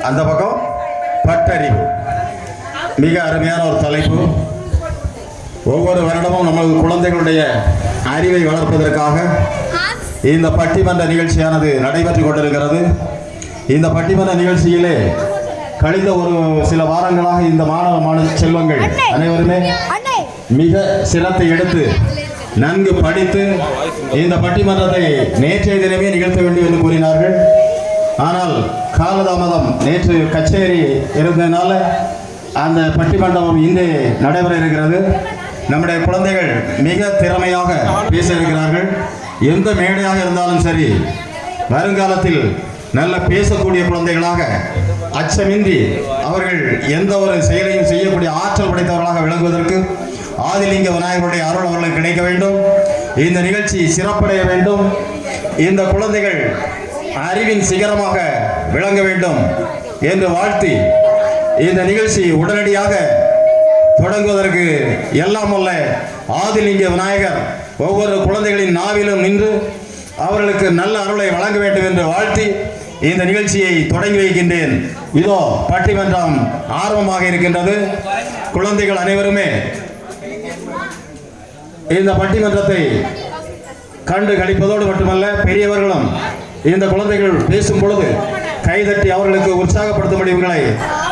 அந்த பக்கம் பட்டறிவு. மிக அருமையான ஒரு தலைப்பு. ஒவ்வொரு வருடமும் நமது குழந்தைகளுடைய அறிவை வளர்ப்பதற்காக இந்த பட்டிமன்ற நிகழ்ச்சியானது நடைபெற்றுக் கொண்டிருக்கிறது. இந்த பட்டிமன்ற நிகழ்ச்சியிலே கழிந்த ஒரு சில வாரங்களாக இந்த மாணவ செல்வங்கள் அனைவருமே மிக சிரத்தை எடுத்து நன்கு படித்து இந்த பட்டிமன்றத்தை நேற்றைய தினமே நிகழ்த்த வேண்டும் என்று கூறினார்கள். ஆனால் காலதாமதம், நேற்று கச்சேரி இருந்ததுனால அந்த பட்டிமன்றம் இன்று நடைபெற இருக்கிறது. நம்முடைய குழந்தைகள் மிக திறமையாக பேச இருக்கிறார்கள். எந்த மேடையாக இருந்தாலும் சரி, வருங்காலத்தில் நல்ல பேசக்கூடிய குழந்தைகளாக, அச்சமின்றி அவர்கள் எந்த ஒரு செயலையும் செய்யக்கூடிய ஆற்றல் படைத்தவர்களாக விளங்குவதற்கு ஆதிலிங்க விநாயகருடைய அருள் அவர்களுக்கு கிடைக்க வேண்டும். இந்த நிகழ்ச்சி சிறப்படைய வேண்டும். இந்த குழந்தைகள் அறிவின் சிகரமாக விளங்க வேண்டும் என்று வாழ்த்தி இந்த நிகழ்ச்சி உடனடியாக தொடங்குவதற்கு எல்லாம் வல்ல ஆதிலிங்க விநாயகர் ஒவ்வொரு குழந்தைகளின் நாவிலும் நின்று அவர்களுக்கு நல்ல அருளை வழங்க வேண்டும் என்று வாழ்த்தி இந்த நிகழ்ச்சியை தொடங்கி வைக்கின்றேன். இதோ பட்டிமன்றம் ஆர்வமாக இருக்கின்றது. குழந்தைகள் அனைவருமே இந்த பட்டிமன்றத்தை கண்டு கழிப்பதோடு மட்டுமல்ல, பெரியவர்களும் இந்த குழந்தைகள் பேசும் பொழுது கைதட்டி அவர்களுக்கு உற்சாகப்படுத்தும்படி இவர்களை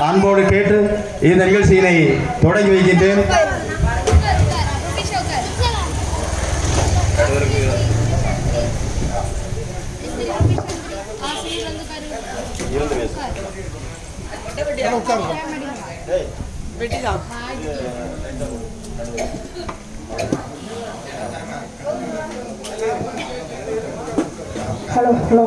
அன்போடு கேட்டு இந்த நிகழ்ச்சியினை தொடங்கி வைக்கின்றேன். Hello hello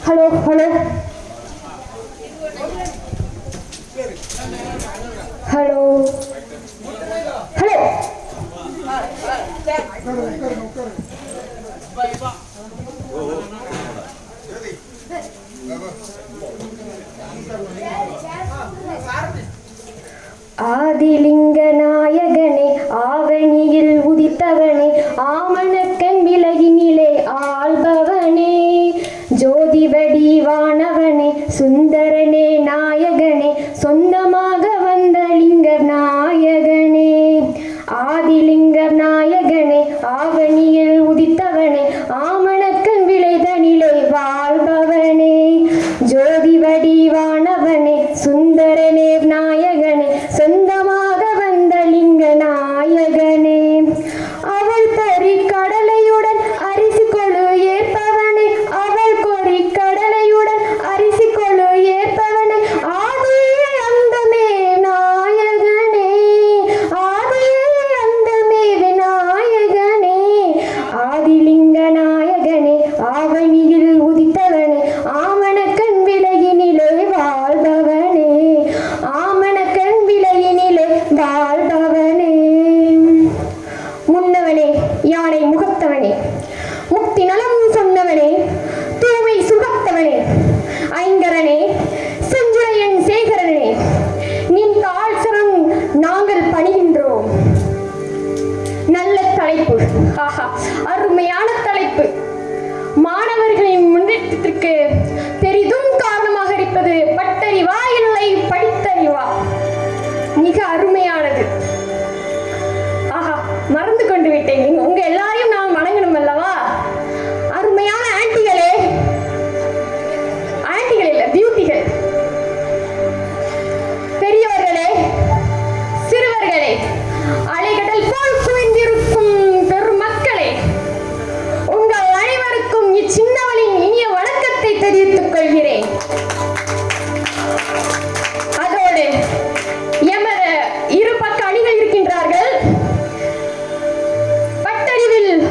hello hello hello hello. ஆதிலிங்க நாயகனே, ஆவணியில் உதித்தவனே, ஆமணக்கன் விலகினிலே ஆள்பவனே, ஜோதி வடிவானவனே, சுந்தரனே நாயகனே, சொந்தமாக வந்த லிங்க நாயகனே. ஆதிலிங்க நாயகனே, ஆவணியில் உதித்தவனே, ஆமணக்கன் விளைதனிலே வாழ்பவனே, ஜோதி வடிவானவனே, சுந்தரனே நாயகனே, சொந்தமாக வந்த லிங்க நாயகனே. அவள் பறி கடலையுடன் அரிசி கொழு ஏற்பவனே, அவள் கொறி கடலையுடன் அரிசி கொழு ஏற்பவனே, ஆதியே அந்தமே நாயகனே, ஆதியே அந்தமே விநாயகனே. ஆதிலிங்க நாயகனே, ஆவணியில் உதித்தவனே, ஆமணக்கன் விலகினிலே வாழ்பவனே, ஆமணக்கன் விலகினிலே வாழ்பவனே. முன்னவனே, யானை முகத்தவனே, முக்தி நலம் சொன்னவனே, தூய்மை சுகத்தவனே, ஐங்கரனே, செஞ்சுரையன் சேகரனே, நின் தாழ்சரம் நாங்கள் பணிகின்றோம். நல்ல தலைப்பு, ஆஹா, அருமையான தலைப்பு. மாணவர்களின் முன்னேற்றத்திற்கு பெரிதும் காரணமாக இருப்பது பட்டறிவா இல்லை படித்தறிவா? மிக அருமையானது. ஆஹா, மறந்து கொண்டு விட்டேன். உங்க எல்லாரையும் நான் வணங்கணும் அல்லவா? அருமையான ஆன்டிகளே, ஆன்டிகள் இல்ல, பியூட்டிகள், பெரியவர்களே, சிறுவர்களே, அலைகடல் போல் குவிந்திருக்கும் பெருமக்களே, உங்கள் அனைவருக்கும் இச்சின்னவளின் இனிய வணக்கத்தை தெரிவித்துக் கொள்கிறேன். அதோடு எமது இரு பக்க அணிகள் இருக்கின்றார்கள். பட்டறிவில்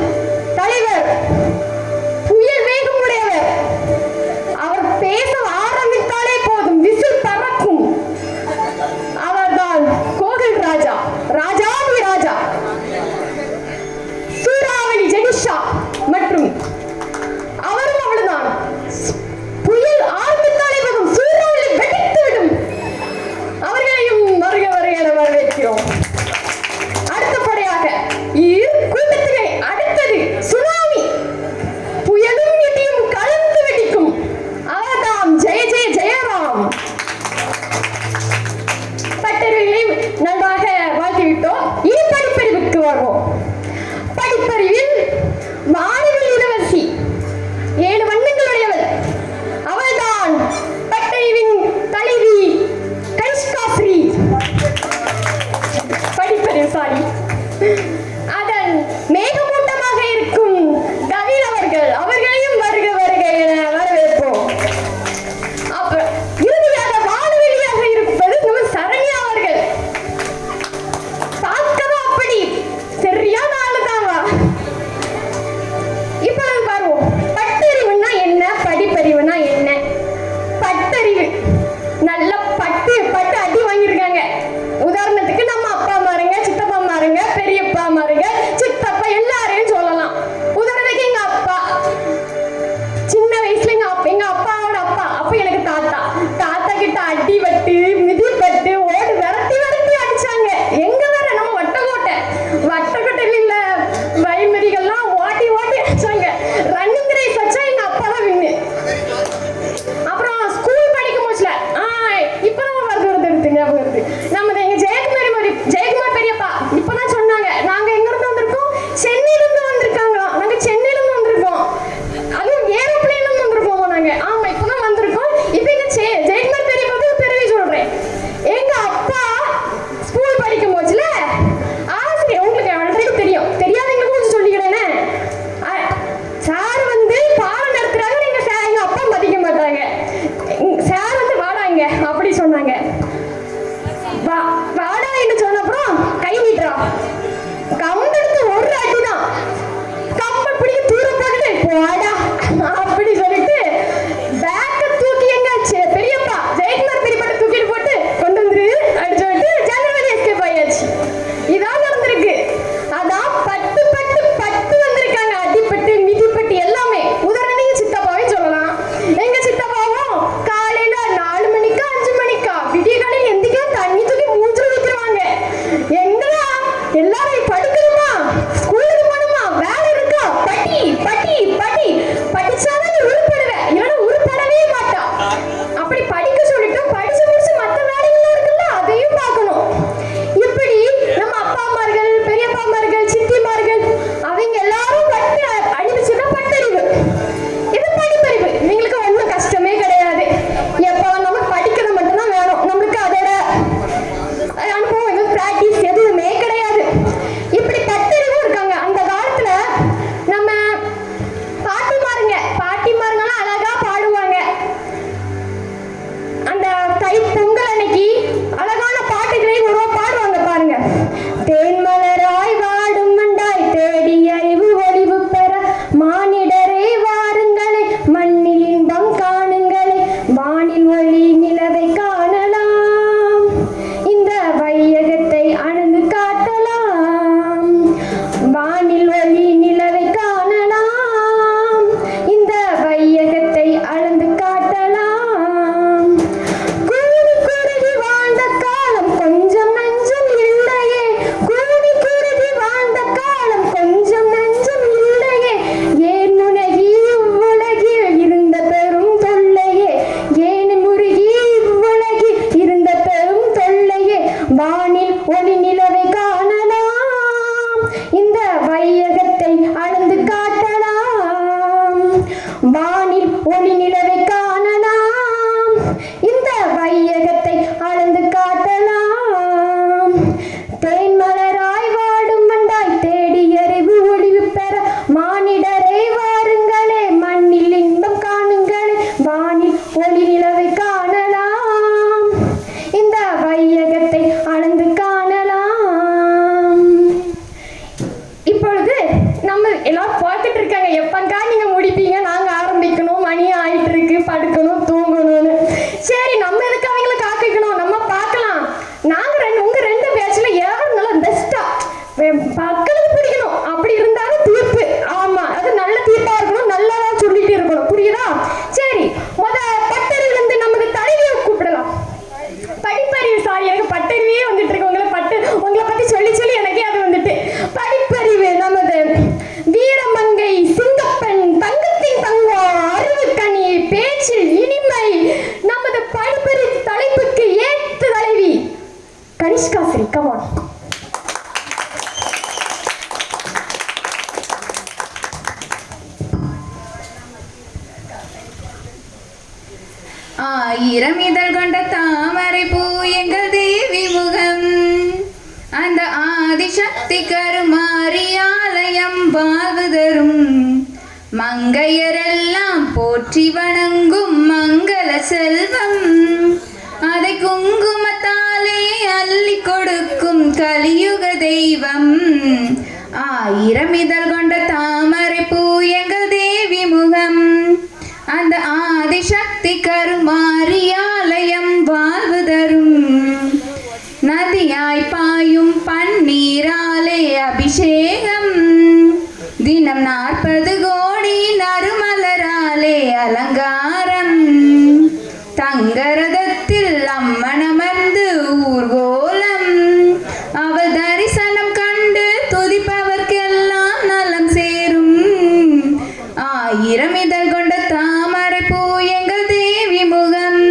கம் ஆன். ஆயிரம் இதழ் கொண்ட தாமரை பூ எங்கள் தேவி முகம், அந்த ஆதிசக்தி கருமாரி ஆலயம் வாழ்வு தரும், மங்கையரெல்லாம் போற்றி வணங்கும் மங்கள செல்வம், அதை குங்குமத்தாலே அள்ளி கொடுக்கும் கலியுக தெய்வம். ஆயிரம் இதழ் கொண்ட தாமரை பூ எங்கள் தேவி முகம், அந்த ஆதிசக்தி கருமாரி ஆலயம் வாழ்வு தரும், நதியாய் பாயும் பன்னீராலே அபிஷேகம், தினம் 40 கோடி நறுமலராலே அலங்காரம், தங்கரதத்தில் அம்மனமர்ந்து ஊர்கோலம், அவள் தரிசனம் கண்டு துதிப்பவர்க்கெல்லாம் நலம் சேரும். ஆயிரம் இதழ் கொண்ட தாமரை பூ எங்கள் தேவி முகம்,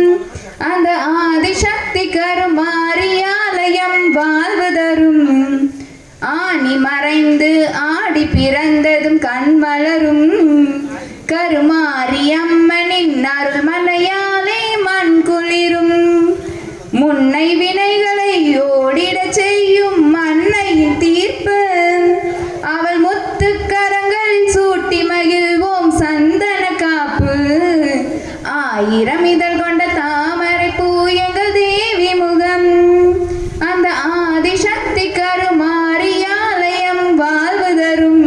அந்த ஆதிசக்தி கருமாரி ஆலயம் வாழ்வு தரும், ஆணி மறைந்து ஆடி பிறந்ததும் கண் வளரும், கருமாரி அம்மனின் அருள்மலையாலே மண் குளிரும், முன்னை வினைகளை ஓடிட செய்யும் அன்னையின் தீர்ப்பு, அவள் முத்துக்கரங்கள் சூட்டி மகிழ்வோம் சந்தன காப்பு. ஆயிரம் இதழ் கொண்ட தாமரை பூ எங்கள் தேவி முகம், அந்த ஆதிசக்தி கருமாரி ஆலயம் வாழ்வு தரும்,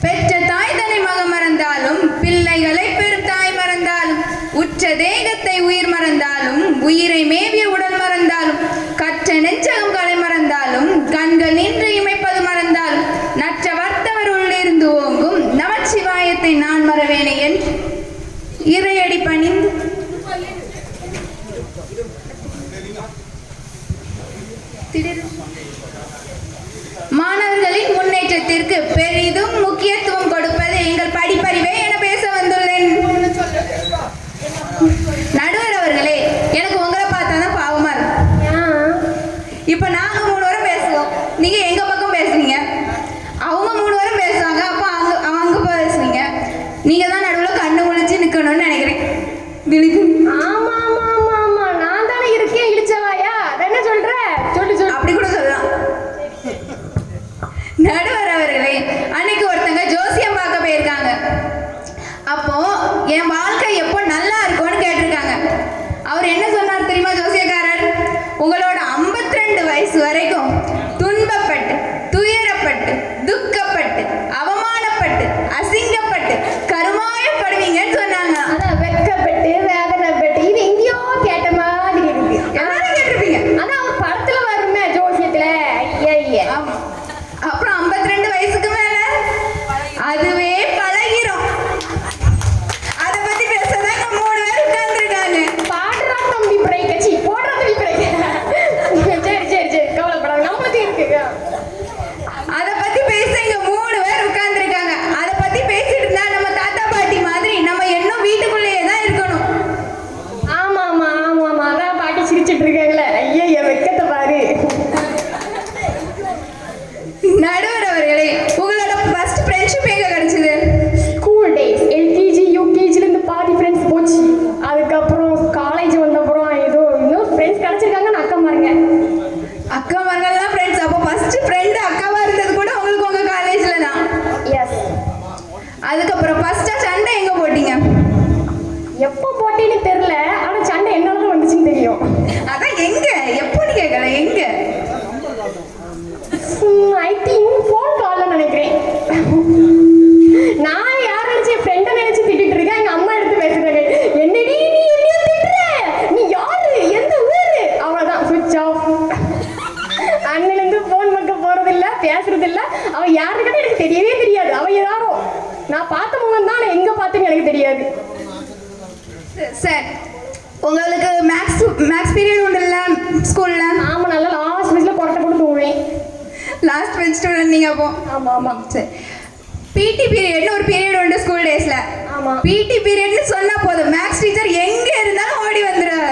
பெற்ற தாய் தன்னை மகம் மறந்தாலும், பிள்ளைகளை பெரும் தாய் மறந்தாலும், உற்ற தேகத்தை உயிர் மறந்தாலும், உயிரை மேவிய உடல் மறந்தாலும், கற்ற நெஞ்சகம் கலை மறந்தாலும், கண்கள் நின்று இமைப்பது மறந்தாலும், நற்ற வர்த்தவர் உள்ளிருந்து ஓங்கும் நமச்சிவாயத்தை நான் மறவேனே என்று இறையடி பணிந்து மாணவர்களின் முன்னேற்றத்திற்கு பெரிதும் முக்கியத்துவம் கொடுப்பது எங்கள் படிப்பறிவே என பேச வந்துள்ளேன். நடுவர் அவர்களே, எனக்கு உங்களை பார்த்தாதான் பாவமா இருக்கு. இப்ப நாங்க 3 வாரம் பேசுவோம், நீங்க எங்க பக்கம் பேசுவீங்க, அவங்க 3 வாரம் பேசுவாங்க, அப்ப அவங்க பேசுவீங்க, நீங்க தான் நடுவில் கண்ணு முழிச்சு நிக்கணும்னு நினைக்கிறேன். ஆமா ஆமா ஆமா ஆமா, நான் தானே இருக்கேன் இழிச்சவாயா, என்ன சொல்ற? சொல்லு சொல்லு. அப்படி கூட சொல்லலாம். நடுவர் அவர்களே, அன்னைக்கு ஒருத்தங்க ஜோசியம் பார்க்க போயிருக்காங்க. அப்போ என் வாழ்க்கை எப்போ நல்லா இருக்கும்னு கேட்டிருக்காங்க. அவர் என்ன சொன்னார் தெரியுமா ஜோசியக்காரர்? உங்களோட 52 வயசு வரைக்கும் துன்பப்பட்டு, துயரப்பட்டு, துக்கப்பட்டு, அவமானப்பட்டு, அசிங்கப்பட்டு, கருமாயப்படுவீங்கன்னு சொன்னாங்க. அதான் வெட்கப்பட்டு வேதனைப்பட்டு, இது எங்கேயோ கேட்ட மாதிரி இருக்கு. எல்லாரும் கேட்டிருப்பீங்க. அதான் ஒரு படத்துல வருமே ஜோசியத்துல. ஐயா ஆமா. அப்புறம் 52 வயசுக்கு மேல அதுவே பழகிரும். அத பத்தி பேசதான் 3 பேர் உட்கார்ந்துருக்காங்க. பாடுறா தம்பி பிறை கட்சி போடுற தம்பி பிறை. சரி சரி சரி, கவலைப்படாத, நம்மளுக்கு இருக்கு. அத பத்தி பேச இங்க 3 பேர் உட்கார்ந்துருக்காங்க. அத பத்தி பேசிட்டு இருந்தா நம்ம தாத்தா பாட்டி மாதிரி நம்ம இன்னும் வீட்டுக்குள்ளேயே தான் இருக்கணும். ஆமா ஆமா ஆமா ஆமா, அதான் பாட்டி சிரிச்சிட்டு இருக்காங்களே. ஐயா வெக்கத்தை பாரு. நடுவர் அவர்களே, உங்களோட ஃபர்ஸ்ட் ஃப்ரெண்ட்ஷிப் எங்க கிடைச்சது? ஸ்கூல் டேஸ், எல்கேஜி யூகேஜில இருந்து பாதி ஃப்ரெண்ட்ஸ் போச்சு. அதுக்கப்புறம் காலேஜ் வந்தப்புறம் ஏதோ இன்னும் ஃப்ரெண்ட்ஸ் கிடைச்சிருக்காங்கன்னு அக்கா பாருங்க. அக்கா மரங்கள்லாம் ஃப்ரெண்ட்ஸ். அப்போ ஃபர்ஸ்ட் ஃப்ரெண்ட் அக்காவா இருந்தது கூட உங்களுக்கு உங்க காலேஜ்ல தான். எஸ். அதுக்கப்புறம் ஃபர்ஸ்டா சண்டை எங்க போட்டீங்க? எப்போ போட்டேன்னு தெரியல, ஆனா சண்டை என்னால தான் வந்துச்சுன்னு தெரியும். அதான் எங்க, எப்போன்னு கேட்கல, எங்க? ஐ திங்க் ஃபோன் கால்ல நினைக்கிறேன். நான் யார் நினைச்சு ஃப்ரெண்டை நினைச்சு திட்டிட்டு இருக்கேன். எங்க அம்மா எடுத்து பேசுறாங்க, என்னடி நீ என்னைய திட்டுற, நீ யாரு, எந்த ஊரு? அவ்வளவுதான், சுவிட்ச் ஆஃப். அண்ணன் இருந்து ஃபோன் பக்கம் போறதில்ல, பேசுறதில்ல. அவ யாருக்கிட்ட எனக்கு தெரியவே தெரியாது. அவ யாரோ நான் பார்த்த முகம் தான், எங்க பார்த்தேன்னு எனக்கு தெரியாது. சார், உங்களுக்கு மேக்ஸ் பீரியட் உண்டுல்ல ஸ்கூல்ல? ஆமா, நல்லா லாஸ்ட் பெஞ்ச்ல கொரட்டை போட்டு தூங்குவேன். லாஸ்ட் பெஞ்ச் ஸ்டூடண்ட் நீங்க அப்போ? ஆமா ஆமா. சரி, பிடி பீரியட்னு ஒரு பீரியட் உண்டு ஸ்கூல் டேஸ்ல. ஆமா. பிடி பீரியட்னு சொன்னா போதும், மேக்ஸ் டீச்சர் எங்க இருந்தாலும் ஓடி வந்துடுவாங்க.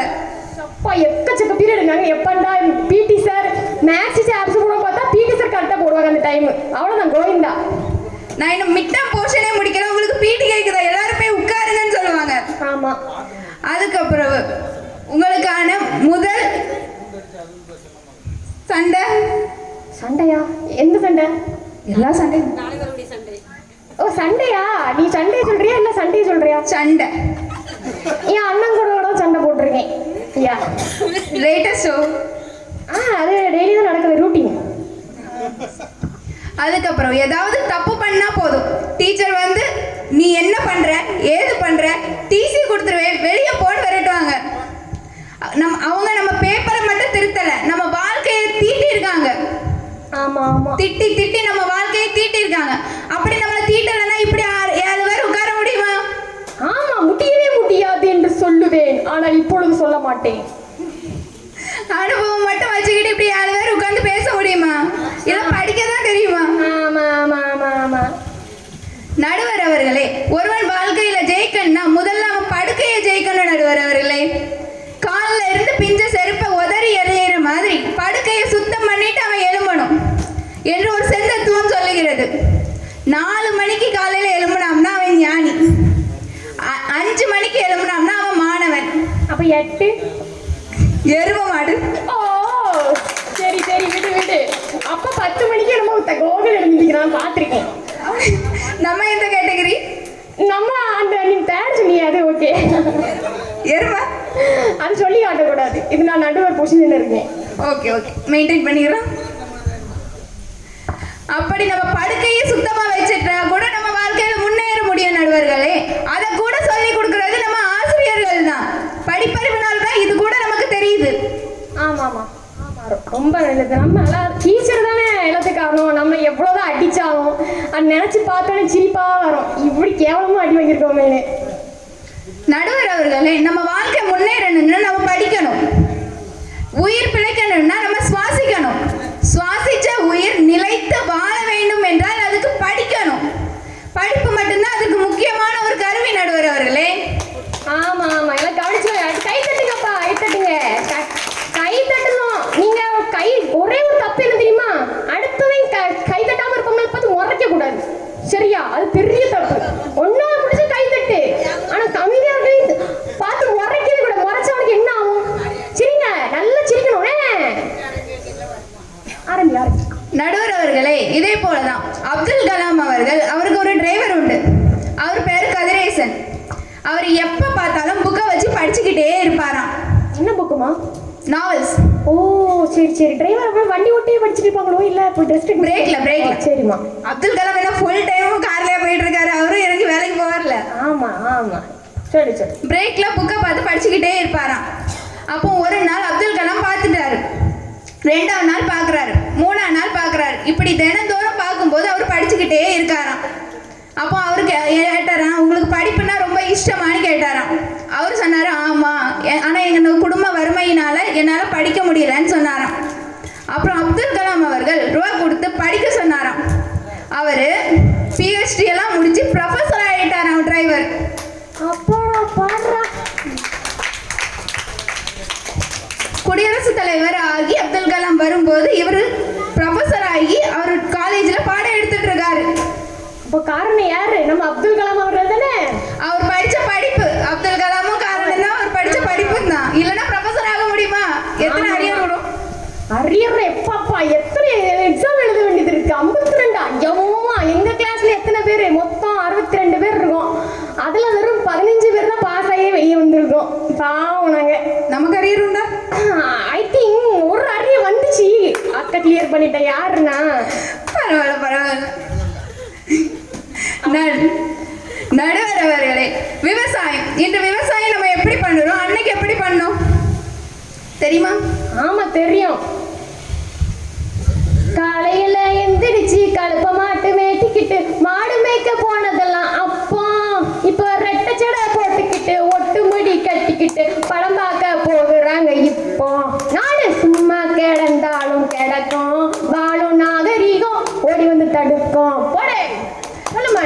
அப்பா எக்கச்சக்க பீரியட் நாங்க நினைப்பேன் எப்பண்டா பிடி சார் மேக்ஸ் ஆப்ஸ் போட பார்த்தா பிடி சார் கரெக்டாக போடுவாங்க அந்த டைம். அவ்வளோதான் கோவிந்தா. நான் இன்னும் மிட்டம் போர்ஷனே முடிக்கல, உங்களுக்கு பீட்டி கேட்குதா? எல்லாரும் போய் உட்காருங்கன்னு சொல்லுவாங்க. ஆமாம். அதுக்கப்புறம் உங்களுக்கான முதல் சண்டை. சண்டையா? எந்த சண்டை? எல்லா சண்டையும். ஓ சண்டையா? நீ சண்டையை சொல்றியா இல்லை சண்டையை சொல்றியா? சண்டை. என் அண்ணன் கூட சண்டை போட்டிருக்கேன். யா லேட்டஸ்ட் ஷோ. அது டெய்லி தான் நடக்குது, ரூட்டீன். அதுக்கப்புறம் ஏதாவது தப்பு பண்ணா போதும், டீச்சர் வந்து நீ என்ன பண்ற ஏது பண்ற டிசி கொடுத்துருவேன் வெளியே போன்னு விரட்டுவாங்க. அவங்க நம்ம பேப்பரை மட்டும் திருத்தல, நம்ம வாழ்க்கையை தீட்டி இருக்காங்க. ஆமா ஆமா, திட்டி திட்டி நம்ம வாழ்க்கையை தீட்டி இருக்காங்க. அப்படி நம்மளை தீட்டலைன்னா இப்படி 7 பேர் உட்கார முடியுமா? ஆமா, முடியவே முடியாது என்று சொல்லுவேன், ஆனால் இப்பொழுது சொல்ல மாட்டேன். அனுபவம் மட்டும் வச்சுக்கிட்டு இப்படி 7 பேர் உட்கார்ந்து பேச முடியுமா? இதெல்லாம் படிக்க தான் தெரியுமா? ஆமா ஆமா ஆமா ஆமா. நடுவர் அவர்களே, ஒருவன் வாழ்க்கையில ஜெயிக்கணும்னா முதல்ல அவன் படுக்கையை ஜெயிக்கணும். நடுவர் அவர்களே, காலில் இருந்து பிஞ்ச செருப்பை உதறி எறிகிற மாதிரி படுக்கையை சுத்தம் பண்ணிட்டு அவன் எழும்பணும் என்று ஒரு செந்தத்துவம் சொல்லுகிறது. 4 மணிக்கு காலையில எழும்பினாம்னா அவன் ஞானி, 5 மணிக்கு எழும்பினாம்னா அவன் மாணவன். அப்ப 8 எரும மாடு. ஓ சரி சரி, விடு விடு. அப்ப 10 மணிக்கு நம்ம கோகுல் எழுந்திருக்கிறான், பார்த்திருக்கேன். நம்ம எந்த கேட்டகரி? நம்ம அந்த நீ பேர் சொன்னி, அது ஓகே. எருமை அது சொல்லி காட்டக்கூடாது. இது நான் நடுவர் பொசிஷன்ல இருக்கேன். ஓகே ஓகே, மெயின்டைன் பண்ணிக்கிறோம். அப்படி நம்ம படுக்கையை சுத்தமா வச்சுட்டா கூட நம்ம வாழ்க்கையில முன்னேற முடியும் நடுவர்களே. அதை கூட சொல்லி கொடுக்கறது நம்ம ஆசிரியர்கள் தான். படிப்பறிவுனால தான் இது கூட நமக்கு தெரியுது. ஆமா ஆமா, ரொம்ப நல்லது. நம்ம டீச்சர் தானே எல்லாத்துக்கும் காரணம். நம்ம எவ்வளோதான் அடிச்சாலும் அது நினைச்சு பார்த்தோன்னே சிரிப்பா வரும், இப்படி கேவலமா அடி வாங்கியிருக்கோமேனு. நடுவர் அவர்களே, நம்ம வாழ்க்கை முன்னேறணும்னா நம்ம படிக்கணும். உயிர் பிழைக்கணும்னா நம்ம சுவாசிக்கணும். சுவாசிச்ச உயிர் நிலைத்து வாழ வேண்டும் என்றால் அதுக்கு படிக்கணும். படிப்பு மட்டும்தான் அதுக்கு முக்கியமான ஒரு கருவி. நடுவர் அவர்களே, ஆமா ஆமா, எல்லாம் கவனிச்சு கை தட்டுங்கப்பா, கை தட்டுங்க, கை தட்டணும். நீங்க கை ஒரே ஒரு தப்பு என்ன தெரியுமா? அடுத்தவன் கை தட்டாம இருப்பவங்களை பார்த்து முறைக்க கூடாது, சரியா? அது பெரிய தப்பு. ஒன்னா பிடிச்ச கை தட்டு, ஆனா கம்மியா பார்த்து முறைக்கவே கூட. முறைச்சவனுக்கு என்ன ஆகும்? சரிங்க, நல்லா சிரிக்கணும். ஆரம்பி ஆரம்பி. நடுவர் அவர்களே, இதே போலதான் அப்துல் கலாம் அவருக்கு ஒரு டிரைவர் உண்டு. அவர் பேரு கதிரேசன். அவர் எப்ப பார்த்தாலும் புக்கை வச்சு படிச்சுக்கிட்டே இருப்பாராம். என்ன புக்குமா? நாவல்ஸ். ஓ சரி சரி. டிரைவர் அப்புறம் வண்டி ஓட்டியே படிச்சுட்டு இருப்பாங்களோ? இல்ல இப்போ டிஸ்ட்ரிக்ட் பிரேக்ல. சரிம்மா. அப்துல் கலாம் என்ன ஃபுல் டைமும் கார்லயே போயிட்டு இருக்காரு. அவரும் எனக்கு வேலைக்கு போகல. ஆமா ஆமா, சரி சரி. பிரேக்ல புக்கை பார்த்து படிச்சுக்கிட்டே இருப்பாராம். அப்போ ஒரு நாள் அப்துல் கலாம் பார்த்துட்டாரு, 2ஆவது நாள் பார்க்குறாரு, 3ஆவது நாள் பார்க்குறாரு. இப்படி தினந்தோறும் பார்க்கும்போது அவர் படிச்சுக்கிட்டே இருக்காராம். அப்போ அவருக்கு கேட்டாராம், உங்களுக்கு படிப்புனா ரொம்ப இஷ்டமானு கேட்டாராம். அவர் சொன்னார், ஆமாம், ஆனால் எங்கள் குடும்ப வறுமையினால என்னால் படிக்க முடியலன்னு சொன்னாராம். அப்புறம் அப்துல் கலாம் அவர்கள் ரூபா கொடுத்து படிக்க சொன்னாராம். அவர் PhD எல்லாம் முடிச்சு ப்ரொஃபஸர் ஆகிட்டாராம் டிரைவர். அப்பாடா பாடுறா. குடியரசுத் தலைவர் ஆகி அப்துல் கலாம் வரும்போது இவர் ப்ரொஃபஸர் ஆகி அவர் காலேஜில் பாடம் எடுத்துட்டு இருக்காரு. இப்போ காரணம் யாரு? நம்ம அப்துல் கலாம் அவர்கள் தானே. அவர் படிச்ச படிப்பு. அப்துல் கலாமும் காரணம் தான், அவர் படிச்ச படிப்பு தான். இல்லைன்னா ப்ரொஃபஸர் ஆக முடியுமா? எத்தனை அரியர் வரும்? அரியர் எப்பாப்பா, எத்தனை எக்ஸாம் எழுத வேண்டியது இருக்கு? 52. ஐயோமா, எங்க கிளாஸ்ல எத்தனை பேர்? மொத்தம் 62 பேர் இருக்கோம். அதுல வெறும் 15 பேர் தான் பாஸ் ஆகியே வெளியே வந்திருக்கோம். பாவம் நாங்க. நமக்கு அரியர் உண்டா? ஐ திங்க் ஒரு அரியர் வந்துச்சு, அக்கா கிளியர் பண்ணிட்டேன். யாருன்னா? பரவாயில்ல பரவாயில்ல. நடுவர் அவர்களே, விவசாயம். இன்று விவசாயம் நம்ம எப்படி பண்ணுறோம், அன்னைக்கு எப்படி பண்ணோம் தெரியுமா? ஆமா தெரியும். காலையில எந்திரிச்சு கலப்ப மாட்டு மேய்ச்சிக்கிட்டு மாடு மேய்க்க போனதெல்லாம் அப்போ. இப்போ ரெட்டை சடை போட்டுக்கிட்டு ஒட்டு முடி கட்டிக்கிட்டு படம் பார்க்க போகுறாங்க இப்போ. நாடு சும்மா கிடந்தாலும் கிடக்கும், வாழும் நாகரீகம் ஓடி வந்து தடுக்கும். போடே சொல்லுமா.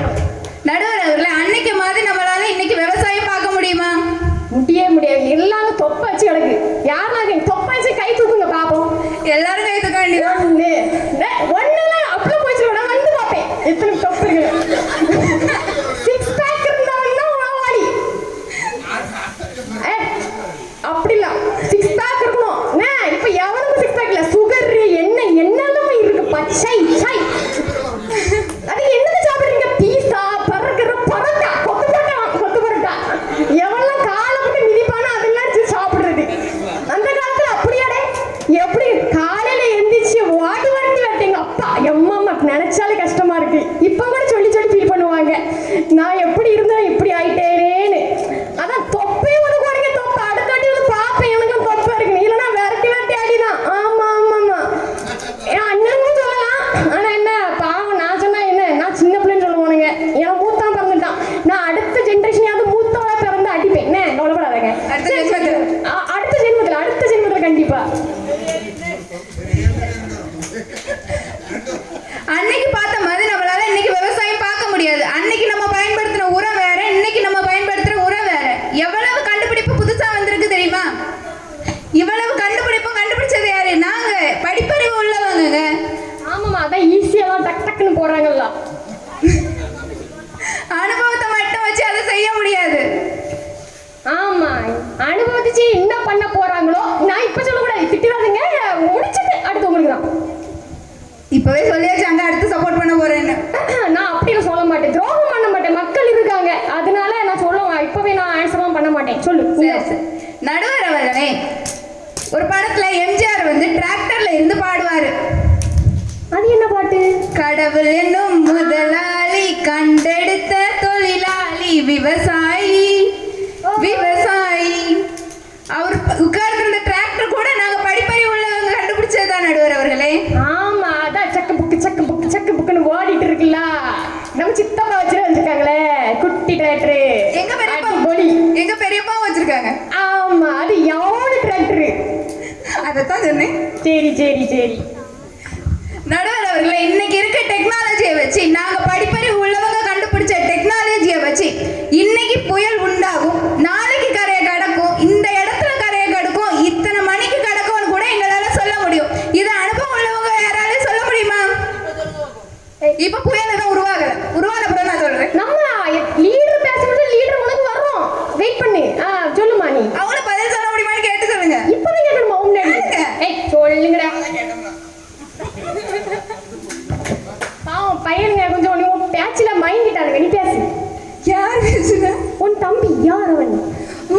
நடுவர் அவர்களே, அன்னைக்கு மாதிரி நம்மளால இன்னைக்கு விவசாயம் பார்க்க முடியுமா? முடியவே முடியாது. எல்லாரும் தொப்பை வச்சு கிடக்கு. யாரும் தொப்பை வச்சு கை தூக்கு நான் எப்படி இருந்தேன் இப்படி ஆயிட்டேனேன்னு. அதான் தொப்பே உனக்கு உடனே தொப்பை அடுத்த வாட்டி வந்து பாப்பேன் எனக்கும் தொப்பை இருக்கு, இல்லைன்னா விரட்டி அடிதான். ஆமா ஆமா ஆமா என் அண்ணனும் சொல்லலாம். ஆனா என்ன பாவம், நான் சொன்னா என்ன, நான் சின்ன பிள்ளைன்னு சொல்லுவானுங்க. என் மூத்தான் பிறந்துட்டான், நான் அடுத்த ஜென்ரேஷனையாவது மூத்தவளா பிறந்து அடிப்பேன். என்ன கவலைப்படாதங்க, அடுத்த ஜென்மத்துல கண்டிப்பா. அன்னைக்கு பார்த்த மாதிரி நம்மளால இன்னைக்கு விவசாயம் பார்க்க முடியாது. அன்னைக்கு நம்ம பயன்படுத்தின உரம் வேற, இன்னைக்கு நம்ம பயன்படுத்துற உரம் வேற. எவ்வளவு கண்டுபிடிப்பு புதுசா வந்திருக்கு தெரியுமா? இவ்வளவு கண்டுபிடிப்பும் கண்டுபிடிச்சது யாரு? நாங்க, படிப்பறிவு உள்ளவங்க. ஆமாமா, அதான் ஈஸியா டக் டக்குன்னு போறாங்கல்ல. அனுபவத்தை மட்டும் வச்சு அதை செய்ய முடியாது. ஆமா, அனுபவத்துச்சு என்ன பண்ண போறாங்களோ. நான் இப்ப சொல்லக்கூடாது, திட்டுவாதுங்க, முடிச்சது அடுத்து உங்களுக்கு தான். இப்பவே சொல்லியாச்சு அங்க அடுத்து சப்போர்ட் பண்ண போறேன்னு. நான் அப்படின்னு சொல்ல மாட்டேன், துரோகம் பண்ண மாட்டேன். மக்கள் இருக்காங்க, அதனால நான் சொல்லுவேன். இப்பவே நான் ஆன்சர்லாம் பண்ண மாட்டேன். சொல்லு. நடுவர் அவர்களே, ஒரு படத்துல எம்ஜிஆர் வந்து டிராக்டர்ல இருந்து பாடுவாரு. அது என்ன பாட்டு? கடவுள் என்னும் முதலாளி, கண்டெடுத்த தொழிலாளி, விவசாயி விவசாயி. அவர் உட்கார்ந்து டிராக்டர் கூட நாங்க படிப்பறிவு உள்ளவங்க கண்டுபிடிச்சதுதான் நடுவர் அவர்களே. ஆமா, அதான் சக்கு புக்குன்னு ஓடிட்டு இருக்குல்ல. நம்ம சித்தப்பா வச்சிருக்காங்களே குட்டி டிராக்டர். எங்க பெரியப்பா வச்சிருக்காங்க. ஆமா, அது எவ்வளவு டிராக்டர்? அதத்தான் சொன்னேன். சரி. நடுவர் அவர்களே, இன்னைக்கு இருக்க டெக்னாலஜியை வச்சு, நாங்க படிப்பறிவு உள்ளவங்க கண்டுபிடிச்ச டெக்னாலஜியை வச்சு இன்னைக்கு புயல் உண்டாகும், நாளைக்கு கரையை கடக்கும், இந்த இடத்துல கரையை கடக்கும், இத்தனை மணிக்கு கடக்கும்னு கூட எங்களால சொல்ல முடியும். இது அனுபவம் உள்ளவங்க யாராலும் சொல்ல முடியுமா? இப்ப புயல் எதுவும் உருவான அப்புறம் நான் சொல்றேன். நம்ம லீடர் பேசும்போது லீடர் உனக்கு வரும், வெயிட் பண்ணு. சொல்லுமா, நீ அவங்கள பதில் சொல்ல முடியுமான்னு கேட்டு சொல்லுங்க. இப்பதான் கேட்கணுமா? சொல்லுங்கடா. பாவம் பையனுங்க கொஞ்சம் பேச்சுல மைண்டிட்டானுங்க. நீ பேசு. யார் பேசுன? உன் தம்பி. யார் அவன்? ஓ,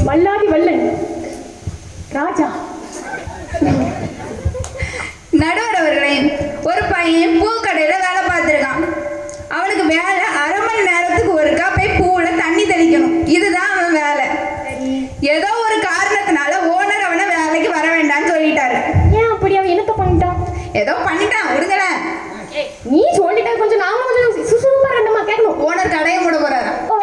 வல்லாதி வல்லன் ராஜா. நடுவர் அவர்களே, ஒரு பையன் பூக்கடையில வேலை பார்த்துருக்கான். அவனுக்கு வேலை அரை மணி நேரத்துக்கு ஒருக்கா போய் பூவுல தண்ணி தெளிக்கணும். இதுதான் அவன் வேலை. ஏதோ ஒரு காரணத்தினால ஓனர் அவனை வேலைக்கு வர வேண்டாம்னு சொல்லிட்டாரு. ஏன் அப்படி? அவன் என்னத்த பண்ணிட்டான்? ஏதோ பண்ணிட்டான், விடுங்கல. நீ சொல்லிட்ட, கொஞ்சம் நாம கொஞ்சம் சுசுறுப்பா ரெண்டுமா கேட்கணும். ஓனர் கடையை மூட போறாரு. ஓ,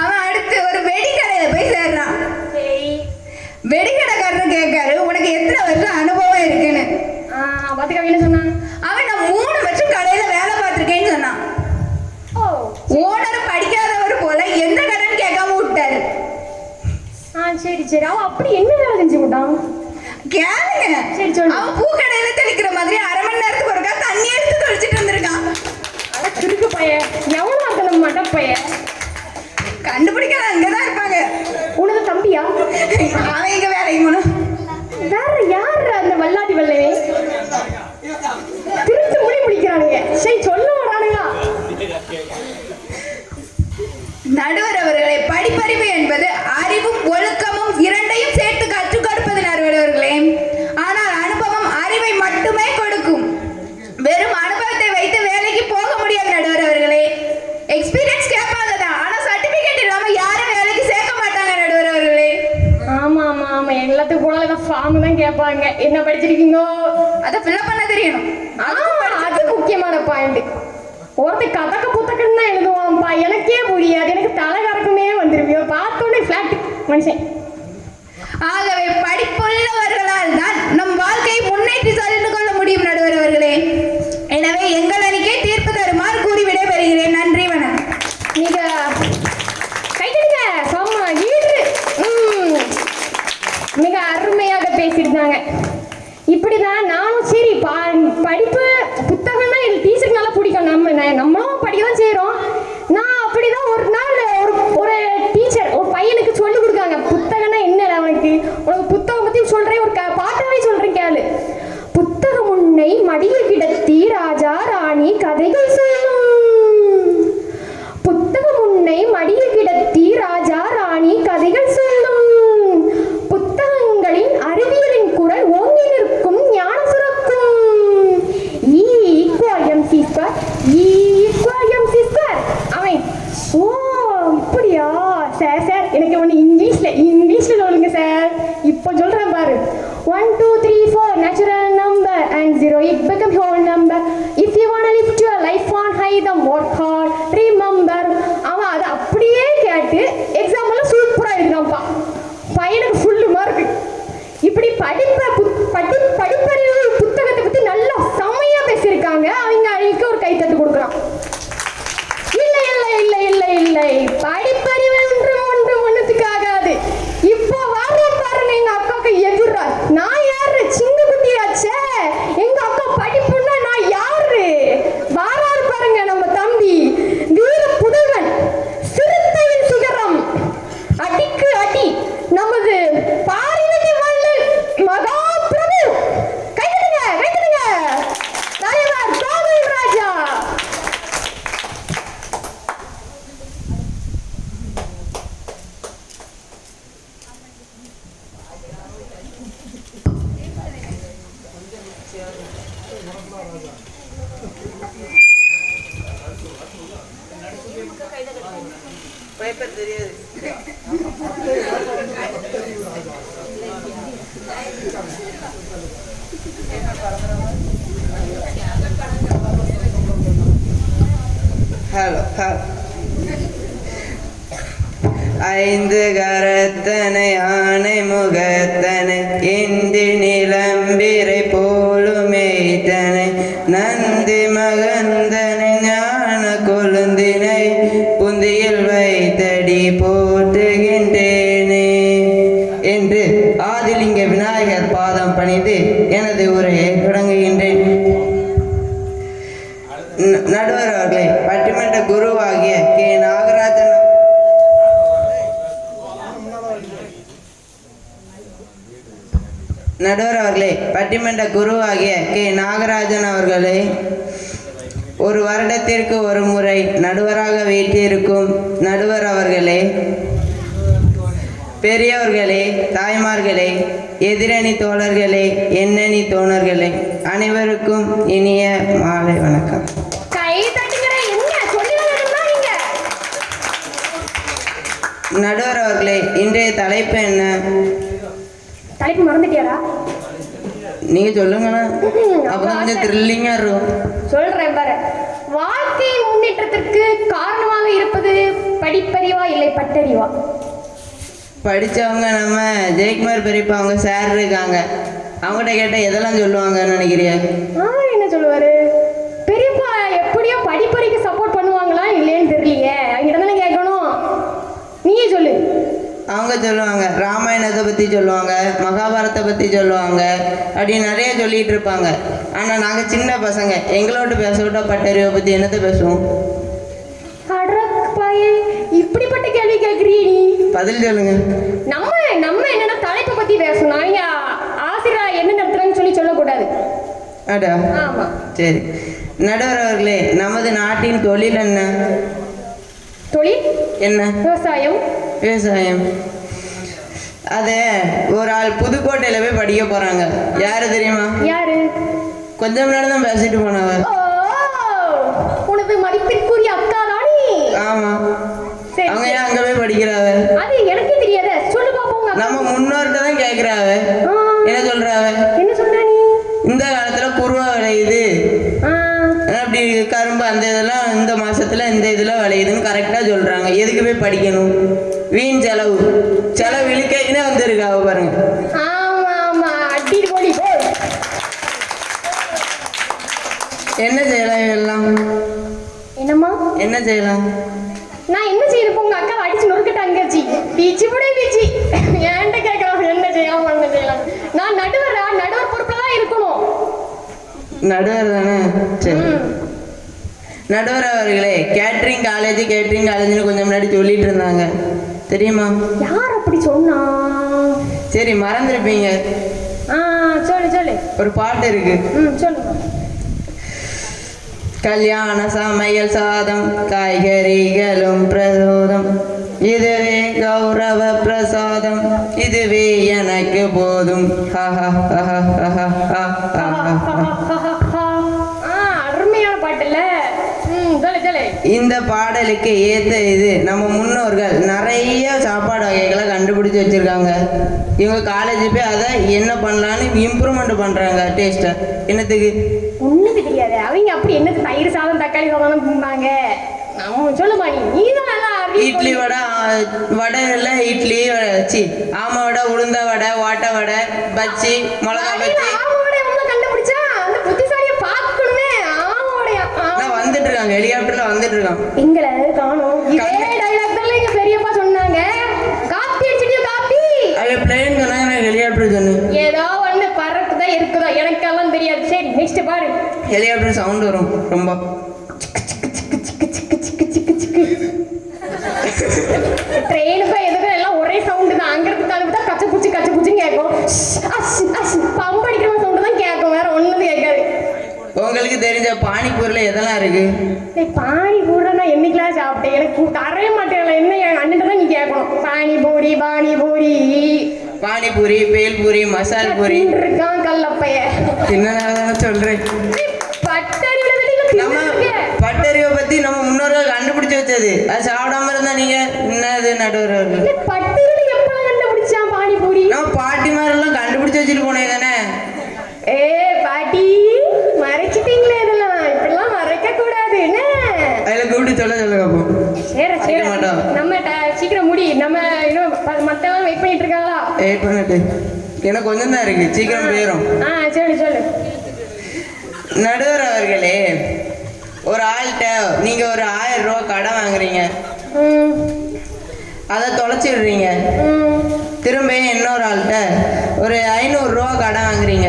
அவன் அடுத்து ஒரு வெடிக்கடையில போய் சேர்றான். வெடிக்கடைக்காரர் கேட்காரு, உனக்கு எத்தனை வருஷம் அனுபவம் இருக்குன்னு. பாத்துக்க என்ன சொன்னான்? அவன் நான் 3 வருஷம் கடையில வேலை பார்த்திருக்கேன்னு சொன்னான். ஓனர் படிக்காதவர் போல எந்த கடைன்னு கேட்காம விட்டாரு. சரி. அவன் அப்படி என்ன வேலை செஞ்சு விட்டான் கேளுங்க. சரி சொல்லு. அவன் பூக்கடையில தெளிக்கிற மாதிரி அரை மணி நேரத்துக்கு ஒருக்கா தண்ணி எடுத்து தெளிச்சிட்டு வந்திருக்கான். திருக்கு பையன் எவ்வளவு இருக்கணும்? மட்ட பையன் கண்டுபிடிக்கலாம், இங்கதான் இருப்பாங்க. உனது தம்பியா? அவன் இங்க வேலைக்கு போன. வேற யாரு அந்த வல்லாதி வல்லவே? திருத்து முடிக்கிறானுங்க. சரி, சொல்ல வரானுங்களா? நடுவர் அவர்களே, படிப்பறிவு என்பது அறிவும் ஒழுக்கமும் இரண்டையும் சேர்த்து கற்றுக் கொடுப்பது நடுவர் அவர்களே. ஆனால் அனுபவம் அறிவை மட்டுமே கொடுக்கும். வெறும் அனுபவத்தை வைத்து வேலைக்கு போக முடியாது நடுவர் அவர்களே. எக்ஸ்பீரியன்ஸ் கேட்பாங்க தான், ஆனா சர்டிபிகேட் இல்லாம யாரும் வேலைக்கு சேர்க்க மாட்டாங்க நடுவர் அவர்களே. ஆமா, எல்லாத்துக்கும் போல ஃபார்ம் தான் கேட்பாங்க. என்ன படிச்சிருக்கீங்க? அதை ஃபில்அப் பண்ண தெரியணும். அது முக்கியமான பாயிண்ட். ஒருத்தர் கதக்க புத்தகம் தான் எழுதுவான்ப்பா, எனக்கே புரியாது, எனக்கு தலை கறக்குமே வந்துருவியோ. பார்த்தோன்னே ஃபிளாட் மனுஷன். ஆகவே படிப்புள்ளவர்களால் தான் நம் வாழ்க்கையை முன்னேற்றி சென்று கொள்ள முடியும் நடுவர் அவர்களே. எனவே எங்கள் அணிக்கே தீர்ப்பு தருமாறு கூறி விடைபெறுகிறேன். நன்றி, வணக்கம். நீங்க கைத்தடிங்க. சம்மா லீடர் மிக அருமையாக பேசியிருந்தாங்க. இப்படிதான் நானும் சரி படிப்பு புத்தகம்னா எனக்கு டீச்சருக்கு நல்லா பிடிக்கும். நம்மளும் படிக்க தான் செய்கிறோம். நான் அப்படிதான் ஒரு நாள் ஒரு டீச்சர் ஒரு பையனுக்கு சொல்லி கொடுக்காங்க, புத்தகம்னா என்ன அவனுக்கு, உனக்கு புத்தகம் பற்றி சொல்கிறேன், ஒரு பாட்டாவே சொல்கிறேன் கேளு. புத்தகம் உன்னை மடியில் கிடத்தி ராஜா ராணி கதைகள் சொல்லும். புத்தகம் உன்னை மடியில் கிடத்தி ராஜா ராணி கதைகள் சொல்லும். புத்தகங்களின் அறிவியலின் குரல் ஓங்கி நிற்கும் ஞான சுரக்கும். E = MC². இப்போ சொல்றேன் பாரு. 1 2 3 4 natural number and 0 it become whole number. If you wanna live your life on high then work hard. Remember. அவன் அதை அப்படியே கேட்டு எக்ஸாம்ல சூப்பரா எழுதினான்ப்பா. பையனுக்கு ஃபுல் மார்க். இப்படி படிப்பறிவு புத்தகத்தை பத்தி நல்லா செமையா பேசியிருக்காங்க. அவங்களுக்கு ஒரு கைத்தட்டு கொடுக்குறான். இல்லை இல்லை இல்லை இல்லை இல்லை படிப்பறிவு ஒன்றுத்துக்கு ஆகாது. இப்போ வாரம் பாருங்க எங்க அக்காக்கு எதிரா. நான் யாரு? சின்ன குட்டியாச்சே. எங்க அக்கா படிப்புன்னா நான் யாரு? வாராரு பாருங்க நம்ம தம்பி வீர புதல்வன், சிறுத்தையின் சிகரம், அடிக்கு அடி நமது பாரிவதி வள்ளல் மகா பிரபு. கைதடுங்க கைதடுங்க தலைவர் கோவில் ராஜா. ஹலோ ஐந்து கரத்தனை ஆணை முகத்தனை இந்தி நிலம்பிரை போலுமேத்தனை நந்தி மகந்தனை ஞான கொழுந்தினை புந்தியில் வைத்தடி போற்றுகின்றேனே என்று ஆதிலிங்க விநாயகர் பாதம் பணிந்து எனது உரையை தொடங்குகின்றேன். நடுவர் அவர்களை பட்டிமன்ற குருவாகிய கே நாகராஜன் அவர்களை ஒரு வருடத்திற்கு ஒரு முறை நடுவராக வீட்டிருக்கும் நடுவர் அவர்களே, பெரியவர்களே, தாய்மார்களே, எதிரணி தோழர்களே, எண்ணணி தோழர்களே, அனைவருக்கும் இனிய மாலை வணக்கம். நடுவர் அவர்களே, இன்றைய தலைப்பு என்ன? தலைப்பு மறந்துட்டியாரா? நீங்க சொல்லுங்கண்ணா, அப்பதான் கொஞ்சம் த்ரில்லிங்கா இருக்கும். சொல்றேன் பாரு. வாழ்க்கை முன்னேற்றத்திற்கு காரணமாக இருப்பது படிப்பறிவா இல்லை பட்டறிவா? படித்தவங்க நம்ம ஜெயக்குமார் பெரியப்பா அவங்க சார் இருக்காங்க, அவங்ககிட்ட கேட்டால் எதெல்லாம் சொல்லுவாங்கன்னு நினைக்கிறியா? என்ன சொல்லுவாரு பெரியப்பா? எப்படியோ படிப்பறிக்கு சப்போர்ட் பண்ணுவாங்களா இல்லைன்னு தெரியலையே, அவங்ககிட்ட தானே கேட்கணும். நீயே சொல்லு. அவங்க சொல்லுவாங்க ராமாயணத்தை பற்றி சொல்லுவாங்க, மகாபாரத்தை பற்றி சொல்லுவாங்க, அப்படி நிறைய சொல்லிட்டு இருப்பாங்க. ஆனால் நாங்கள் சின்ன பசங்க, எங்களோட பேச விட்டா பட்டறிவை பற்றி என்னத்தை பேசுவோம்? இப்படிப்பட்ட கேள்வி கேட்குறிய நீ? பதில் சொல்லுங்க. நம்ம என்னன்னா தலைப்பை பத்தி பேசணும். அவங்க ஆசிரியர் என்ன நடத்துறாங்கன்னு சொல்லக்கூடாது. அடா ஆமா சரி. நடுவர் அவர்களே, நமது நாட்டின் தொழில் என்ன? தொழில் என்ன? விவசாயம். விவசாயம். அது ஒரு ஆள் புதுக்கோட்டையில போய் படிக்க போறாங்க. யாரு தெரியுமா? யாரு? கொஞ்சம் முன்னாடி தான் பேசிட்டு போனவ. உனது மதிப்பிற்குரிய அக்கா தானே? ஆமா. அவங்க ஏன் அங்க போய் படிக்கிறாவ? அது எனக்கு தெரியாத. சொல்லு பாப்போம். நம்ம முன்னோர்கிட்ட தான் கேக்குறாவ. என்ன சொல்றாவ? என்ன சொல்ற நீ? இந்த காலத்துல குருவா விளையுது, அப்படி கரும்பு அந்த இதெல்லாம் இந்த மாசத்துல இந்த இதுல விளையுதுன்னு கரெக்டா சொல்றாங்க. எதுக்கு போய் படிக்கணும்? வீண் செலவு. செலவு இழுக்கைன்னு வந்துருக்காவ பாருங்க. ஆமா ஆமா, அடி போடி போ. என்ன செய்யலாம் எல்லாம்? என்னம்மா என்ன செய்யலாம்? நான் என்ன செய்யறப்ப உங்க அக்கா அடிச்சு நொறுக்கிட்டாங்கச்சி. பீச்சு கூட பீச்சு. ஏன்ட்ட கேட்கலாம் என்ன செய்யலாம் என்ன செய்யலாம்? நான் நடுவர் பொறுப்புல தான் இருக்கணும். நடுவர் தானே? சரி. நடுவர் அவர்களே, கேட்ரிங் காலேஜ்னு கொஞ்சம் முன்னாடி சொல்லிட்டு இருந்தாங்க, தெரியுமா? யார் அப்படி சொன்னா? சரி, மறந்துருப்பீங்க. சொல்லு. ஒரு பாட்டு இருக்கு. சொல்லுங்க. கல்யாண சமையல் சாதம் காய்கறிகளும் பிரசோதம், இதுவே கௌரவ பிரசாதம், இதுவே எனக்கு போதும். அருமையான பாட்டுல. சொல்லு சொல்லு. இந்த பாடலுக்கு ஏத்த இது நம்ம முன்னோர்கள் நிறைய சாப்பாடு வகைகளை கண்டுபிடிச்சு வச்சிருக்காங்க. இவங்க காலேஜ் போய் அதை என்ன பண்ணலான்னு இம்ப்ரூவ்மெண்ட் பண்றாங்க டேஸ்ட்டை. என்னத்துக்கு ஒண்ணுக்கு தெரியாது. அவங்க அப்படி என்னது தயிர் சாதம் தக்காளி சாதம் திம்பாங்க. நம்ம சொல்லுமா நீ தான் நல்லா இட்லி வடை, வடை இல்லை இட்லி சி ஆமை வடை, உளுந்த வடை, ஓட்டை வடை, பச்சி, மிளகா பச்சி கண்டுபிடிச்சா அந்த புத்திசாலியை பார்க்கணுமே. வந்துட்டு இருக்காங்க, ஹெலிகாப்டர்ல வந்துட்டு இருக்கான். எங்களை காணோம். இதே டைலாக் தான் எங்க பெரியப்பா சொன்னாங்க. காப்பி அடிச்சிட்டியோ காப்பி. அது பிளேன் சொன்னாங்க, ஹெலிகாப்டர் சொன்னேன். ஏதோ ஒண்ணு பறக்குதா இருக்குதா எனக்கெல்லாம் தெரியாது. சரி நெக்ஸ்ட் பாரு. ஹெலிகாப்டர் சவுண்ட் வரும் ரொம்ப. ட்ரெயினுக்கு எதுக்கும் எல்லாம் ஒரே சவுண்டு தான். அங்க இருந்து தான் கச்ச குச்சி கேட்கும். பம்பு அடிக்கிற சவுண்டு தான் கேட்கும், வேற ஒண்ணும் கேட்காது. உங்களுக்கு தெரிஞ்ச பானிபூரில் எதெல்லாம் இருக்கு? பானிபூரி நான் என்னைக்கெல்லாம் சாப்பிட்டேன், எனக்கு தரவே மாட்டேன். என்ன என் அண்ணன் தான் நீ கேட்கணும். பானிபூரி பானிபூரி, பேல்பூரி, மசால் பூரி இருக்கான் கல்லப்பைய. என்னதான் சொல்றேன். நம்ம பட்டறிவு பட்டறிவை பத்தி நம்ம முன்னோர்கள் கண்டுபிடிச்சு வச்சது. அது சாப்பிடாம இருந்தா நீங்க என்னது நடுவர் எப்ப கண்டுபிடிச்சா பானிபூரி? நம்ம பாட்டி மாதிரி எல்லாம் கண்டுபிடிச்சு வச்சுட்டு போனே தானே. பாட்டி மறைச்சிட்டீங்களே, இதெல்லாம் இப்படிலாம் மறைக்க கூடாது. என்ன அதுல கூப்பிட்டு சொல்லுங்க அப்போ. சரி நம்ம சீக்கிரம் முடி. நம்ம இன்னும் மத்தவங்க வெயிட் பண்ணிட்டு இருக்காங்களா? வெயிட் பண்ணிட்டு எனக்கு கொஞ்சம் தான் இருக்கு, சீக்கிரம் போயிடும். சரி சொல்லு. நடுவர் அவர்களே, ஒரு ஆள்கிட்ட நீங்க ஒரு 1000 ரூபா கடன் வாங்குறீங்க, அதை தொலைச்சிடுறீங்க. திரும்ப இன்னொரு ஆள்கிட்ட ஒரு 500 ரூபா கடன் வாங்குறீங்க.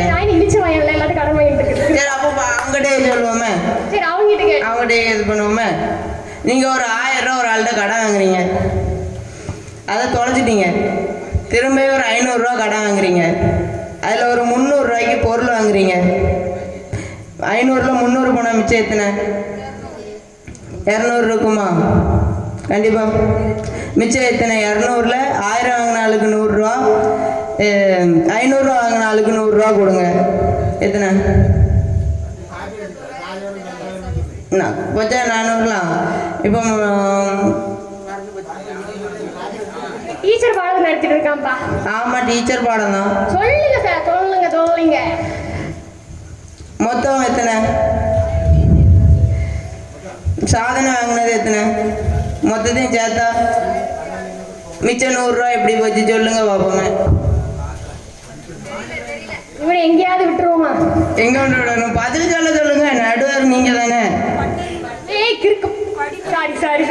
சரி அப்போ அவங்ககிட்ட சொல்லுவோமே, அவங்ககிட்ட இது பண்ணுவோமே. நீங்க ஒரு 1000 ரூபா ஒரு ஆள்கிட்ட கடன் வாங்குறீங்க, அதை தொலைச்சிட்டீங்க. திரும்ப ஒரு 500 ரூபா கடன் வாங்குறீங்க, அதுல ஒரு 300 ரூபாய்க்கு பொருள் வாங்குறீங்க. 500ல 300 போனா மிச்சம் எத்தனை? 200 இருக்குமா? கண்டிப்பா. மிச்சம் எத்தனை? 200ல 1000 வாங்கின ஆளுக்கு 100 ரூபா, 500 ரூபா வாங்கின ஆளுக்கு 100 ரூபா கொடுங்க. எத்தனை? கொஞ்சம் 400லாம். இப்போ டீச்சர் பாடம் நடத்திட்டு இருக்கான்ப்பா. ஆமா டீச்சர் பாடம் தான். சொல்லுங்க சார், சொல்லுங்க. மொத்தம் எத்தனை? சாதனை வாங்கினது எத்தனை? மொத்தத்தையும் சேர்த்தா மிச்சம் 100 ரூபா எப்படி போச்சு சொல்லுங்க பாப்போமே. இவனை எங்கேயாவது விட்டுருவோமா? எங்க விடணும்? பதில் சொல்லுங்க. நடுவர் நீங்க தானே. சாரி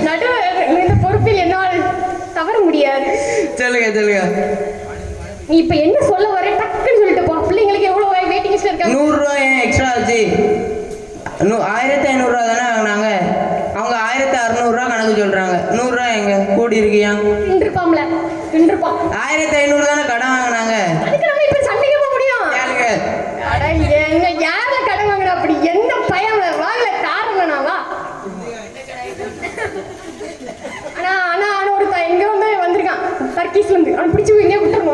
நடுவர், இந்த பொறுப்பில் என்னால் தவற முடியாது. சொல்லுங்க. நீ இப்ப என்ன சொல்ல வர டக்குன்னு சொல்லிட்டு போ. பிள்ளைங்களுக்கு எவ்வளவு வெயிட்டிங் லிஸ்ட்ல இருக்காங்க. 100 ரூபா ஏன் எக்ஸ்ட்ரா ஆச்சு? 1500 ரூபா தானே வாங்கினாங்க. அவங்க 1600 ரூபா கணக்கு சொல்றாங்க. 100 ரூபா எங்க கூடி இருக்கியா? நின்றுப்பாம்ல. 1500 தானே கடன் வாங்கினாங்க. அதுக்கு நம்ம இப்ப சண்டைக்கு போக முடியும்? கேளுங்க. அட என்ன யார கடன் வாங்குற? அப்படி என்ன பயம் வாங்கல காரணம் வா. ஆனா ஒரு எங்க வந்திருக்கான் டர்க்கிஸ்ல இருந்து. அவன் பிடிச்சு எங்கேயே விட்டுருணும்.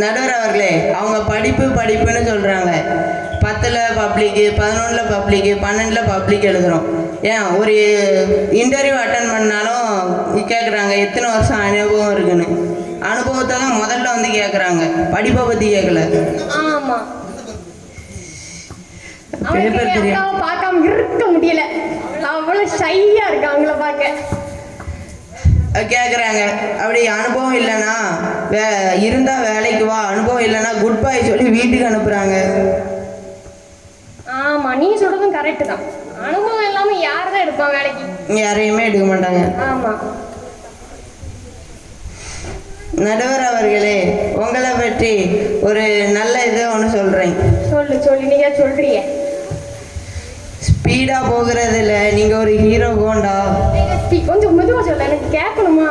நடுவர் அவர்களே, அவங்க படிப்புன்னு சொல்றாங்க. 10ல் பப்ளிக்கு, 11ல் பப்ளிக்கு, 12ல பப்ளிக் எழுதுறோம். ஏன் ஒரு இன்டர்வியூ அட்டன் பண்ணாலும் கேட்குறாங்க எத்தனை வருஷம் அனுபவம் இருக்குன்னு. அனுபவத்தை தான் முதல்ல வந்து கேட்குறாங்க, படிப்பை பற்றி கேட்கல. ஆமா, பார்க்காம இருக்க முடியல. அவ்வளவு ஷையா இருக்கு அவங்கள பார்க்க. கேட்குறாங்க அப்படி அனுபவம் இல்லைன்னா இருந்தா வேலைக்கு வா, அனுபவம் இல்லைன்னா குட் பை சொல்லி வீட்டுக்கு அனுப்புறாங்க. ஆமா, நீ சொல்றதும் கரெக்ட் தான். அனுபவம் இல்லாம யார் தான் எடுப்பா வேலைக்கு? யாரையுமே எடுக்க மாட்டாங்க. ஆமா. நடுவர் அவர்களே, உங்களை பற்றி ஒரு நல்ல இதை ஒன்று சொல்றேன். சொல்லு நீங்க சொல்றீங்க. ஸ்பீடா போகிறதுல நீங்க ஒரு ஹீரோ கோண்டா. கொஞ்சம் மெதுவா சொல்ல, எனக்கு கேட்கணுமா?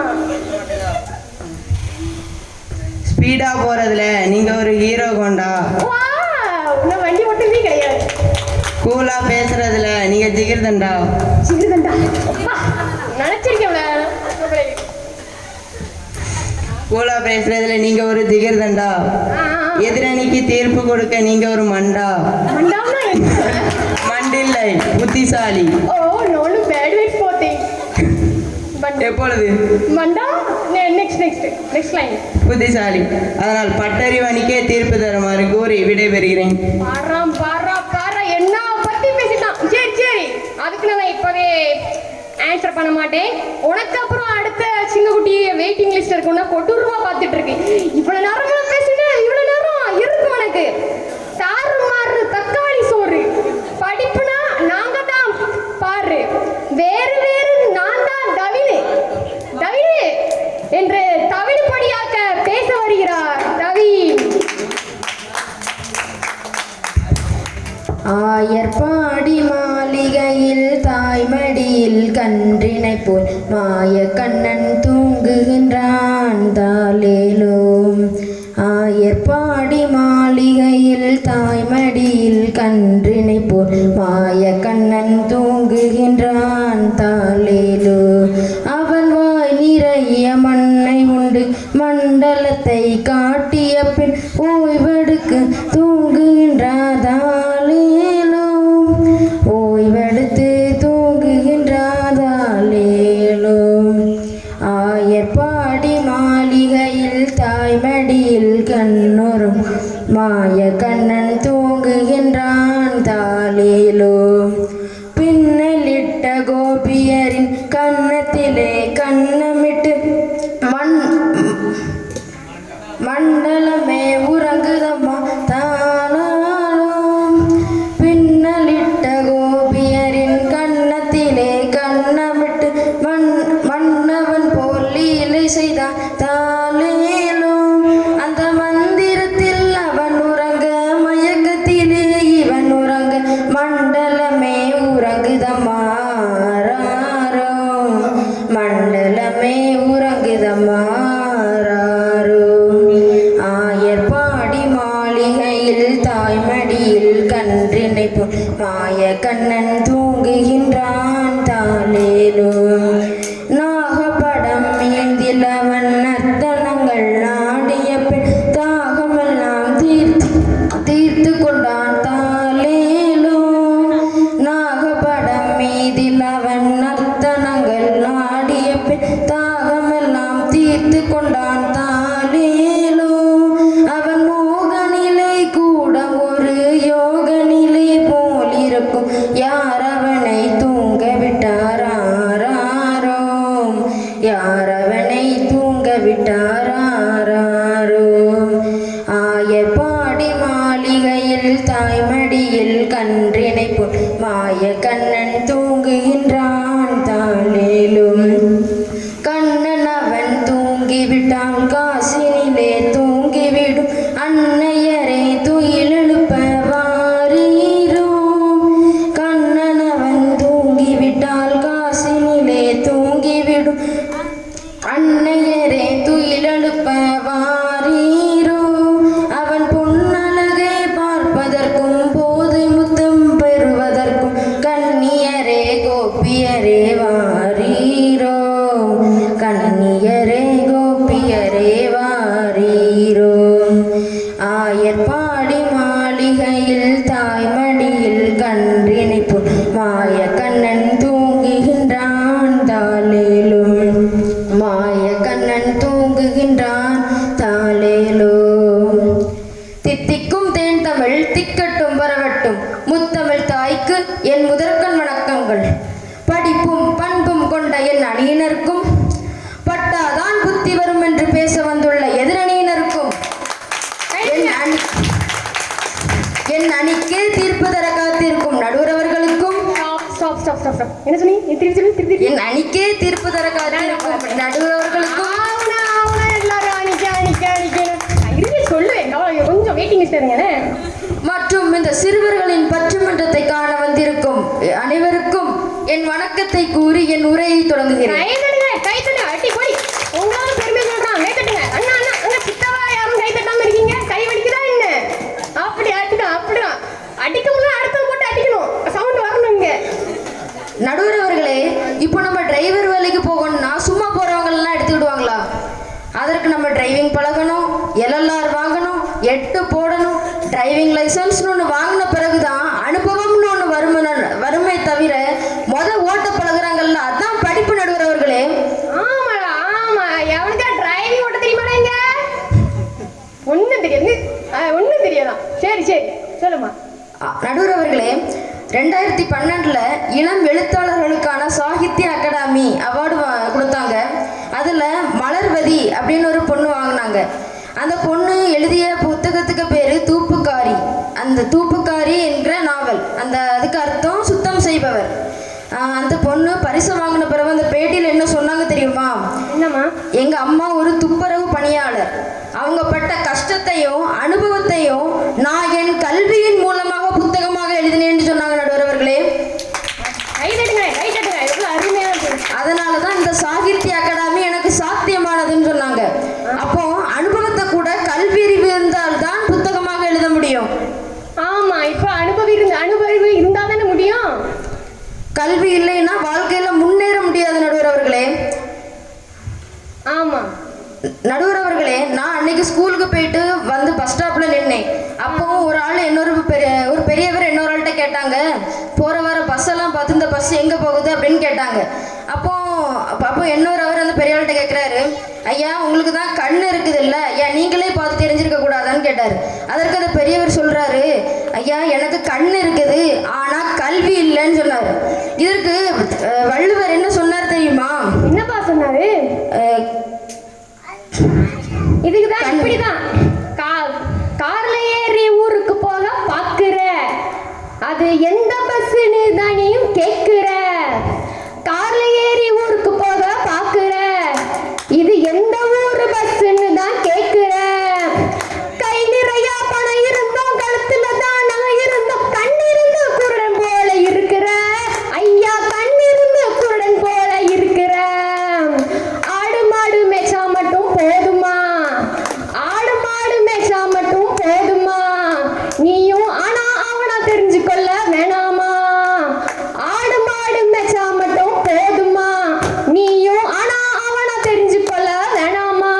ஸ்பீடா போறதுல நீங்க ஒரு ஹீரோ கோண்டா. வண்டி ஓட்டுறதே கிடையாது. கூலா பேசுறதுல நீங்க ஜிகிர்தண்டா. நினைச்சிருக்கேன். கூலா பேசுறதுல நீங்க ஒரு ஜிகிர்தண்டா. எதிரணிக்கு தீர்ப்பு கொடுக்க நீங்க ஒரு மண்டா. புத்திசாலி. ஓ நானு பேட் வைஸ் போத்தேன் எப்பொழுது? மண்டா நெக்ஸ்ட் லைன். புத்திசாலி. அதனால் பட்டறிவாணிக்கே தீர்ப்பு தருமாறு கூறி விடைபெறுகிறேன். பாரா என்ன பத்தி பேசிட்டான். சரி அதுக்கு நான் இப்பவே ஆன்சர் பண்ண மாட்டேன். உனக்கு அப்புறம் அடுத்த சிங்கக்குட்டி வெயிட்டிங் லிஸ்ட் இருக்குன்னா கொடூரமா பார்த்துட்டு இருக்கேன். இவ்வளவு நேரம் பேசிட்டு இவ்வளவு நேரம் இருக்கு உனக்கு. தாறு மாறு தக்காளி சோறு படிப்புனா நாங்க தான் பாரு. வேறு நான் தான் டவினு என்று தவிடுபடியாக்க பேச வருகிறார் டவி. ஆயர்பாடி மாளிகையில் தாய்மடியில் கன்றினை போல் மாய கண்ணன் தூங்குகின்றான் தாலேலோ. ஆயர்பாடி மாளிகையில் தாய்மடியில் கன்றினை போல் மாய கண்ணன் தூங்குகின்றான் தாலேலோ. அவன் வாய் நிறைய மண்ணை உண்டு மண்டலத்தை காட்டிய பின் ஓய்வெடுக்கு தூங்குகின்றாதாலேலோ. ஓய்வெடுத்து தூங்குகின்றாதாலேலோ. ஆயர்பாடி மாளிகையில் தாய்மடியில் கண்ணொரும் மாய கண்ணன் தூங்குகின்றான் தாலேலோ. பின்னலிட்ட கோபியரின் கன்னத்திலே கண்ணமிட்டு மண்டலமே உறங்குதம்மா தானாலோ. பின்னலிட்ட கோபியரின் கன்னத்திலே கண்ணமிட்டு மன்னவன் போல் லீலை செய்தான் தாலேலோ. அந்த மந்திரத்தில் அவன் உறங்க மயக்கத்திலே இவன் உறங்க மண்டலமே உறங்குதம்மா ராரோ. மண்டலமே உறங்குதம்மா ராரோ. ஆயர்பாடி மாளிகையில் தாய்மடியில் கன்றினை போல் மாய கண்ணன் தூங்குகின்றான் தாலேலோ. நாகப்படம் மீந்தில் அவன் நர்த்தனங்கள் நாடிய பின் தாகமெல்லாம் தீர்த்து கொண்டான் தாலேலோ. நாகப்படம் மீதில் அவன் நர்த்தனங்கள் நாடிய பின் தாகமெல்லாம் தீர்த்து கொண்டான் தாலேலோ. அவன் மோகநிலை கூட ஒரு யோக நிலை போலிருக்கும். யார் அவனை தூங்க விட்டாரோ. யார் அவனை தூங்க விட்டாரோ. ஆயர்பாடி மாளிகையில் தாய்மடியில் கன்றினை போல் மாய கண்ணன் தூங்குகின்றான் தாலேலோ. கண்ணன் அவன் தூங்கிவிட்டான் காசினிலே தூங்கிவிடும் அன்னையரே துயிலெழுப்ப வாரீரோ. கண்ணன் அவன் தூங்கிவிட்டால் காசினிலே தூங்கிவிடும் அன்னையரே துயிலெழுப்ப வாரீரோ. அவன் பொன்னழகை பார்ப்பதற்கும் போது முத்தம் பெறுவதற்கும் கண்ணியரே கோபியரே வாரீரோ. கண்ணியரே கோபியரே வாரீரோ. ஆயர்பாடி மாளிகையில் தாய்மடியில் கன்றினை போல் மாய கண்ணன் தூங்குகின்றான் தாலேலோ. மாய கண்ணன் தூங்குகின்றான் தாலேலோ. தித்திக்கும் தேன் தமிழ் திக்கட்டும் வரவட்டும் முத்தமிழ் தாய்க்கு என் முதற்கண் வணக்கங்கள். படிப்பும் பண்பும் கொண்ட என் அணியினருக்கும் பட்டாதான் புத்தி வரும் என்று பேச வந்துள்ள எதிரணியினருக்கும் என் அணிக்கு தீர்ப்பு தர காத்திருக்கும் நடுவரவர்களுக்கும் என்ன சொன்னீங்க? திருப்பி என் அணிக்கே தீர்ப்பு தர காத்திருக்கும் நடுவரவர்களுக்கும் எல்லாரும் சொல்லுவேன். கொஞ்சம் வெயிட்டிங் லிஸ்ட் இருங்க. மற்றும் இந்த சிறுவர்களின் பற்றுமன்றத்தை காண வந்திருக்கும் அனைவருக்கும் என் வணக்கத்தை கூறி என் உரையை தொடங்குகிறேன். உங்களாலும் பெருமை சொல்றான். மேத்தட்டுங்க. அண்ணா அண்ணா அண்ணா சித்தவா யாரும் கை தட்டாம இருக்கீங்க? கை வலிக்குதா என்ன? அப்படி அடிக்கணும். அப்படிதான் அடிக்க முடியல. அடுத்த போட்டு அடிக்கணும். சவுண்ட் வரணும் இங்க. நடுவர் அவர்களே, இப்போ நம்ம டிரைவர் வேலைக்கு போகணும்னா சும்மா போறவங்க எல்லாம் எடுத்துக்கிடுவாங்களா? அதற்கு நம்ம டிரைவிங் பழகணும், LLR வாங்கணும், 8 போடணும். டிரைவிங் லைசன்ஸ்னு ஒன்று வாங்கின பிறகுதான் அனுபவம்னு ஒன்று வருமே தவிர நடுவர் அவர்களே, 2012 இளம் எழுத்தாளர்களுக்கான சாகித்ய அகாடமி அவார்டு கொடுத்தாங்க. அதில் மலர்வதி அப்படின்னு ஒரு பொண்ணு வாங்கினாங்க. அந்த பொண்ணு எழுதிய புத்தகத்துக்கு பேர் தூப்புக்காரி. அந்த தூப்புக்காரி என்ற நாவல், அதுக்கு அர்த்தம் சுத்தம் செய்பவர். அந்த பொண்ணு பரிசு வாங்கின பிறகு அந்த பேட்டியில் என்ன சொன்னாங்க தெரியுமா? என்னம்மா? எங்க அம்மா ஒரு துப்புரவு பணியாளர். அவங்க பட்ட கஷ்டத்தையும் அனுபவத்தையும் நான் என் கல்வியின் மூலமாக புத்தகமாக எழுதினேன்னு சொன்னாங்க நடுவர் அவர்களே. அதனாலதான் இந்த சாகித்ய அகாடமி எனக்கு சாத்தியமானதுன்னு சொன்னாங்க. அப்போ அனுபவத்தை கூட கல்வி அறிவு இருந்தால்தான் புத்தகமாக எழுத முடியும். ஆமா, இப்ப அனுபவம் இருந்தா தானே முடியும். கல்வி இல்லைன்னா வாழ்க்கையில முன்னேற முடியாது நடுவர் அவர்களே. ஆமா நடுவர் அவர்களே, நான் அன்னைக்கு ஸ்கூலுக்கு போயிட்டு வந்து பஸ் ஸ்டாப்ல நின்னேன். அப்போ ஒரு ஆள் ஒரு பெரியவர் இன்னொரு ஆள்கிட்ட கேட்டாங்க, போற வர பஸ் எல்லாம் பார்த்து இந்த பஸ் எங்க போகுது அப்படின்னு கேட்டாங்க. அப்போ இன்னொரு அவர் அந்த பெரிய ஆள்கிட்ட கேட்கிறாரு, ஐயா உங்களுக்கு தான் கண்ணு இருக்குது இல்ல, ஏன் நீங்களே பார்த்து தெரிஞ்சிருக்க கூடாதான்னு கேட்டாரு. அதற்கு அந்த பெரியவர் சொல்றாரு, ஐயா எனக்கு கண்ணு இருக்குது ஆனா கல்வி இல்லைன்னு சொன்னாரு. இதற்கு வள்ளுவர் என்ன சொன்னார் தெரியுமா? என்னப்பா சொன்னாரு? இதுக்குதான் இப்படிதான் கார்ல ஏறி ஊருக்கு போக பாக்குற, அது எந்த பஸ்ன்னு தானியும் கேக்குற. கார்ல ஏறி ஊருக்கு போக பாக்குற, இது எந்த ஊரு பஸ்ன்னு தான் கேக்குற. கை நிறைய பணம் இருந்தோம், கழுத்துல தான் நகை இருந்தோம், கண் இருந்து குருடன் போல இருக்கிற. ஐயா கண் இருந்து குருடன் போல இருக்கிற. ஆடு மாடு மேய்ச்சா மட்டும் போதுமா? ஆடு மாடு மேய்ச்சா மட்டும் போதுமா? நீயும் ஆனா அவனா தெரிஞ்சு கொள்ள வேணாமா? ஆடு மாடு மேய்ச்சா மட்டும் போதுமா? நீயும் ஆனா அவனா தெரிஞ்சு கொள்ள வேணாமா?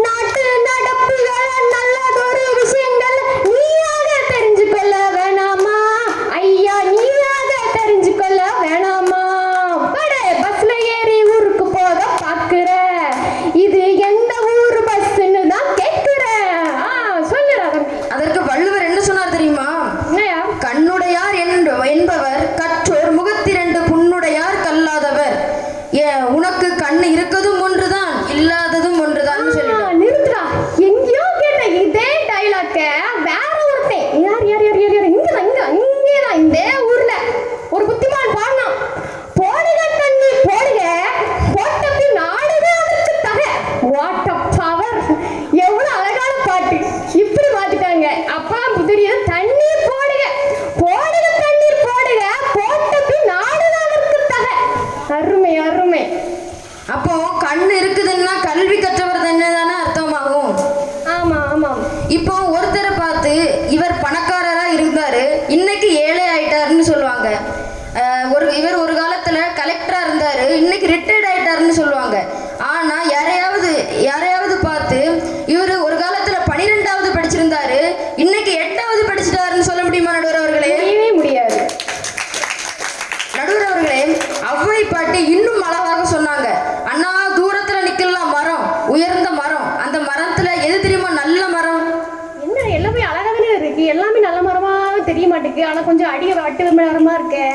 நாட்டு நடப்புகள் நல்லதொரு விஷயங்கள் நீயாக தெரிஞ்சு கொள்ள வேணாமா? ஐயா நீயாக தெரிஞ்சு கொள்ள வேணாமா? பஸ்ல ஏறி ஊருக்கு போக பாக்குற, இது எந்த ஊரு பஸ்ன்னு தான் கேட்கிற. சொல்லுடா தம்பி. அதற்கு வள்ளுவர் என்ன சொன்னார் தெரியுமா? என்னையா? கண்ணுடையார் என்பவர் கற்றோர் முகத்திரண்டு புண்ணுடையார் கல்லாதவர். உனக்கு கண்ணு இருக்கதும் ஒன்றுதான், இல்லாததும் ஒன்றுதான் சொல்லுவார். நிறுத்துடா. எங்கேயோ கேட்ட இதே டைலாக்க வேற ஒருத்தன் யார் யார் யார் யார் யார் இங்கேதான் இந்த ஊர்ல ஒரு புத்திமான் பாடினான். போடுக தண்ணி போடுக, போட்டப்பி நாடுக அதற்கு தக. What a power! எவ்வளவு அழகான பாட்டு. இப்படி மாத்திட்டாங்க. அப்பதான் தெரியுது, தண்ணீர் போடுக, போடுக தண்ணீர் போடுக, போட்டப்பி நாடுக அதற்கு தக. அருமை அருமை. அப்போ கண்ணு இருக்குதுன்னா கல்வி கற்றவர் தானே அர்த்தமாகும். ஆமா ஆமா. இப்போ ஒருத்தரை பார்த்து இவர் பணக்காரரா இருந்தாரு, இன்னைக்கு ஏழை ஆயிட்டாருன்னு சொல்லுவாங்க. இவர் ஒரு காலத்துல கலெக்டரா இருந்தாரு, இன்னைக்கு ரிட்டையர்ட் ஆயிட்டாருன்னு சொல்லுவாங்க. ஆனா யாரையாவது பார்த்து இவர் ஒரு காலத்துல 12வது படிச்சிருந்தாரு, இன்னைக்கு 8வது படிச்சிட்டாருன்னு சொல்ல முடியுமா நடுவர் அவர்களே? முடியாது. நடுவர் அவர்களே, அவ்வை பாட்டி இன்னும் அழகாக சொன்னாங்க. அண்ணா தூரத்துல நிக்கலாம் மரம், உயர்ந்த மரம், அந்த மரத்துல எது தெரியுமா? நல்ல மரம். என்ன எல்லாமே அழகாவே இருக்கு, எல்லாமே நல்ல மரமா தெரிய மாட்டேங்குது. ஆனா கொஞ்சம் அட்டு மரமா இருக்கு.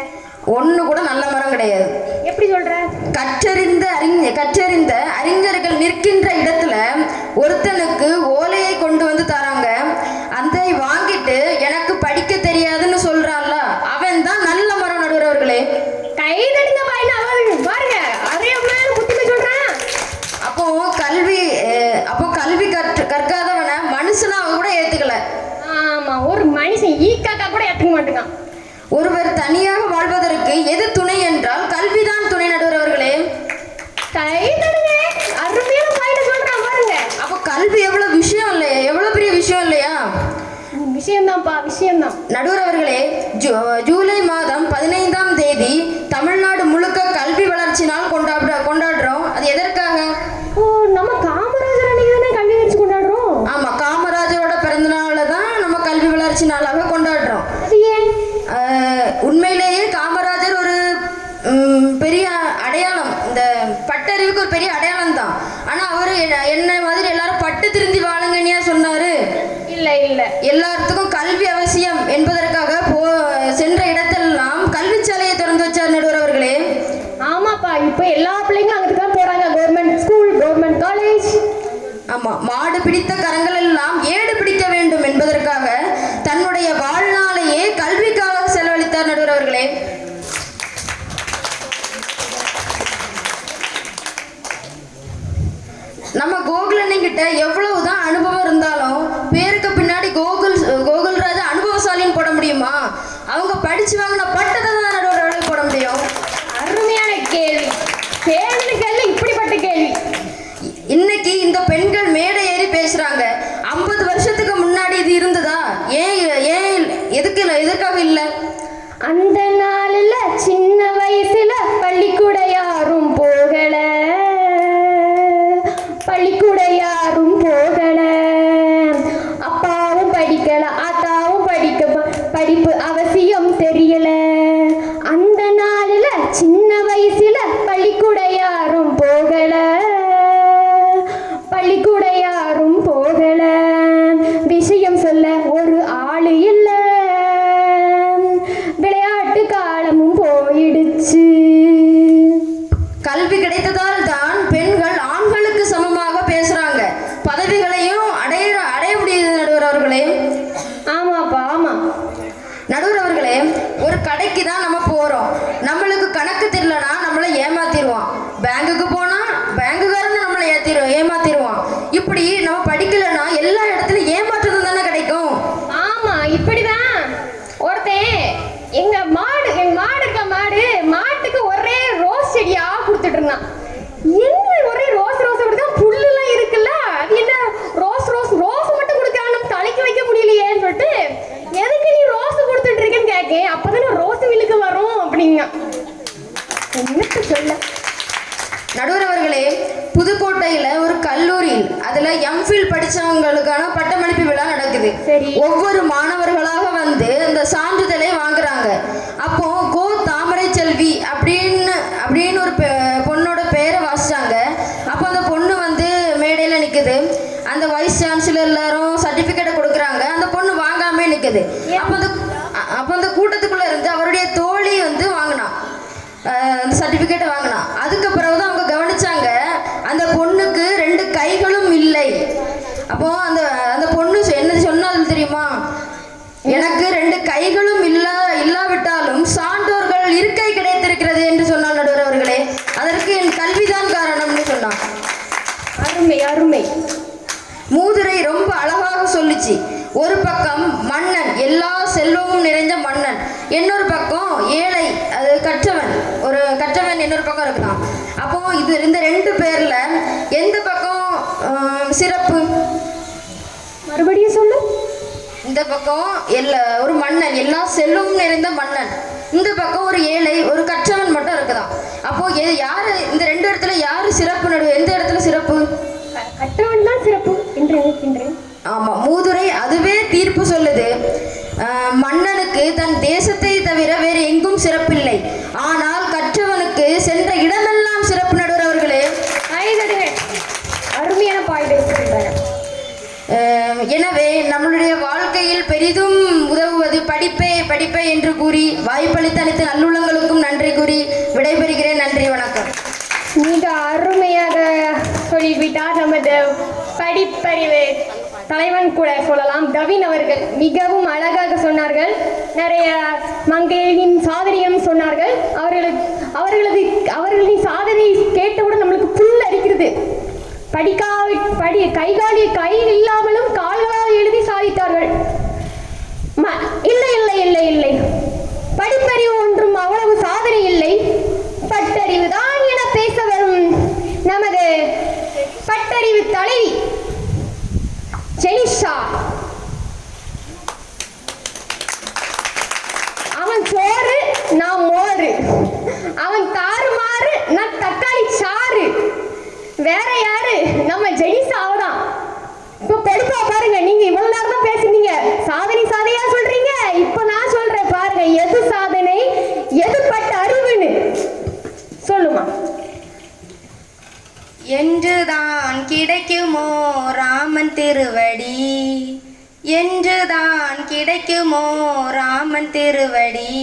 ஒண்ணு கூட நல்ல மரம் கிடையாது. எப்படி சொல்ற? கற்றறிந்த அறிஞர்கள் நிற்கின்ற இடத்துல ஒருத்தனுக்கு ஓலையை கொண்டு வந்து தராங்க. அதை வாங்கிட்டு எனக்கு படிக்க தெரியாதுன்னு சொல்றான்ல, அவன் தான் நல்ல மரம் நடுவர் அவர்களே. கைதடிங்க பாருங்க, அதே புத்திமை சொல்றேன். அப்போ கல்வி கற்காதவனை மனுஷனா அவ கூட ஏத்துக்கல. ஆமா, ஒரு மனுஷன் ஈக்காக்கா கூட ஏத்துக்க மாட்டேங்கான். ஒருவர் தனியாக வாழ்வதற்கு எது துணை என்றால் கல்விதான் துணை நடுவர் அவர்களே. கைதடுங்க, அருமையான பாயிண்ட் சொல்றான் பாருங்க. அப்போ கல்வி எவ்வளவு விஷயம் இல்லையா? எவ்வளவு பெரிய விஷயம் இல்லையா? விஷயம்தான்ப்பா, விஷயம்தான். நடுவர் அவர்களே, ஜூலை மாதம் 15ஆம் தேதி தமிழ்நாடு முழுக்க கல்வி வளர்ச்சி நாள் கொண்டாடுறோம். அது எதற்காக? ஓ, நம்ம காமராஜர் அன்னைக்கு தானே கல்வி வளர்ச்சி கொண்டாடுறோம். ஆமா, காமராஜரோட பிறந்த நாளை தான் நம்ம கல்வி வளர்ச்சி நாளாக கொண்டாடுறோம். அது ஏன்? உண்மையிலேயே காமராஜர் ஒரு பெரிய அடையாளம், இந்த பட்டறிவுக்கு ஒரு பெரிய அடையாளம் தான். ஆனா அவரு என்ன மாதிரி எல்லாரும் பட்டு திருந்தி வாழுங்கன்னியா சொன்னாரு? இல்ல, எல்லாத்துக்கும் கல்வி அவசியம் என்பதற்காக படிச்சு வாங்கின பட்டத்தை தான் நடுவர் அவர்களை போட முடியும். அருமையான கேள்வி. கேள்வி இப்படிப்பட்ட கேள்வி. இன்னைக்கு இந்த பெண்கள் மேடை ஏறி பேசுறாங்க. 50 வருஷத்துக்கு முன்னாடி இது இருந்ததா? ஏன் எதற்காக இல்ல? அந்த நாளில் சின்ன வயசுல பள்ளிக்கூட யாரும் போகல, பள்ளிக்கூட யாரும் போகல, அப்பாவும் படிக்கல, ஆத்தாவும் படிப்பு அவசியம் தெரியல. அந்த நாளில் சின்ன வயசுல பள்ளிக்கூட யாரும் போகல, பள்ளிக்கூட யாரும் போகல, விஷயம் சொல்ல ஒரு ஆளு இல்ல, விளையாட்டு காலமும் போயிடுச்சு. கல்வி கிடைத்ததால் தான் பெண்கள் ஆண்களுக்கு சமமாக பேசுறாங்க. பதவிகளையும் அடைய முடியுது நடுவர் அவர்களே. ஆமாப்பா, ஆமா. நடுவர் அவர்களே, ஒரு கடைக்கு தான் நம்ம போறோம். நம்மளுக்கு கணக்கு தெரியலனா நம்மளை ஏமாத்திடுவான். பேங்குக்கு போனா பேங்குக்காரன் நம்மளை ஏமாத்திடுவான். இப்படி நம்ம படிக்கலனா எல்லா இடத்துலயும் ஏமாற்றுறது தானே கிடைக்கும். ஆமா, இப்படிதான் ஒருத்தன் எங்க மாடு இருக்க மாட்டுக்கு ஒரே ரோஸ் செடியா கொடுத்துட்டு இருந்தான். என்ன ஒரே ரோஸ் அப்படிதான் புல்லு எல்லாம் இருக்குல்ல, அது என்ன ரோஸ் மட்டும் கொடுக்க நம்ம தலைக்கு வைக்க முடியலையேன்னு சொல்லிட்டு, எதுக்கு நீ ரோஸ் கொடுத்துட்டு இருக்கேன்னு கேட்கேன். அப்பதானே ரோஸ் மில்லுக்கு வரும் அப்படிங்க. என்னத்த சொல்ல. நடுவர் அவர்களே, புதுக்கோட்டையில ஒரு கல்லூரியில் அதுல எம்ஃபில் படிச்சவங்களுக்கான பட்டமளிப்பு விழா நடக்குது. சரி. ஒவ்வொரு மாணவர்களாக வந்து இந்த சான்றிதழை வாங்குறாங்க. அப்போ கோ தாமரை செல்வி அப்படின்னு ஒரு பொண்ணோட பேரை வாசிச்சாங்க. அப்போ அந்த பொண்ணு வந்து மேடையில நிக்குது. அந்த வைஸ் சான்சலர் எல்லாரும் சர்டிபிகேட்டை கொடுக்குறாங்க. அந்த பொண்ணு வாங்காம நிக்குது. அப்போ அந்த கூட்டத்துக்குள்ள இருந்து அவருடைய தோழி வந்து வாங்கினா, அந்த சர்டிபிகேட்டை வாங்கினா. அதுக்கு பிறகுதான் அவங்க கவனிச்சாங்க அந்த பொண்ணுக்கு 2 கைகளும் இல்லை. அப்போ அந்த பொண்ணு என்ன சொன்னாலும் தெரியுமா? எனக்கு 2 கைகளும் இல்லாவிட்டாலும் சான்றோர்கள் இருக்கை கிடைத்திருக்கிறது என்று சொன்னால் நடுவர் அவர்களே. அதற்கு என் கல்விதான் காரணம்னு சொன்னான். அருமை அருமை. மூதுரை ரொம்ப அழகாக சொல்லிச்சு. ஒரு பக்கம் மன்னன், எல்லா செல்வமும் நிறைந்த மன்னன், இன்னொரு பக்கம் ஏழை, அது கற்றவன் இன்னொரு பக்கம் இருக்கலாம். அப்போ இந்த 2 பேர்ல எந்த பக்கம் சிறப்பு? மறுபடியும் சொல்லு. இந்த பக்கம் ஒரு மன்னன், எல்லா செல்வமும் நிறைந்த மன்னன், இந்த பக்கம் ஒரு ஏழை, ஒரு கற்றவன் மட்டும் இருக்குதான். அப்போ யாரு இந்த 2 இடத்துல யாரு சிறப்பு? எந்த இடத்துல சிறப்பு? கற்றவன் தான் சிறப்பு என்று நினைக்கின்றேன். ஆமா, மூதுரை அதுவே தீர்ப்பு சொல்லுது. மன்னனுக்கு தன் தேசத்தை தவிர வேறு எங்கும் சிறப்பில்லை, ஆனால் கற்றவனுக்கு சென்ற இடமெல்லாம் சிறப்பு. நடுவர் அவர்களே, அருமையான பாயிண்ட். எனவே நம்மளுடைய வாழ்க்கையில் பெரிதும் உதவுவது படிப்பே என்று கூறி வாய்ப்பளித்த அனைத்து நல்லுள்ளங்களுக்கும் நன்றி கூறி விடைபெறுகிறேன். நன்றி, வணக்கம். மிக அருமையாக சொல்லிவிட்டார் நமது படிப்பறிவு தலைவன் கூட சொல்லலாம். கவின் அவர்கள் மிகவும் அழகாக சொன்னார்கள். நிறைய மங்கையின் சாதனையும் சொன்னார்கள். அவர்களின் சாதனை கேட்டவுடன் நம்மளுக்கு புல் அரிக்கிறது. கை இல்லாமலும் கால்களால் எழுதி சாதித்தார்கள். இல்லை, படிப்பறிவு ஒன்றும் அவ்வளவு சாதனை இல்லை, பட்டறிவு தான் என பேச வரும் நமது பட்டறிவு தலைவி ஜெனிஷா. அவன் சோறு, நான் மோறு, அவன் தாறுமாறு, நான் தக்காளி சாறு. வேற யாரு? நம்ம ஜெனிஷா அவதான். இப்ப படிப்பா பாருங்க. நீங்க இவ்வளவு நேரம் தான் பேசுனீங்க, சாதனையா சொல்றீங்க. இப்ப நான் சொல்றேன் பாருங்க, எது சாதனை, எது பட்ட அறிவுன்னு சொல்லுமா. என்றுதான் கிடைக்குமோ ராமன் திருவடி, என்றுதான் கிடைக்குமோ ராமன் திருவடி,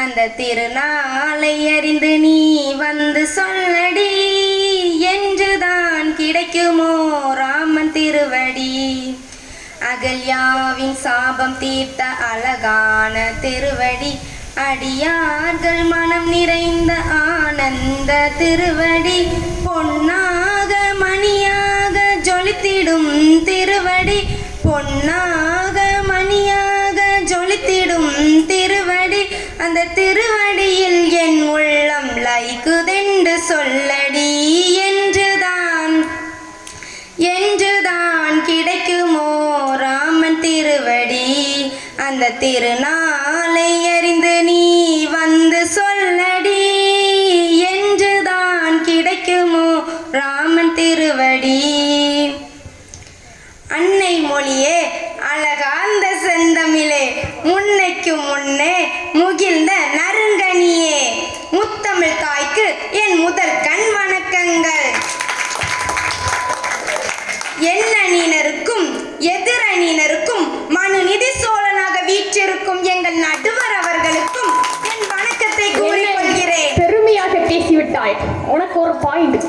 அந்த திருநாளை அறிந்து நீ வந்து சொல்லடி, என்றுதான் கிடைக்குமோ ராமன் திருவடி. அகல்யாவின் சாபம் தீர்த்த அழகான திருவடி, அடியார்கள் மனம் நிறைந்த ஆனந்த திருவடி, பொன்னாக மணியாக ஜொலித்திடும் திருவடி, பொன்னாக மணியாக ஜொலித்திடும் திருவடி, அந்த திருவடியில் என் உள்ளம் லைக்குதென்று சொல்லடி என்றுதான் கிடைக்குமோ ராமன் திருவடி அந்த திருநாளை அறிந்து நீ வந்து சொல்லடி என்றுதான் கிடைக்குமோ ராமன் திருவடி. அன்னை மொழியே அழகார்ந்த செந்தமிழே முன்னைக்கு முன்னே முகிழ்ந்த நறுங்கனியே முத்தமிழ் தாய்க்கு என் முதல் கண் வணக்கங்கள். எண்ணணியினருக்கும் எதிரணியினருக்கும் மனுநிதி சோழனாக வீற்றிருக்கும் எங்கள் நடுவர் அவர்களுக்கும் என் வணக்கத்தை கூறிக்கொள்கிறேன். பெருமையாக பேசிவிட்டாய். உனக்கு ஒரு பாயிண்ட்.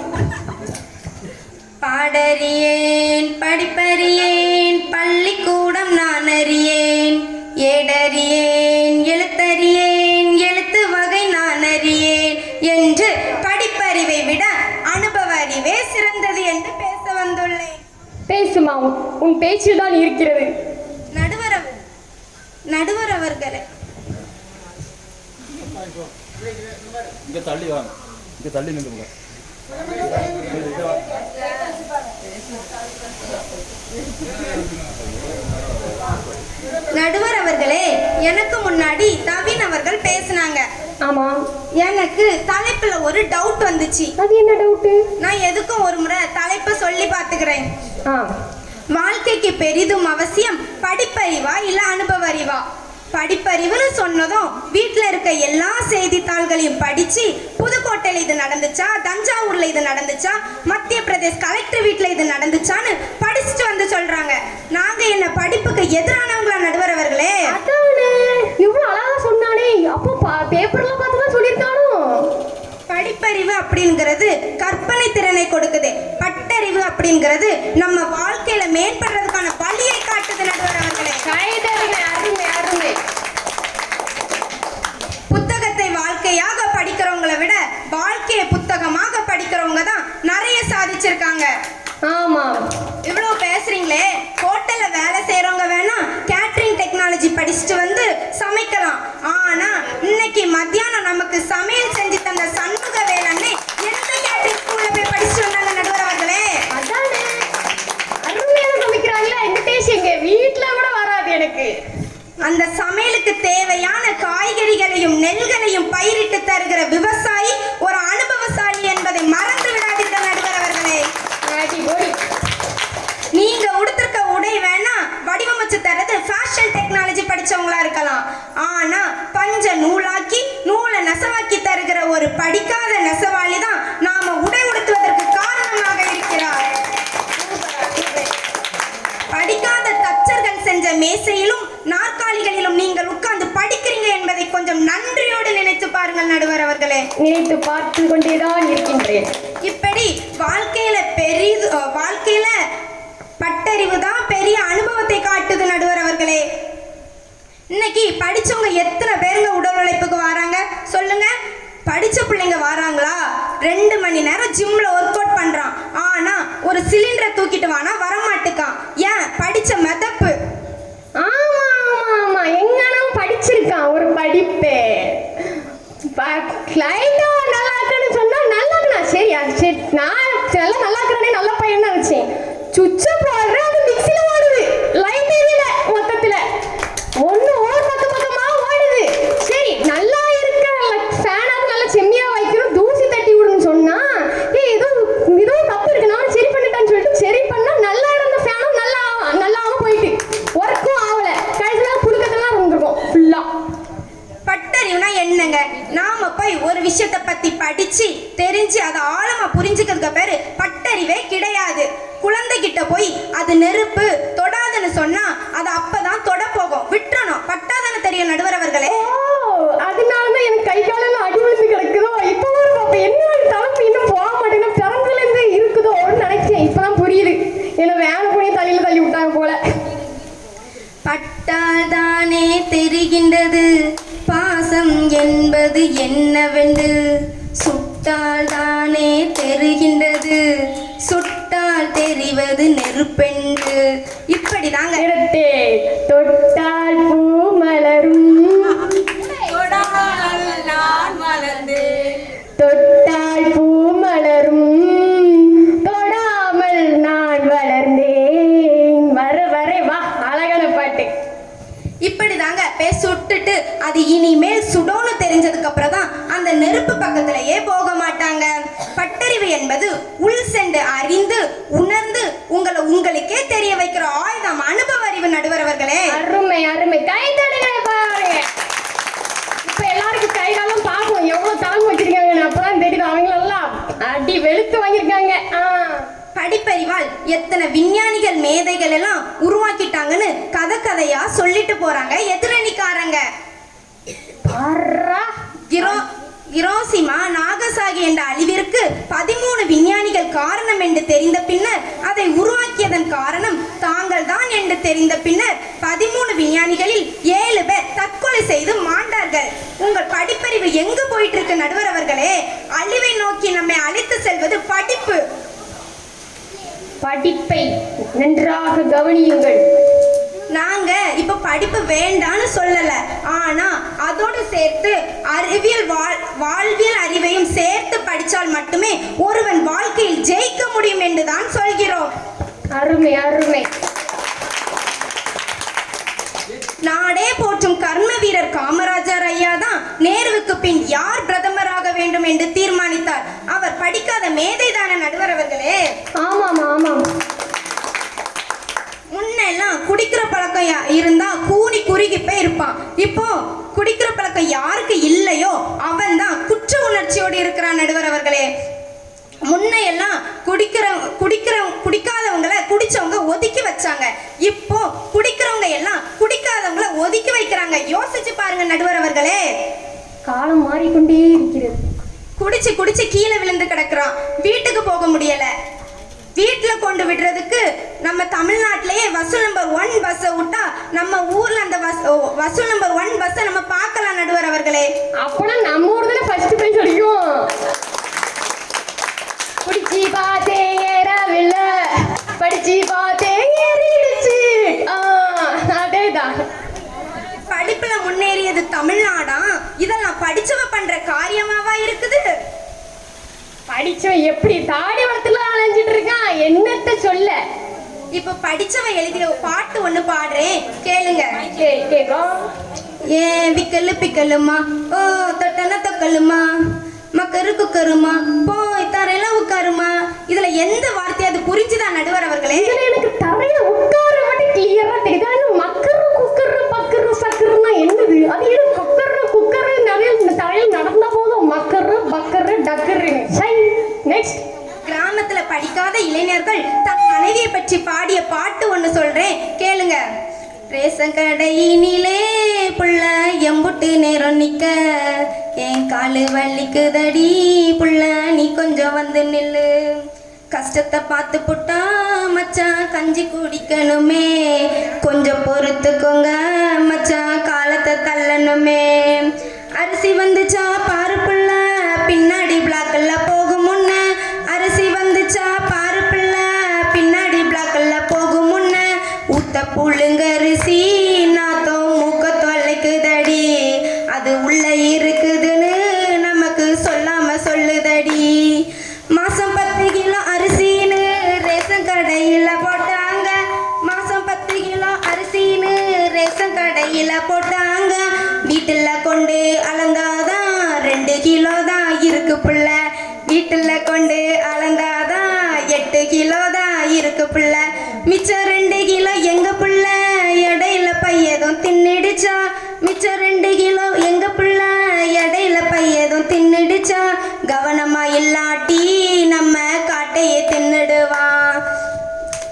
பாடறியேன் படிப்பறியேன் பள்ளிக்கூடம் நான் அறியேன் ஏடறியேன் எழுத்தறியேன் எழுத்து வகை நான் அறியேன் என்று படிப்பறிவை விட அனுபவ அறிவே சிறந்தது என்று பேச வந்துள்ளேன். பேசுமா, உன் பேச்சில் தான் இருக்கிறது. நடுவர் அவர்களே, இங்க தள்ளி வாங்க, இங்க தள்ளி நின்றுங்க. நடுவர் அவர்களே, எனக்கு முன்னாடி தவின் அவர்கள் பேசினாங்க. ஆமா, எனக்கு தலைப்புல ஒரு டவுட் வந்துச்சு. அது என்ன டவுட்? நான் எதுக்கும் ஒரு முறை தலைப்பை சொல்லி பார்த்துக்கிறேன். ஆ, வாழ்க்கைக்கு பெரிதும் அவசியம் படிப்பறிவா இல்ல அனுபவ அறிவா? படிப்பறிவுன்னு சொன்னதும் வீட்டில் இருக்க எல்லா செய்தித்தாள்களையும் படிச்சு புதுக்கோட்டையில் இது நடந்துச்சா, தஞ்சாவூர்ல இது நடந்துச்சா, மத்திய பிரதேஷ் கலெக்டர் வீட்டில் இது நடந்துச்சான்னு படிச்சுட்டு வந்து சொல்றாங்க. நாங்க என்ன படிப்புக்கு எதிரானவங்களா நடுவர் அவர்களே? அதானே இவ்வளவு அழகா சொன்னானே, அப்போ பேப்பர்ல பார்த்து தான் சொல்லியிருக்கானோ. படிப்பறிவு அப்படிங்கிறது கற்பனை திறனை கொடுக்குது, பட்டறிவு அப்படிங்கிறது நம்ம வாழ்க்கையில மேம்படுறதுக்கான வழியை காட்டுது நடுவர் அவர்களே. அருமை அருமை. புத்தகத்தை வாழ்க்கையாக படிக்கிறவங்களை விட வாழ்க்கையை புத்தகமாக படிக்கிறவங்க தான் நிறைய சாதிச்சிருக்காங்க. ஆமா, இவ்வளவு பேசுறீங்களே, ஹோட்டல்ல வேலை செய்யறவங்க வேணா கேட்டரிங் டெக்னாலஜி படிச்சுட்டு வந்து சமைக்கலாம். ஆனா இன்னைக்கு மத்தியானம் நமக்கு சமையல் செஞ்சு தந்த சண்முக வேலன்னு எந்த கேட்டரிங் ஸ்கூல்ல போய் படிச்சுட்டு வந்தாங்க நடுவர் அவர்களே? அதானே அருமையாக சமைக்கிறாங்களா, இந்த டேஸ்ட் எங்க வீட்டுல கூட வராது எனக்கு. அந்த சமையலுக்கு தேவையான காய்கறிகளையும் நெல்களையும் பயிரிட்டு தருகிற விவசாயி ஒரு அனுபவசாலி என்பதை மறந்து விடாதீர்கள் நடுவர் அவர்களே. நீங்க உடுத்திருக்க உடை வேணா வடிவமைச்சு தரது ஃபேஷன் டெக்னாலஜி படிச்சவங்களா இருக்கலாம். ஆனா பஞ்ச நூலாக்கி நூலை நெசவாக்கி தருகிற ஒரு படிக்காத நெசவாளி தான் நாம உடை உடுத்துவதற்கு காரணமாக இருக்கிறார். படிக்காத தச்சர்கள் செஞ்ச மேசையிலும் நாற்காலிகளிலும் நீங்கள் உட்கார்ந்து படிக்கிறீங்க என்பதை கொஞ்சம் நன்றியோடு நினைத்து பாருங்கள் நடுவர் அவர்களே. நினைத்து பார்த்து கொண்டேதான் இருக்கின்றேன். இப்படி வாழ்க்கையில பட்டறிவு தான் பெரிய அனுபவத்தை காட்டுது நடுவர் அவர்களே. இன்னைக்கு படிச்சவங்க எத்தனை பேருங்க உடல் உழைப்புக்கு வராங்க சொல்லுங்க? படிச்ச பிள்ளைங்க வராங்களா? 2 மணி நேரம் ஜிம்ல ஒர்க் அவுட் பண்றான், ஆனா ஒரு சிலிண்டரை தூக்கிட்டு வானா வரமாட்டுக்கான். ஏன்? படிச்ச மெதப்பு. ஆமா ஆமா ஆமா, எங்கனும் படிச்சிருக்கான் ஒரு படிப்பே. லைட்டா நல்லா இருக்குன்னு சொன்னா நல்லா இருக்குண்ணா, சரியா சரி, நான் எல்லாம் நல்லா இருக்கிறனே நல்ல பையன் தான் வச்சேன். சுவிட்ச போடுறேன், அது மிக்சில ஓடுது, லைட் எரியல, மொத்தத்துல ஒண்ணு பக்கமா ஓடுது. சரி, நல்லா இருக்க ஃபேனாக நல்லா செம்மியா வைக்கணும், தூசி தட்டி விடுன்னு சொன்னா ஏதோ தப்பு இருக்கு, நான் சரி பண்ணிட்டேன்னு சொல்லிட்டு சரி பண்ணா நல்லா இருந்த ஃபேனும் நல்லாவும் போயிட்டு ஒர்க்கும் ஆகல, கடைசியில புழுக்கத்தெல்லாம் இருந்திருக்கும் ஃபுல்லா. பட்டறிவுனா என்னங்க? நாம போய் ஒரு விஷயத்தை பத்தி படிச்சு தெரிஞ்சு அதை ஆழமா புரிஞ்சுக்கிறதுக்கு பேரு பட்டறிவே கிடையாது. குழந்தைகிட்ட போய் அது நெருப்பு தொடாதுன்னு சொன்னா அது அப்பதான் தொட போகும், விட்டுறணும். பட்டாதானே தெரியும் நடுவர் அவர்களே. அதனாலதான் எனக்கு கை காலெல்லாம் அடி விழுந்து கிடக்குதோ. இப்போ ஒரு என்ன தலைப்பு இன்னும் போக மாட்டேங்குது, பிறந்ததுல இருந்து இருக்குதோன்னு நினைச்சேன், இப்பதான் புரியுது. என்ன வேலை போய் தலையில தள்ளி விட்டாங்க போல. பட்டால் தானே தெரிகின்றது பாசம் என்பது என்னவென்று, சுட்டால் தானே தெரிகின்றது சுட்டால் தெரிவது நெருப்பென்று. இப்படிதாங்க தொட்டால் பூ மலரும், தொடாமல் அது இனிமேல் சுடோன்னு தெரிஞ்சதுக்கு அப்புறம் தான் அந்த நெருப்பு பக்கத்திலேயே போக மாட்டாங்க. பட்டறிவு என்பது உள் சென்று அறிந்து உணர்ந்து உங்களுக்கே தெரிய வைக்கிற ஆயுதம் அனுபவ அறிவு. நடுவர் அவர்களே, அருமை அருமை. கை தடுங்க பாருங்க. இப்ப எல்லாருக்கும் கைகாலம் பார்ப்போம் எவ்வளவு தாங்க வச்சிருக்காங்க. அப்பதான் தெரியுது அவங்களெல்லாம் அடி வெளுத்து வாங்கியிருக்காங்க. படிப்பறிவால் எத்தனை விஞ்ஞானிகள் மேதைகள் எல்லாம் உருவாக்கிட்டாங்கன்னு கதையா சொல்லிட்டு போறாங்க எதிரணிக்காரங்க. ஹிரோஷிமா நாகசாகி என்ற அழிவிற்கு 13 விஞ்ஞானிகள் காரணம் என்று தெரிந்த பின்னர் அதை உருவாக்கியதன் காரணம் தாங்கள் தான் என்று தெரிந்த பின்னர் 13 விஞ்ஞானிகளில் 7 பேர் தற்கொலை செய்து மாண்டார்கள். உங்கள் படிப்பறிவு எங்கு போயிட்டு இருக்கு நடுவர் அவர்களே? அழிவை நோக்கி நம்மை அழைத்து செல்வது படிப்பு. படிப்பை நன்றாக கவனியுங்கள். நாங்க இப்ப படிப்பு வேண்டான்னு சொல்லல, ஆனா அதோடு சேர்த்து வாழ்வியல் அறிவையும் சேர்த்து படிச்சால் மட்டுமே ஒருவன் வாழ்க்கையில் ஜெயிக்க முடியும் என்றுதான் சொல்கிறோம். அருமை அருமை. நாடே போற்றும் கர்ம வீரர் காமராஜர் ஐயா தான் நேருவுக்கு பின் யார் பிரதமராக வேண்டும் என்று தீர்மானித்தார். அவர் படிக்காத மேதைதான நடுவர் அவர்களே? ஆமாம் ஆமாம். முன்னெல்லாம் குடிக்கிற பழக்கம் இருந்தா கூனி குறுகி போய் இருப்பான். இப்போ குடிக்கிற பழக்கம் யாருக்கு இல்லையோ அவன் தான் குற்ற உணர்ச்சியோடு இருக்கிறான் நடுவர் அவர்களே. முன்னையெல்லாம் குடிக்காதவங்களை குடிச்சவங்க ஒதுக்கி வச்சாங்க. இப்போ குடிக்கிறவங்க எல்லாம் குடிக்காதவங்களை ஒதுக்கி வைக்கிறாங்க. யோசிச்சு பாருங்க நடுவர் அவர்களே. காலம் மாறிக்கொண்டே இருக்கிறது. குடிச்சு கீழே விழுந்து கிடக்குறான். வீட்டுக்கு போக முடியல. வீட்டுல கொண்டு விடுறதுக்கு நம்ம தமிழ்நாட்டிலேயே வசூல் நம்பர் 1 பஸ்ஸை விட்டா நம்ம ஊர்ல அந்த வசூல் நம்பர் 1 பஸ்ஸை நம்ம பார்க்கலாம் நடுவர் அவர்களே. அப்பனா நம்ம ஊர் தானே ஃபர்ஸ்ட் போய் சொல்லிக்கும். குடிச்சி பார்த்தே ஏறவில்ல, படிச்சு பார்த்தே ஏறிடுச்சு. அதேதான். படிப்புல முன்னேறியது தமிழ்நாடா? இதெல்லாம் படிச்சவ பண்ற காரியமாவா இருக்குது? படிச்சவன் எப்படி தாடி வளர்த்துல அலைஞ்சிட்டு இருக்கான், என்னத்த சொல்ல. இப்ப படிச்சவ எழுதிய பாட்டு ஒண்ணு பாடுறேன், கேளுங்க. கேக்கும். ஏன் விக்கல்லு பிக்கல்லுமா, ஓ தொட்டன தொக்கல்லுமா, மக்கரு குக்கருமா, போய் தரையில உட்காருமா. இதுல எந்த வார்த்தையாவது புரிஞ்சுதா நடுவர் அவர்களே? இதுல எனக்கு தரையில உட்கார மட்டும் கிளியரா தெரியுது. மக்கரு குக்கரு பக்கரு சக்கருன்னா என்னது? அது ஏதோ குக்கரு நிறைய தரையில நடந்தா போதும். மக்கரு பக்கரு டக்கரு. நெக்ஸ்ட். கிராமத்துல படிக்காத இளைஞர்கள் தன் மனைவியை பற்றி பாடிய பாட்டு ஒண்ணு சொல்றேன், கேளுங்க. ரேஷன் கடையினிலே புள்ள எம்புட்டு நேரம் நிக்க, என் காலு வலிக்குதடி புள்ள நீ கொஞ்சம் வந்து நில்லு. கஷ்டத்தை பார்த்து புட்டா மச்சான் கஞ்சி குடிக்கணுமே, கொஞ்சம் பொறுத்துக்கோங்க மச்சான் காலத்தை தள்ளணுமே. அரிசி வந்துச்சா பாரு புள்ள பின்னாடி பிளாக்ல போகும் முன்ன, அரிசி வந்துச்சா பாரு புள்ள பின்னாடி பிளாக்ல போகும் முன்ன, ஊத்த புழுங்க அரிசி நாத்தோ மூக்க தொலைக்குதடி, அது உள்ள இருக்குதுன்னு நமக்கு சொல்லாம சொல்லுதடி. மாசம் 10 கிலோ அரிசின்னு ரேஷன் கடையில போட்டாங்க, மாசம் 10 கிலோ அரிசின்னு ரேஷன் கடையில போட்டாங்க. வீட்டுல கொண்டு அளந்தாதான் 2 கிலோ தான் இருக்கு புள்ள, வீட்டுல கொண்டு அளந்தாதான் 8 கிலோ தான் இருக்கு புள்ள. மிச்சம் 2 கிலோ எங்க புள்ள இடையில பையதும் தின்னுடுச்சா, மிச்சம் 2 கிலோ எங்க புள்ள இடையில பையதும் தின்னுடுச்சா. கவனமா இல்லாட்டி நம்ம காட்டையே தின்னுடுவான்.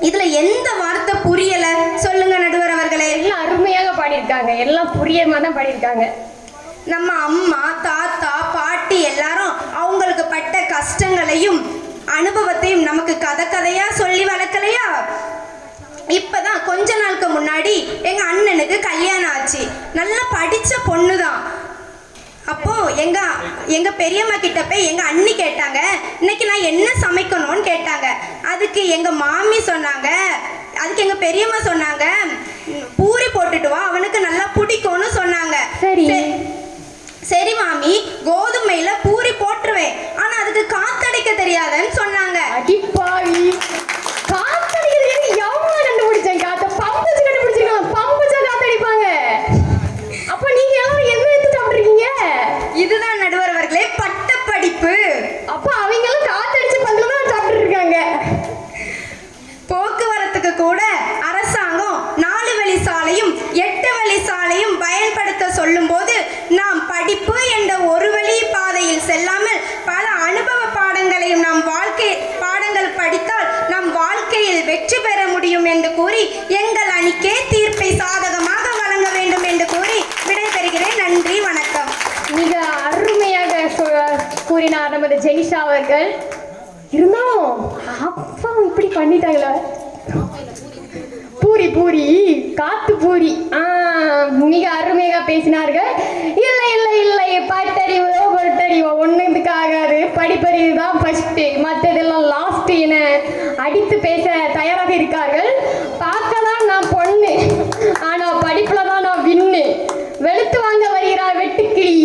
இதுல எந்த வார்த்தை புரியல சொல்லுங்க நடுவர் அவர்களே? எல்லாம் அருமையாக பாடியிருக்காங்க, எல்லாம் புரியமா தான் பாடியிருக்காங்க. நம்ம அம்மா தாத்தா பாட்டி எல்லாரும் அவங்களுக்கு பட்ட கஷ்டங்களையும் அனுபவத்தையும் நமக்கு கதையா சொல்லி வளர்க்கலையா? இப்பதான் கொஞ்ச நாளுக்கு முன்னாடி எங்க அண்ணனுக்கு கல்யாணம் ஆச்சு. நல்லா படிச்ச பொண்ணுதான். அப்போ எங்க பெரியம்மா கிட்ட போய் எங்க அண்ணி கேட்டாங்க, இன்னைக்கு நான் என்ன சமைக்கணும்னு கேட்டாங்க. அதுக்கு எங்க மாமி சொன்னாங்க, அதுக்கு எங்க பெரியம்மா சொன்னாங்க, பூரி போட்டுட்டு வா அவனுக்கு நல்லா பிடிக்கும்னு சொன்னாங்க. சரி மாமி, கோதுமையில பூரி போட்டுருவேன், ஆனா அதுக்கு காத்தடிக்க தெரியாதுன்னு சொன்னாங்க. அடிப்பாவி, காத்தடிக்கிறது எவ்வளவு கண்டுபிடிச்சேன்? காத்த பம்பு கண்டுபிடிச்சிருக்காங்க. பம்புச்சா காத்தடிப்பாங்க. அப்ப நீங்க எல்லாரும் என்ன கூறினார் நமது ஜெனிஷா அவர்கள். இருந்தாலும் அப்பா இப்படி பண்ணிட்டாங்களே. பூரி பூரி காத்து பூரி மிக அருமையாக பேசினார்கள். இல்லை இல்லை இல்லை, பட்டறிவோ பொருட்டறிவோ ஒன்றுத்துக்கு ஆகாது. படிப்பறிவு தான் ஃபர்ஸ்ட், மற்றதெல்லாம் லாஸ்ட் என அடித்து பேச தயாராக இருக்கார்கள். பார்க்க தான் நான் பொண்ணு, ஆனா படிப்புல தான் நான் வின்னு. வெளுத்து வாங்க வருகிறார் வெட்டுக்கிளி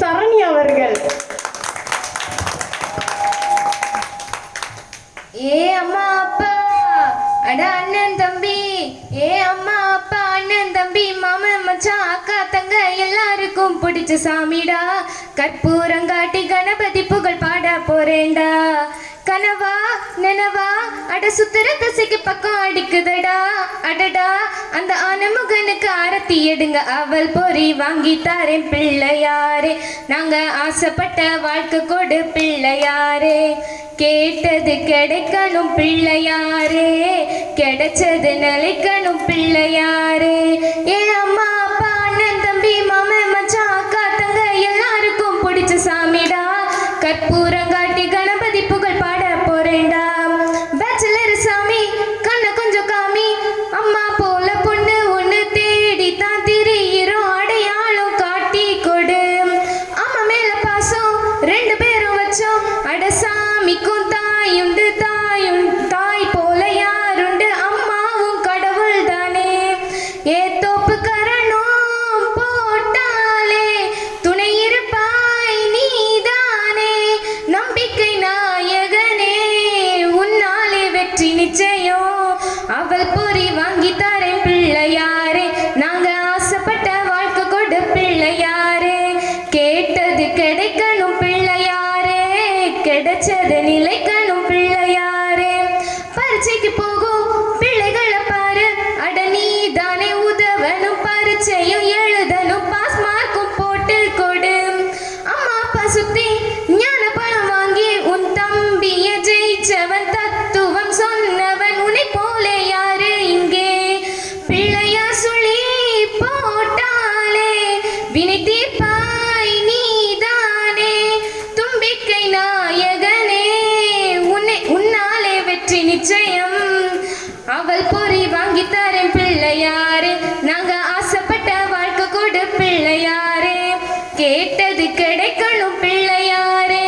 சரணி அவர்கள். ஏ அம்மா அப்பா அட அண்ணன் தம்பி, ஏ அம்மா அப்பா அண்ணன் தம்பி மாமன் மச்சான் அக்கா தங்க எல்லாருக்கும் பிடிச்ச சாமிடா. கற்பூரங்காட்டி கணபதி புகழ் பாட போறேன்டா. கனவா நினவா அட சுத்துற திசைக்கு பக்கம் அடிக்குதடா. அடடா அந்த ஆனமுகனுக்கு ஆரத்தி எடுங்க, அவள் பொறி வாங்கி தாரேன் பிள்ளையாரே. நாங்க ஆசைப்பட்ட வாழ்க்கை கொடு பிள்ளையாரே. கேட்டது கிடைக்கணும் பிள்ளையாரே, கிடைச்சது நிலைக்கணும் பிள்ளையாரே. ஏ அம்மா அப்பா அண்ணன் தம்பி மாமன் மச்சான் அக்கா தங்க எல்லாருக்கும் பிடிச்ச சாமிடா. கற்பூரங்காட்டி கணபதி புகழ் பாட போறேன்டா. பேச்சுலர் சாமி கண்ண கொஞ்சம் காமி, அம்மா போல பொண்ணு ஒண்ணு தேடி தான் திரியிறோம், அடையாளம் காட்டி கொடு. அம்மா மேல பாசம் ரெண்டு பேரும் வச்சோம், அட சாமிக்கும் தாயுண்டு தாயும் தாய் போல யாருண்டு, அம்மாவும் கடவுள் தானே. ஏ தோப்பு கரணும் போட்டாலே துணை இருப்பாய் நீதானே. நம்பிக்கை நாயகனே உன்னாலே வெற்றி நிச்சயம், அவள் பொறி வாங்கி தரேன் பிள்ளையாரே. நாங்க ஆசைப்பட்ட வாழ்க்கை கொடு பிள்ளையாரே. கேட்டது கிடைக்கணும் பிள்ளையாரே, கிடைச்சது நிலைக்கணும் பிள்ளையாரே. பரீட்சைக்கு போகும் பிள்ளைகளை பாரு, அட நீ தானே உதவணும், பரீட்சையும் எழுதணும், பாஸ் மார்க்கும் போட்டு கொடு. அம்மா அப்பா சுத்தி ஞான பணம் வாங்கி உன் தம்பிய ஜெயிச்சவன், தத்துவம் சொன்னவன் உன்னை போல யாரு இங்கே. பிள்ளையார் சுழி போட்டாலே வினை தீர்ப்பாய் நீதானே. தும்பிக்கை நாயகனே உன்னாலே வெற்றி நிச்சயம், அவள் பொறி வாங்கி தரேன் பிள்ளையாரே. நாங்க ஆசைப்பட்ட வாழ்க்கை கொடு பிள்ளையாரே. கேட்டது கிடைக்கணும் பிள்ளையாரே,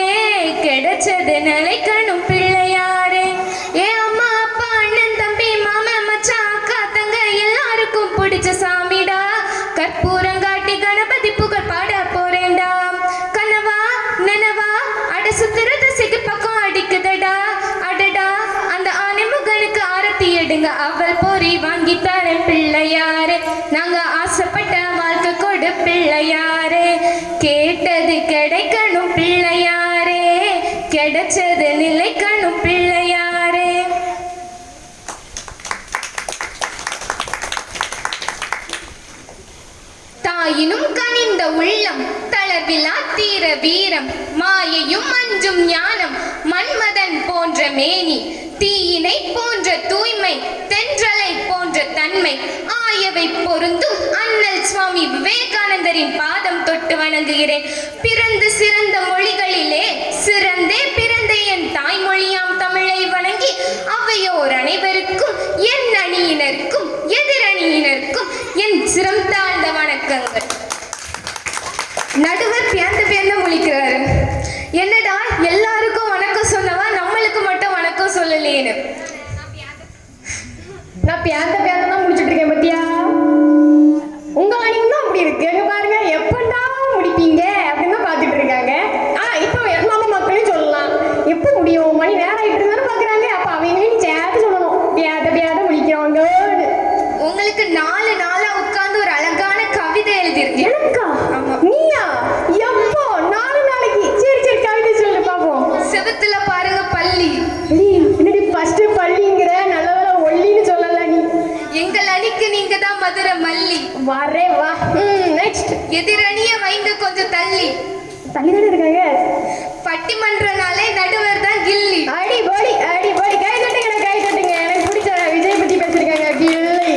கிடைச்சது நிலைக்கணும் பிள்ளையாரே. ஏ அம்மா அப்பா அண்ணன் தம்பி மாமன் மச்சான் அக்கா தங்க எல்லாருக்கும் பிடிச்ச சாமிடா. கற்பூரங்காட்டி கணபதி புகழ் பாட போறேன்டா. கனவா நினவா அட சுத்துற திசைக்கு பக்கம் அடிக்குதடா. அடடா அந்த ஆனைமுகனுக்கு ஆரத்தி எடுங்க, அவள் பொறி வாங்கி தரேன் பிள்ளையாரே. நாங்க ஆசைப்பட்ட வாழ்க்கை கொடு பிள்ளையாரே. கேட்டது கிடைக்கணும் பிள்ளையாரே, கிடைச்சது நிலைக்கணும் பிள்ளையாரே. தாயினும் கனிந்த உள்ளம் தளர்விலா தீர வீரம், மாயையும் அஞ்சும் ஞானம் மன்மதன் போன்ற மேனி, தீயினை போன்ற தூய்மை தென்றலை போன்ற தன்மை, ஆயவை பொருந்தும் அண்ணல் சுவாமி விவேகானந்தரின் பாதம் தொட்டு வணங்குகிறேன். பிறந்து சிறந்த மொழிகளிலே சிறந்தே பிறந்த என் தாய்மொழியாம் தமிழை வணங்கி அவையோர் அனைவருக்கும் என் அணியினருக்கும் எதிரணியினருக்கும் என் சிரம் தாழ்ந்த வணக்கங்கள். நடுவர் பேந்த முழிக்கிறாரு. என்னடா எல்லாருக்கும் வணக்கம் சொன்னவா நம்மளுக்கு மட்டும் வணக்கம் சொல்லலேன்னு. நான் பேந்த தான் முடிச்சுட்டு இருக்கேன் பத்தியா. உங்க அணியும் தான் அப்படி இருக்கு. எங்க பாருங்க எப்படா முடிப்பீங்க அப்படின்னு பார்த்துட்டு இருக்காங்க. இப்போ மாமா மக்களையும் சொல்லலாம், எப்போ முடியும் மணி நேரம் ஆயிட்டு இருந்தாலும் பாக்குறாங்க. அப்ப அவங்க சேர்த்து சொல்லணும் பேத முடிக்கிறவங்க. உங்களுக்கு 4 நாளா உட்கார்ந்து ஒரு அழகான கவிதை எழுதியிருக்கேன். எனக்கா? நீயா? எப்போ? 4 நாளைக்கு? சரி சரி கவிதை சொல்லு பாப்போம். செவத்துல பாருங்க பள்ளி. என்னடி ஃபர்ஸ்ட் பள்ளிங்கிற, நல்ல வேளை ஒல்லின்னு சொல்லல நீ. எங்கள் அணிக்கு நீங்க தான் மதுரை மல்லி. வரே வா. நெக்ஸ்ட். எதிரணிய வைங்க கொஞ்சம் தள்ளி. தள்ளி தானே இருக்காங்க. பட்டிமன்றனாலே நடுவர் தான் கில்லி. அடி போடி கை தட்டுங்க. எனக்கு பிடிச்ச விஜய் பத்தி பேசிருக்காங்க கில்லி.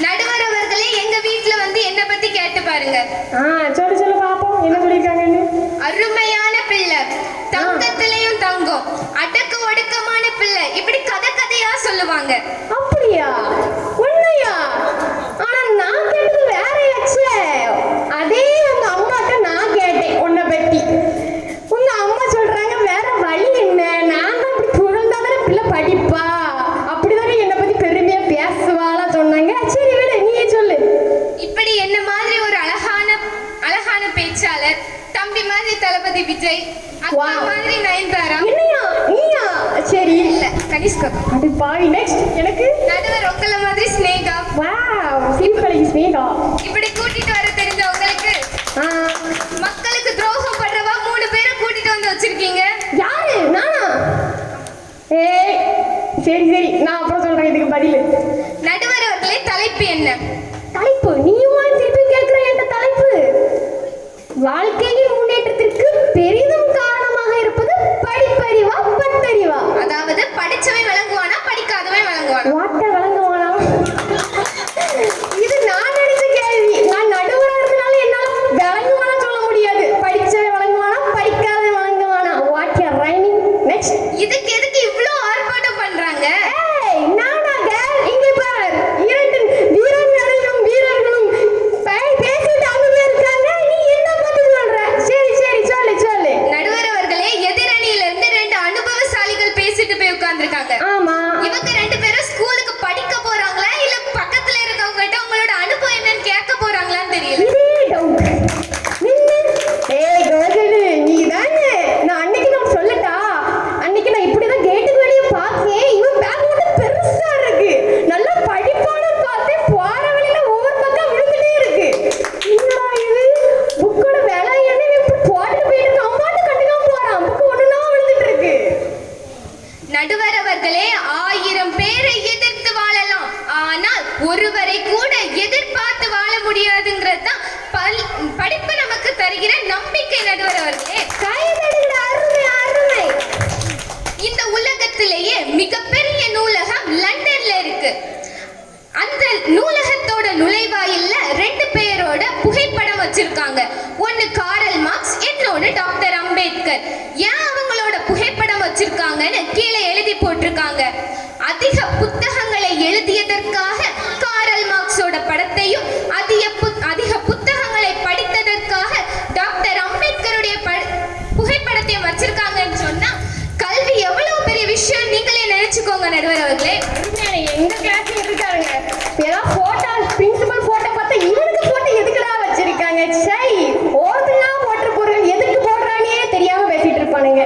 நடுவர் அவர்களே எங்க வீட்டுல வந்து என்ன பத்தி கேட்டு பாருங்க. சொல்லு பாப்போம் என்ன சொல்லிருக்காங்கன்னு. அருமையான பிள்ளை தங்கம், அடக்க ஒடுக்கமான பிள்ளை, இப்படி கதை கதையா சொல்லுவாங்க. அப்படியா? உண்மையா? ஆனா நான் கேட்டது வேறையாச்சே. அதே உங்க அம்மாட்ட நான் கேட்டேன் உன்னை பத்தி. உங்க அம்மா சொல்றாங்க வேற வழி என்ன, நான் தான் இப்படி புகழ்ந்தாதானே பிள்ளை படிப்பா, அப்படிதானே என்னை பத்தி பெருமையா பேசுவாளா சொன்னாங்க. சரி விடு, நீயே சொல்லு. இப்படி என்ன மாதிரி ஒரு அழகான பேச்சாளர், தம்பி மாதிரி தளபதி விஜய், அக்கா Wow. மாதிரி நயன்தாரா. என்னையா? நீயா? சரி இல்ல கனிஷ்கா. அது பாய். நெக்ஸ்ட் எனக்கு நடுவர் உங்கள மாதிரி ஸ்னேகா. Wow, simple Sneha. இப்படி கூட்டிட்டு வர தெரிஞ்ச உங்களுக்கு மக்களுக்கு துரோகம் பண்றவா 3 பேரை கூட்டிட்டு வந்து வச்சிருக்கீங்க. யாரு? நானா? ஏய் சரி சரி, நான் அப்புறம் சொல்றேன் இதுக்கு பதில். நடுவர் அவர்களே, தலைப்பு என்ன? தலைப்பு நீயுமா திருப்பி கேட்கிற? என்ற தலைப்பு வாழ்க்கையின் முன்னேற்றத்திற்கு பெரிதும் காரணமாக இருப்பது படிப்பறிவா பட்டறிவா? அதாவது படிச்சவன் விளங்குவானா, படிக்காதவன் விளங்குவானா? வாட்ட வழங்குவானா? இது நான் நினைச்ச கேள்வி. நான் நடுவரா இருந்தனால என்னால விளங்குவானா சொல்ல முடியாது. படிச்சவன் வழங்குவானா, படிக்காதவன் வழங்குவானா? What a rhyming. நெக்ஸ்ட். இதுக்கு எதுக்கு இவ்ளோ ஆர்ப்பாட்டம் பண்றாங்க? ஏய் நானா கேர்ள்? இங்க பார், 2 வீரர்களும் பேசிட்டு அங்கவே இருக்காங்க. நீ என்ன பத்தி சொல்ற? சரி சரி சொல்லு சொல்லு. நடுவர் அவர்களே, எதிரணியில இருந்து 2 அனுபவசாலிகள் பேசிட்டு போய் உட்கார்ந்திருக்காங்க. ஆமா. இவங்க 2 பேரும் ஸ்கூலுக்கு படிக்க போறாங்களா இல்ல பக்கத்துல இருக்கவங்க கிட்ட உங்களோட அனுபவம் என்னன்னு கேட்க போறாங்களான்னு தெரியல. இதே டவுட். நின்னு. ஏய் கோகுலு, நீ தானே. நான் அன்னைக்கு நான் சொல்லட்டா, அன்னைக்கு நான் இப்படிதான் கேட்டுக்கு வெளியே பார்த்தேன். இவன் பேக் மட்டும் பெருசா இருக்கு. நல்லா படிப்பானு பார்த்தேன். போற வழியில ஒவ்வொரு பக்கம் விழுந்துட்டே இருக்கு. என்னடா இது? புக்கோட விலை என்ன இப்படி போட்டு போயிட்டு அம்மாட்டு கண்டுக்காம போறான். புக்கு ஒண்ணுனா விழுந்துட்டு இருக்கு. நடுவர் அவர்களே, 1000 பேரை எதிர்த்து வாழலாம், ஆனால் ஒருவரை கூட எதிர்பார்த்து வாழ முடியாதுங்கிறது தான் படிப்பு நமக்கு தருகிற நம்பிக்கை. நடுவர் அவர்களே, கை தட்டுகிற அருமை அருமை. இந்த உலகத்திலேயே மிகப்பெரிய நூலகம் லண்டன்ல இருக்கு. அந்த நூலகத்தோட நுழைவாயில்ல 2 பேரோட புகைப்படம் வச்சிருக்காங்க. ஒன்னு காரல் மார்க்ஸ், இன்னொன்னு டாக்டர் அம்பேத்கர். ஏன் அவங்களோட புகைப்படம் வச்சிருக்காங்கன்னு கீழே எழுதி போட்டிருக்காங்க. அதிக புத்தகங்களை எழுதியதற்காக காரல் மார்க்ஸோட படத்தையும், அதிக புத்தகங்களை படித்ததற்காக டாக்டர் அம்பேத்கருடைய புகைப்படத்தையும் வச்சிருக்காங்கன்னு சொன்னா கல்வி எவ்வளவு பெரிய விஷயம் நீங்களே நினைச்சுக்கோங்க. நடுவர் அவர்களே, எங்க கிளாஸ்ல இருக்காருங்க ஏதாவது போட்டோ, பிரின்சிபல் போட்டோ பார்த்தா இவனுக்கு போட்டோ எதுக்குடா வச்சிருக்காங்க? சை, ஓதுனா போட்டு போறாங்க, எதுக்கு போடுறானே தெரியாம பேசிட்டு இருப்பானுங்க.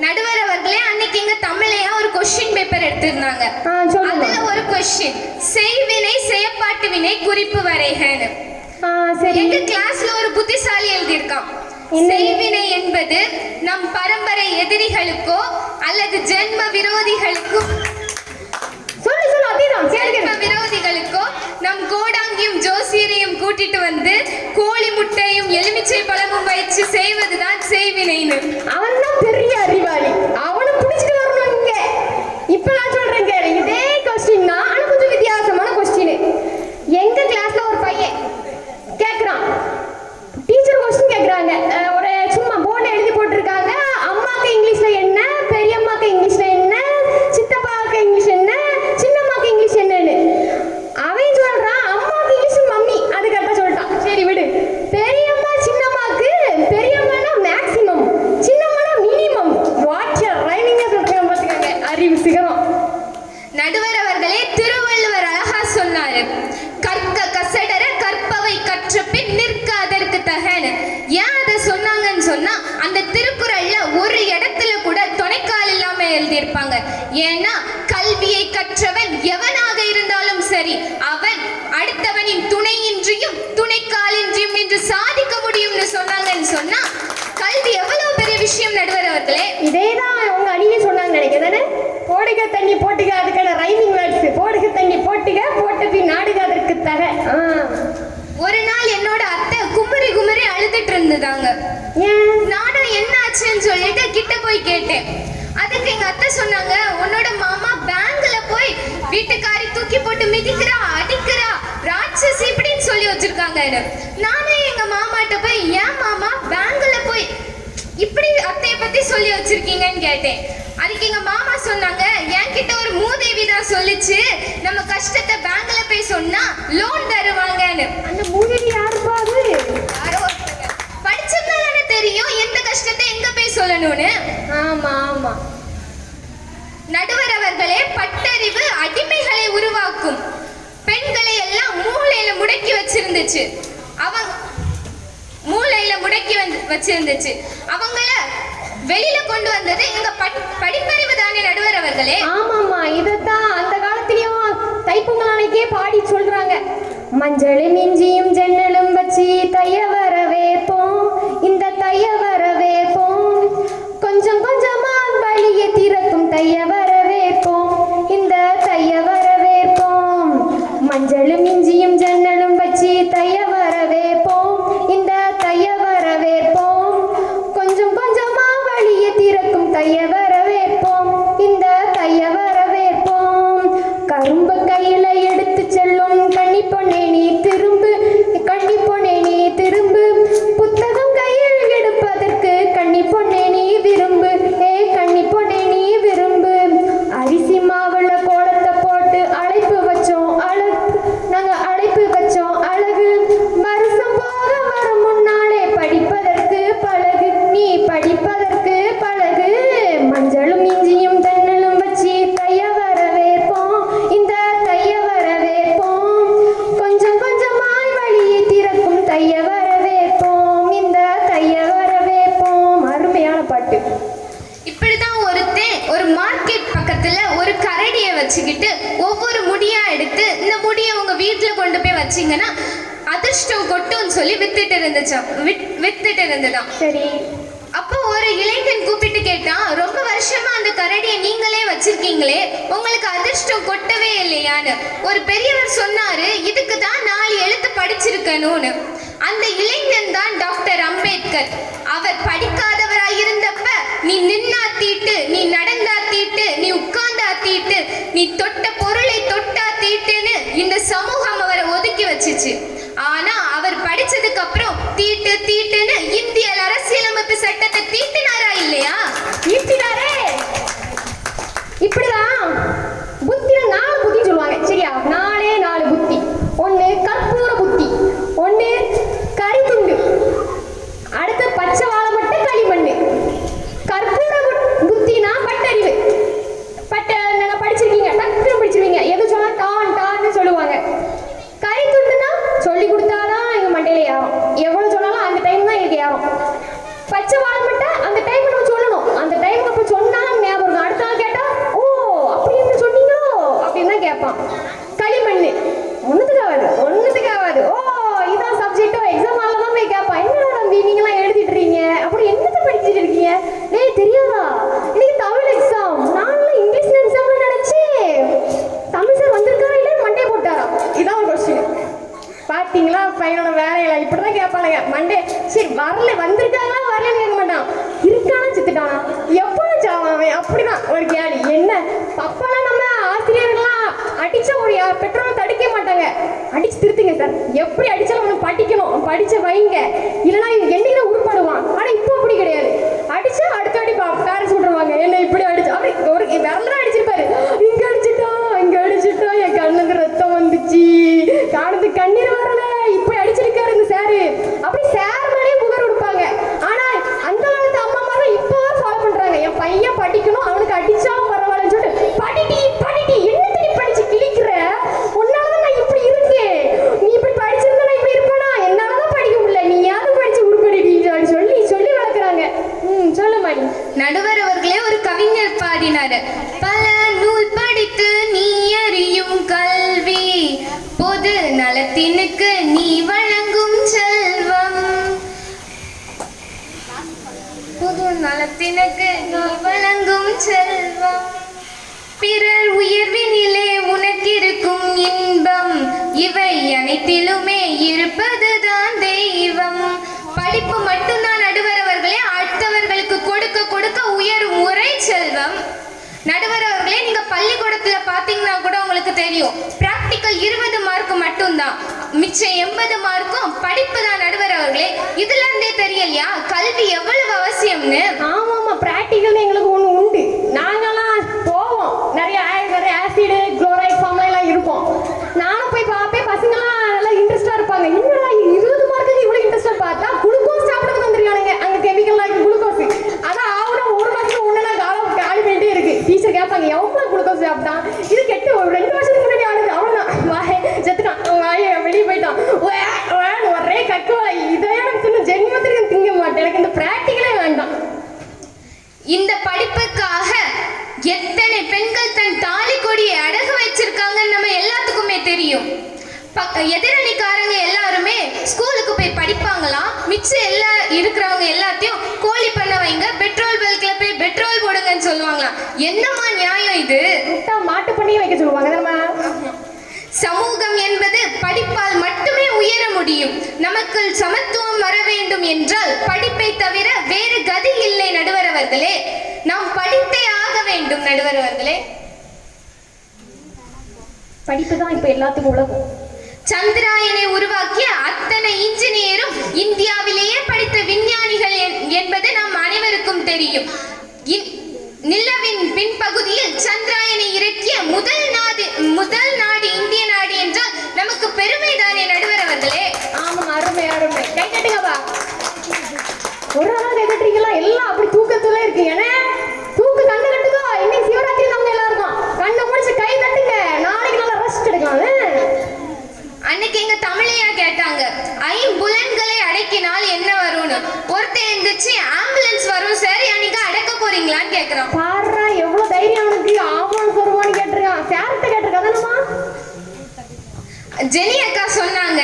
நடுவர் அவர்களே, அன்னைக்கு எங்க தமிழையா ஒரு கொஸ்டின் பேப்பர் எடுத்திருந்தாங்க. சொல்லுங்க. அதுல ஒரு கொஸ்டின், செய்வினை செயற்பாட்டு வினை குறிப்பு வரைகன்னு. சரி. எங்க கிளாஸ்ல ஒரு புத்திசாலி எழுதியிருக்கான். செய்வினை என்பது நம் பரம்பரை எதிரிகளுக்கோ அல்லது ஜென்ம விரோதிகளுக்கோ சொல்லு சொல்லு, அதேதான் ஜென்ம விரோதிகளுக்கோ நம் கோடாங்கியும் ஜோசியரையும் கூட்டிட்டு வந்து கோழி முட்டையும் எலுமிச்சை பழமும் வச்சு செய்வதுதான் செய்வினைன்னு. அவன் தான் பெரிய அறிவாளி. அவனை பிடிச்சிட்டு வரணும் இங்க. இப்ப நான் சொல்றேன் கேளு. இதே கொஸ்டின் தான், ஆனா கொஞ்சம் வித்தியாசமான கொஸ்டின். எங்க கிளாஸ்ல ஒரு பையன் கேக்குறான். டீச்சர் கொஸ்டின் கேக்குறாங்க. ஒரு சும்மா போர்டு எழுதி போட்டிருக்காங்க. அம்மாக்கு இங்கிலீஷ்ல என்ன, பெரியம்மாக்கு இங்கிலீஷ்ல என்ன, சித்தப்பாவுக்கு இங்கிலீஷ் என்ன, சின்னம்மாக்கு இங்கிலீஷ் என்னன்னு. அவன் சொல்றான் அம்மாக்கு இங்கிலீஷ் மம்மி. அது கரெக்டா சொல்லிட்டான். சரி விடு. பெரியம்மா சின்னம்மாக்கு, பெரியம்மானா மேக்ஸிமம், சின்னம்மானா மினிமம். வாட் எ ரைமிங்கா சொல்றேன் பாத்துக்கங்க. அறிவு சிகரம். நடுவர் அவர்களே, திருவள்ளுவர் அழகா சொன்னாரு, கற்க கசடர கற்பவை கற்ற பின் நிற்க அதற்கு தகன்னு. ஏன் அதை சொன்னாங்கன்னு சொன்னா, அந்த திருக்குறள்ல ஒரு இடத்துல கூட துணைக்கால் இல்லாம எழுதியிருப்பாங்க. ஏன்னா கல்வியை கற்றவன் எவனாக இருந்தாலும் சரி, அவன் அடுத்தவனின் துணையின்றியும் துணைக்காலின்றியும் என்று சாதிக்க முடியும்னு சொன்னாங்கன்னு சொன்னா கல்வி எவ்வளவு பெரிய விஷயம். நடுவர் அவர்களே, இதேதான் உங்க அணியே சொன்னாங்க நினைக்கிறேன். போடுக தண்ணி போட்டுக, அதுக்கான ரைமிங் வேர்ட்ஸ். போடுக தண்ணி போட்டுக, போட்ட பின் நாடுக அதற்கு தக. ஒரு நாள் என்னோட அத்தை குமரி குமரி அழுதுட்டு இருந்ததாங்க. நானும் என்ன ஆச்சுன்னு சொல்லிட்டு கிட்ட போய் கேட்டேன். அதுக்கு எங்க அத்தை சொன்னாங்க, உன்னோட மாமா பேங்க்ல போய் வீட்டுக்காரி தூக்கி போட்டு மிதிக்கிறா, அடிக்கிறா, ராட்சசி இப்படின்னு சொல்லி வச்சிருக்காங்கன்னு. நானே எங்க மாமாட்ட போய், ஏன் மாமா பேங்க்ல போய் இப்படி அத்தைய பத்தி சொல்லி சொல்லி வச்சிருக்கீங்கன்னு கேட்டேன். அதுக்கு எங்க மாமா சொன்னாங்க, என்கிட்ட ஒரு மூதேவி தான் சொல்லிச்சு, நம்ம கஷ்டத்தை பேங்க்ல போய் சொன்னா லோன் தருவாங்கன்னு. அந்த மூதேவி யாருப்பா அது? யாரோ ஒருத்தங்க படிச்சதானே தெரியும் எந்த கஷ்டத்தை எங்க போய் சொல்லணும்னு. ஆமா ஆமா. நடுவர் அவர்களே, பட்டறிவு அடிமைகளை உருவாக்கும். பெண்களை எல்லாம் மூளையில முடக்கி வச்சிருந்துச்சு. அவங்க மூளையில முடக்கி வச்சிருந்துச்சு. அவங்கள வெளியில கொண்டு வந்தது எங்க படிப்பறிவு தானே நடுவர் அவர்களே? ஆமாமா, இதத்தான் அந்த காலத்திலயும் தைப்பொங்கலானைக்கே பாடி சொல்றாங்க. மஞ்சளும் இஞ்சியும் ஜன்னலும் வச்சு தைய வரவேற்போம், இந்த தைய வரவேற்போம், கொஞ்சம் கொஞ்சமா வழிய திறக்கும் தைய வரவேற்போம், இந்த தைய வரவேற்போம். மஞ்சளும் இஞ்சியும் ஜன்னலும் வச்சு தைய வரவேற்போம், இந்த தைய வரவேற்போம், கொஞ்சம் கொஞ்சமா வழிய திறக்கும் தைய வரவேற்போம், இந்த தைய வரவேற்போம். கரும்பு கையில எடுத்து செல்லும் கன்னி பொண்ணே நீ திரும்பு, கன்னி பொண்ணே நீ திரும்பு, புத்தகம் கையில் எடுப்பதற்கு கன்னி பொண்ணே நீ விரும்பு, கன்னி பொண்ணே நீ விரும்பு. அரிசி மாவுல கோலத்தை போட்டு அழைப்பு வச்சோம் அழகு, நாங்க அழைப்பு வச்சோம் அழகு, வருஷம் போக வரும் முன்னாலே படிப்பதற்கு பழகு, நீ படிப்பதற்கு பழகு. மஞ்சளும் இஞ்சியும் தென்னலும் வச்சு தைய வரவேற்போம், இந்த தைய வரவேற்போம், கொஞ்சம் கொஞ்சமாய் வழியை திறக்கும் தைய வரவேற்போம், இந்த தைய வரவேற்போம். அருமையான பாட்டு. இப்படிதான் ஒருத்தன் ஒரு மார்க்கெட் பக்கத்துல ஒரு கரடியை வச்சுக்கிட்டு ஒவ்வொரு முடியா எடுத்து, இந்த முடியை உங்க வீட்டுல கொண்டு போய் வச்சீங்கன்னா அதிர்ஷ்டம் கொட்டும்னு சொல்லி வித்துட்டு இருந்ததாம். சரி. அப்போ ஒரு இளைஞன் கூப்பிட்டு கேட்டான், ரொம்ப வருஷமா அந்த கரடியை நீங்களே வச்சிருக்கீங்களே, உங்களுக்கு அதிர்ஷ்டம் கொட்டவே இல்லையான்னு. ஒரு பெரியவர் சொன்னாரு, இதுக்கு தான் 4 எழுத்து படிச்சிருக்கணும்னு. அந்த இளைஞன் தான் டாக்டர் அம்பேத்கர். அவர் படிக்காதவராய் இருந்தப்ப நீ நின்னா தீட்டு, நீ நடந்தா தீட்டு, நீ உட்கார்ந்தா தீட்டு, நீ தொட்ட பொருளை தொட்டா தீட்டுன்னு இந்த சமூகம் அவரை ஒதுக்கி வச்சுச்சு. ஆனா அவர் படிச்சதுக்கு அப்புறம் தீட்டு தீட்டுன்னு இந்திய அரசியலமைப்பு சட்டத்தை தீட்டினாரா இல்லையா? தீட்டினாரே. இப்படிதான் புத்தியில 4 புத்தி சொல்லுவாங்க. சரியா? 4 புத்தி. ஒண்ணு கற்பூர புத்தி, ஒண்ணு கரித்துண்டு, அடுத்து பச்சை வாழை மட்டும் களிமண்ணு. கற்பூர புத்தினா பட்டறிவு. நீங்க படிச்சிருக்கீங்க, டக்குனு படிச்சிருவீங்க, எது சொன்னா டான்னு சொல்லுவாங்க. கரித்துண்டுனா சொல்லி கொடுத்தாதான் எங்க மண்டையில ஏறும், எவ்வளவு சொன்னாலும் அந்த டைம் தான் எனக்கு ஏறும். பச்சை வாழை மட்டும் அந்த டைம் நம்ம சொல்லணும், அந்த டைம் அப்ப சொன்னா ஞாபகம் இருக்கும். அடுத்த நாள் கேட்டா ஓ அப்படின்னு சொன்னீங்களோ அப்படின்னு தான் கேட்பான். களிமண்ணு ஒண்ணுத்துக்கு ஆகாது. ஓ இதான் சப்ஜெக்டோ எக்ஸாம் ஹால்ல தான் போய் கேட்பான், என்ன தம்பி நீங்களாம் எழுதிட்டு இருக்கீங்க, அப்படி என்னத்தை படிச்சுட்டு இருக்கீங்க, டேய் தெரியாதா இன்னைக்கு தமிழ் எக்ஸாம், நான்லாம் இங்கிலீஷ் எக்ஸாம்னு நினைச்சேன், தமிழ் சார் வந்திருக்காரா இல்லைன்னு மண்டே போட்டாரா, இதான் ஒரு கொஸ்டின். பாத்தீங்களா பையனோட வேலையில இப்படிதான் கேட்பானுங்க மண்டே. சரி வந்திருக்காங்களா வரலன்னு கேட்க மாட்டான், இருக்கானா செத்துட்டானா எப்போ சாவான், அப்படிதான் ஒரு கேள்வி. என்ன அப்பெல்லாம் நம்ம ஆசிரியர்கள்லாம் அடிச்ச ஒரு பெற்றோரை தடுக்க மாட்டாங்க, அடிச்சு திருத்துங்க சார், எப்படி அடிச்சாலும் அவனுக்கு படிக்கணும், படிச்ச வைங்க, இல்லைன்னா என்னைக்கு உருப்படுவான். ஆனா இப்போ அப்படி கிடையாது, அடிச்சா அடுத்த அடி பேரண்ட்ஸ் விட்டுருவாங்க, என்ன இப்படி அடிச்சு அப்படி ஒரு விரலாம் அடிச்சிருப்பாரு, இங்க அடிச்சுட்டா என் கண்ணுக்கு ரத்தம் வந்துச்சு, காணுது கண்ணீர் வரல, இப்படி அடிச்சிருக்காரு இந்த சாரு, அப்படி சார் மேலேயே புகார் கொடுப்பாங்க. ஆனா அந்த காலத்து அம்மா மாதிரி இப்போ ஃபாலோ பண்றாங்க, என் பையன் படிக்கணும் அவனுக்கு அடிச்சாலும் பரவாயில்லன்னு சொல்லிட்டு படிட்டி என்னத்தை படிச்சு கிழிக்கிற, உன்னாலதான் நான் இப்படி இருக்கேன், நீ இப்படி படிச்சிருந்தா நான் இப்படி இருப்பேனா, என்னாலதான் படிக்க முடியல, நீ யாரும் படிச்சு உருப்படி சொல்லி வளர்க்குறாங்க. சொல்லு மணி. நடுவர் அவர்களே, ஒரு கவிஞர் பாடினாரு, பல நூல் படித்து நீ அறியும் கல்வி, பொது நலத்தினுக்கு நீ வழங்கும் செல்வம், பொது நலத்தினுக்கு நீ வழங்கும் செல்வம், பிறர் உயர்வினிலே உனக்கிருக்கும் இன்பம், இவை அனைத்திலுமே இருப்பதுதான் தெய்வம். படிப்பு மட்டும்தான் நடுவர் அவர்களே அடுத்தவர்களுக்கு கொடுக்க உயரும் முறை செல்வம். நடுவர் அவர்களே, நீங்க பள்ளிக்கூடத்துல பாத்தீங்கன்னா கூட உங்களுக்கு தெரியும், பிராக்டிக்கல் 20 மார்க் மட்டும்தான், மிச்சம் 80 மார்க்கும் படிப்பு தான். நடுவர் அவர்களே, இதுல இருந்தே தெரியலையா கல்வி எவ்வளவு அவசியம்னு? ஆமாமா, பிராக்டிக்கல் எதிரணிக்காரங்க எல்லாருமே ஸ்கூலுக்கு போய் படிப்பாங்களாம். மிச்சம் இருக்கிறவங்க எல்லாத்தையும் கோழி பண்ண வைங்க, பெட்ரோல் பல்க்ல போய் பெட்ரோல் போடுங்கன்னு சொல்லுவாங்களாம். என்னம்மா நியாயம் இது? மாட்டு பண்ணி வைக்க சொல்லுவாங்க. சமூகம் என்பது படிப்பால் மட்டுமே உயர முடியும். நமக்குள் சமத்துவம் வர வேண்டும் என்றால் படிப்பை தவிர வேறு கதி இல்லை நடுவர் அவர்களே. நாம் படித்தே ஆக வேண்டும் நடுவர் அவர்களே. படிப்பு தான் இப்ப எல்லாத்துக்கும் உலகம். சந்திராயனை உருவாக்கிய அத்தனை இன்ஜினியரும் இந்தியாவிலேயே படித்த விஞ்ஞானிகள் என்பது நம் அனைவருக்கும் தெரியும். நிலவின் பின்பகுதியில் சந்திராயனை இறக்கிய முதல் நாடு இந்திய நாடு என்றால் நமக்கு பெருமைதானே நடுவர் அவர்களே. ஆமா, அருமை அருமை. கை தட்டுங்கப்பா. ஒரு நாள் கை தட்டுறீங்களா? எல்லாம் அப்படி தூக்கத்துல இருக்கு. ஏன்னா தூக்கு கண்ணு கட்டுதோ. இன்னைக்கு சிவராத்திரி நம்ம எல்லாருக்கும் கண்ணை முடிச்சு கை தட்டுங்க. நாளைக்கு நல்லா ரெஸ்ட் எடுக்கலாம். அன்னைக்கு எங்க தமிழையா கேட்டாங்க, ஐம்புலன்களை அடக்கினால் என்ன வரும்னு. ஒருத்தர் இருந்துச்சு, ஆம்புலன்ஸ் வரும் சார், அன்னைக்கு அடக்க போறீங்களான்னு கேக்குறான். பாரு எவ்வளவு தைரியம் அவனுக்கு. ஆம்புலன்ஸ் வருவான்னு கேட்டிருக்கான். சார்கிட்ட கேட்டிருக்காதானமா? ஜெனி அக்கா சொன்னாங்க,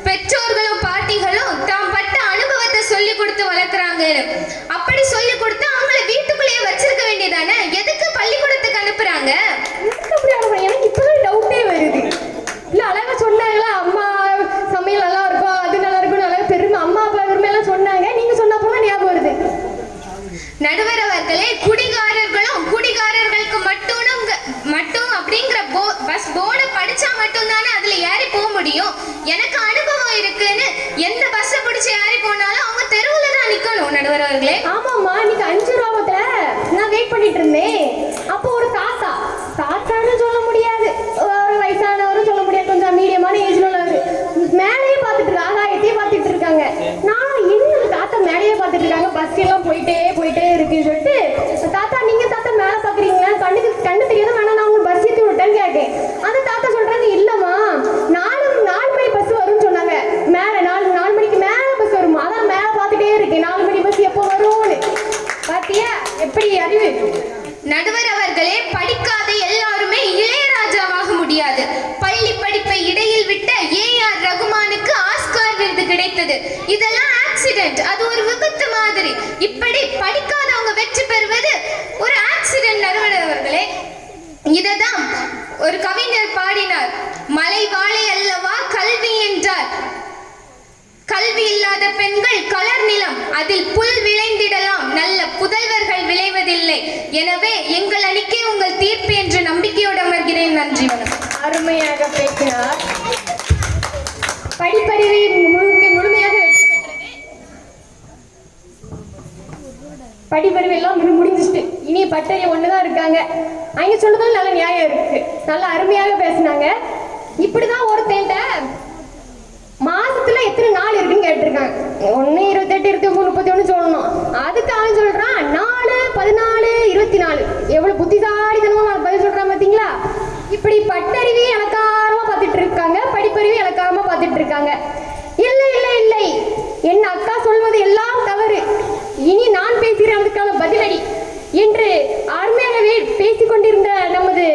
பெற்றோர்களும் பாட்டிகளும் தாம் பட்ட அனுபவத்தை சொல்லி கொடுத்து வளர்க்குறாங்க. அப்படி சொல்லி கொடுத்து அவங்கள வீட்டுக்குள்ளேயே வச்சிருக்க வேண்டியதானே, எதுக்கு பள்ளிக்கூடத்துக்கு அனுப்புறாங்க? எனக்கு இப்பதான் டவுட்டே வருது. இல்ல அழகா சொன்னாங்களா, அம்மா சமையல் நல்லா இருக்கும், அது நல்லா இருக்கும், நல்லா பெருமை, அம்மா அப்பா பெருமை எல்லாம் சொன்னாங்க. நீங்க சொன்னப்போ ஞாபகம் வருது. நடுவர் அவர்களே, குடிகாரர்களும் குடிகாரர்களுக்கு மட்டும் அப்படிங்கிற பஸ் போர்டை படிச்சா மட்டும் தானே அதுல ஏறி போக முடியும். எனக்கு அனுபவம் இருக்குன்னு எந்த பஸ்ஸை பிடிச்சி ஏறி போனாலும் அவங்க தெருவுல தான் நிக்கணும் நடுவர் அவர்களே. ஆமாம்மா, இன்னைக்கு 5 ரூபாவத்துல நான் வெயிட் பண்ணிட்டு இருந்தேன். அப்போ ஒரு தாத்தான்னு சொல்ல முடியாது, ஒரு வயசானவரும் சொல்ல முடியாது, கொஞ்சம் மீடியமான ஏஜ்ல உள்ளவர் மேலேயே பார்த்துட்டு இருக்காங்க, ஆகாயத்தையே பார்த்துட்டு இருக்காங்க. நான் என்ன தாத்தா மேலேயே பார்த்துட்டு இருக்காங்க, பஸ் எல்லாம் போயிட்டே இருக்குன்னு சொல்லிட்டு, தாத்தா நீங்க தாத்தா மேலே பாக்குறீங்களா, கண்ணு தெரியாத வேணா நான் உங்களுக்கு பஸ் ஏற்றி விட்டேன்னு கேட்டேன். அந்த தாத்தா சொல்றாங்க, இல்லம்மா 4 மணி பஸ் வரும்னு சொன்னாங்க. மேல 4 மணிக்கு மேல பஸ் வருமா, அதான் மேல பார்த்துட்டே இருக்கேன் 4 மணி பஸ் எப்போ வரும்னு. பாத்தியா எப்படி அறிவு. நடுவர் அவர்களே, படிக்காத எல்லாருமே இளையராஜாவாக முடியாது. பள்ளி படிப்பை இடையில் விட்ட AR ரகுமானுக்கு ஆஸ்கார் விருது கிடைத்தது. இதெல்லாம் ஆக்சிடென்ட், அது ஒரு விபத்து மாதிரி. இப்படி படிக்காதவங்க வெற்றி பெறுவது ஒரு ஆக்சிடென்ட் நடுவர் அவர்களே. இததான் ஒரு கவிஞர் பாடினார், மலை வாழை அல்லவா கல்வி என்றார். கல்வி இல்லாத பெண்கள் கலர் நிலம், அதில் புல் விளைந்திடலாம், நல்ல புதல்வர்கள் விளைவதில்லை. எனவே எங்கள் அணிக்கே உங்கள் தீர்ப்பு என்று நம்பிக்கையோடு அமர்கிறேன். நன்றி, வணக்கம். அருமையாக பேசினார். படிப்பறிவை முழுமையாக வெற்றி பெற்றது. படிப்பறிவு எல்லாம் முடிஞ்சிட்டு இனி பட்டறிவு ஒண்ணுதான் இருக்காங்க. அவங்க சொல்றதும் நல்ல நியாயம் இருக்கு. நல்ல அருமையாக பேசினாங்க. இப்படிதான் ஒருத்தன்ட்ட மாசத்துல எத்தனை நாள் இருக்குன்னு கேட்டிருக்காங்க. 1 28 29 31 சொல்லணும். அதுக்கு அவன் சொல்றான் 4 14 24. எவ்வளவு புத்திசாலித்தனமா பதில் சொல்றான் பாத்தீங்களா? இப்படி பட்டறிவி இலக்காரமா பார்த்துட்டு இருக்காங்க, படிப்பறிவி இலக்காரமா பார்த்துட்டு இருக்காங்க. இல்லை இல்லை இல்லை, என் அக்கா சொல்வது எல்லாம் தவறு, இனி நான் பேசுகிறேன் அதுக்கான பதிலடி என்று அருமையாகவே பேசிக் கொண்டிருந்த நமது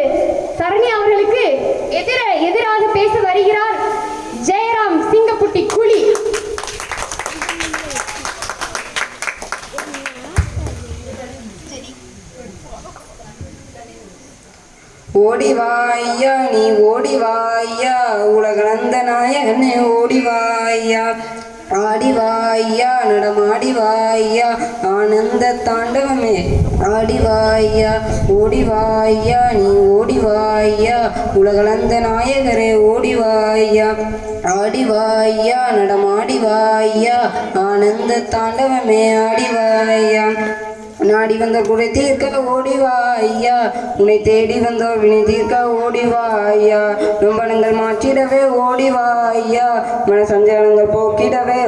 சரண்யா அவர்களுக்கு எதிராக பேச வருகிறார் ஜெயராம் சிங்கப்புட்டி குழி. ஓடிவாயா நீ ஓடிவாயா, உலகளந்த நாயகனே ஓடிவாயா, ஆடிவாயா நடமாடிவாயா, ஆனந்த தாண்டவமே ஆடிவாயா, ஓடிவாயா நீ ஓடிவாயா, உலகளந்த நாயகரே ஓடிவாயா, ஆடிவாயா நடமாடிவாயா, ஆனந்த தாண்டவமே ஆடிவாயா, நாடி வந்த குறை தீர்க்க ஓடிவாயா, உன்னை தேடி வந்தோர் வினை தீர்க்க ஓடிவாயா, நொம்பனங்கள் மாற்றிடவே ஓடிவாயா, மன சஞ்சலங்கள் போக்கிடவே